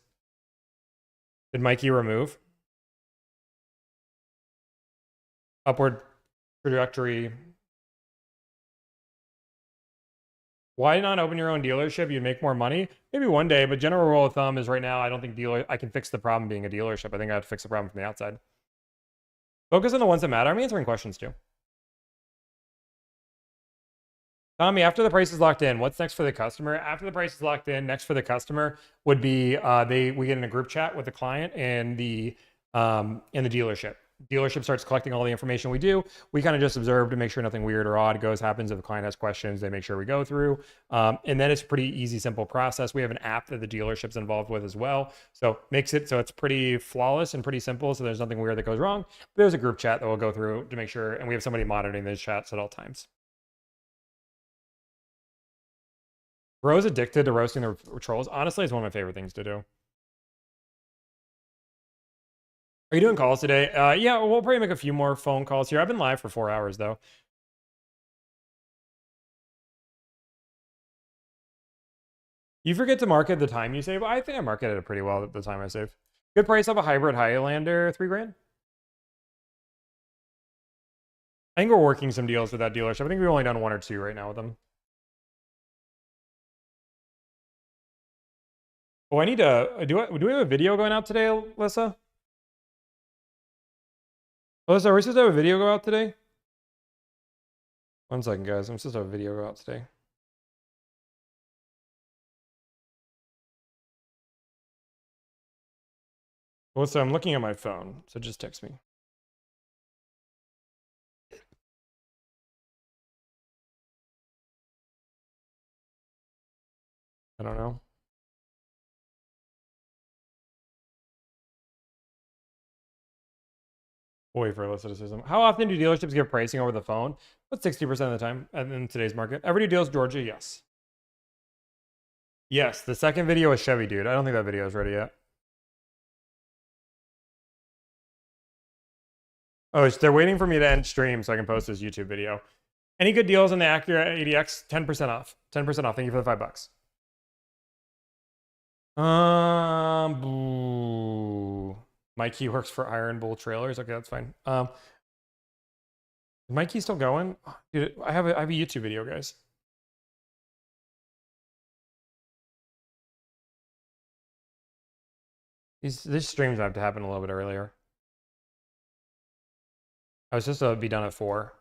Did Mikey remove? Upward trajectory. Why not open your own dealership? You'd make more money. Maybe one day, but general rule of thumb is right now, I don't think I can fix the problem being a dealership. I think I have to fix the problem from the outside. Focus on the ones that matter. I'm answering questions too. Tommy, after the price is locked in, what's next for the customer? After the price is locked in, next for the customer would be we get in a group chat with the client and the dealership. Dealership starts collecting all the information we do. We kind of just observe to make sure nothing weird or odd happens. If the client has questions, they make sure we go through. And then it's a pretty easy, simple process. We have an app that the dealership's involved with as well. So makes it so it's pretty flawless and pretty simple. So there's nothing weird that goes wrong. But there's a group chat that we'll go through to make sure. And we have somebody monitoring those chats at all times. Bro's addicted to roasting the trolls. Honestly, it's one of my favorite things to do. Are you doing calls today? Yeah, we'll probably make a few more phone calls here. I've been live for 4 hours, though. You forget to market the time you save? I think I marketed it pretty well at the time I saved. Good price of a hybrid Highlander, $3,000. I think we're working some deals with that dealership. I think we've only done 1 or 2 right now with them. Oh, I need to... Do we have a video going out today, Alyssa? Alyssa, are we supposed to have a video go out today? 1 second, guys. I'm supposed to have a video go out today. Alyssa, I'm looking at my phone, so just text me. I don't know. Wait for Alyssa to say something. How often do dealerships give pricing over the phone? About 60% of the time in today's market. Every deals, Georgia, yes. Yes, the second video is Chevy, dude. I don't think that video is ready yet. Oh, they're waiting for me to end stream so I can post this YouTube video. Any good deals on the Acura ADX? 10% off. 10% off. Thank you for the $5. Boo. Mikey works for Iron Bull Trailers. Okay, that's fine. Is Mikey still going? Dude, I have a YouTube video, guys. These streams have to happen a little bit earlier. I was supposed to be done at 4.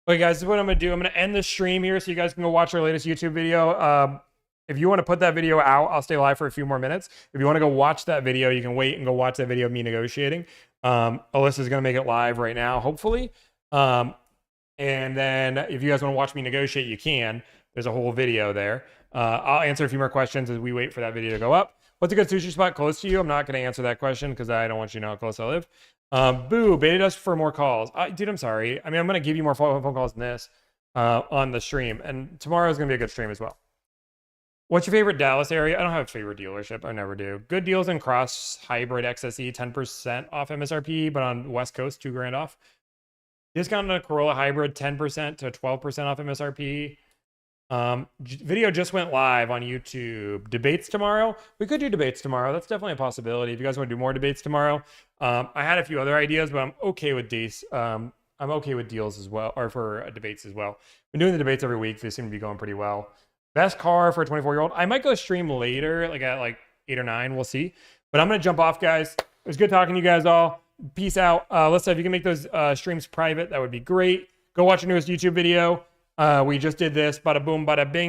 Okay, guys, this is what I'm going to do. I'm going to end the stream here so you guys can go watch our latest YouTube video. If you want to put that video out, I'll stay live for a few more minutes. If you want to go watch that video, you can wait and go watch that video of me negotiating. Alyssa's going to make it live right now, hopefully. And then if you guys want to watch me negotiate, you can. There's a whole video there. I'll answer a few more questions as we wait for that video to go up. What's a good sushi spot close to you? I'm not going to answer that question because I don't want you to know how close I live. Boo, baited us for more calls. Dude, I'm sorry. I mean, I'm going to give you more phone calls than this on the stream. And tomorrow is going to be a good stream as well. What's your favorite Dallas area? I don't have a favorite dealership. I never do. Good deals in Cross Hybrid XSE, 10% off MSRP, but on West Coast, $2,000 off. Discount on a Corolla Hybrid, 10% to 12% off MSRP. Video just went live on YouTube. Debates tomorrow? We could do debates tomorrow. That's definitely a possibility. If you guys want to do more debates tomorrow. I had a few other ideas, but I'm okay with days. I'm okay with deals as well, or for debates as well. Been doing the debates every week. They seem to be going pretty well. Best car for a 24-year-old. I might go stream later, like at 8 or 9. We'll see. But I'm going to jump off, guys. It was good talking to you guys all. Peace out. Alyssa, if you can make those streams private, that would be great. Go watch your newest YouTube video. We just did this. Bada boom, bada bing.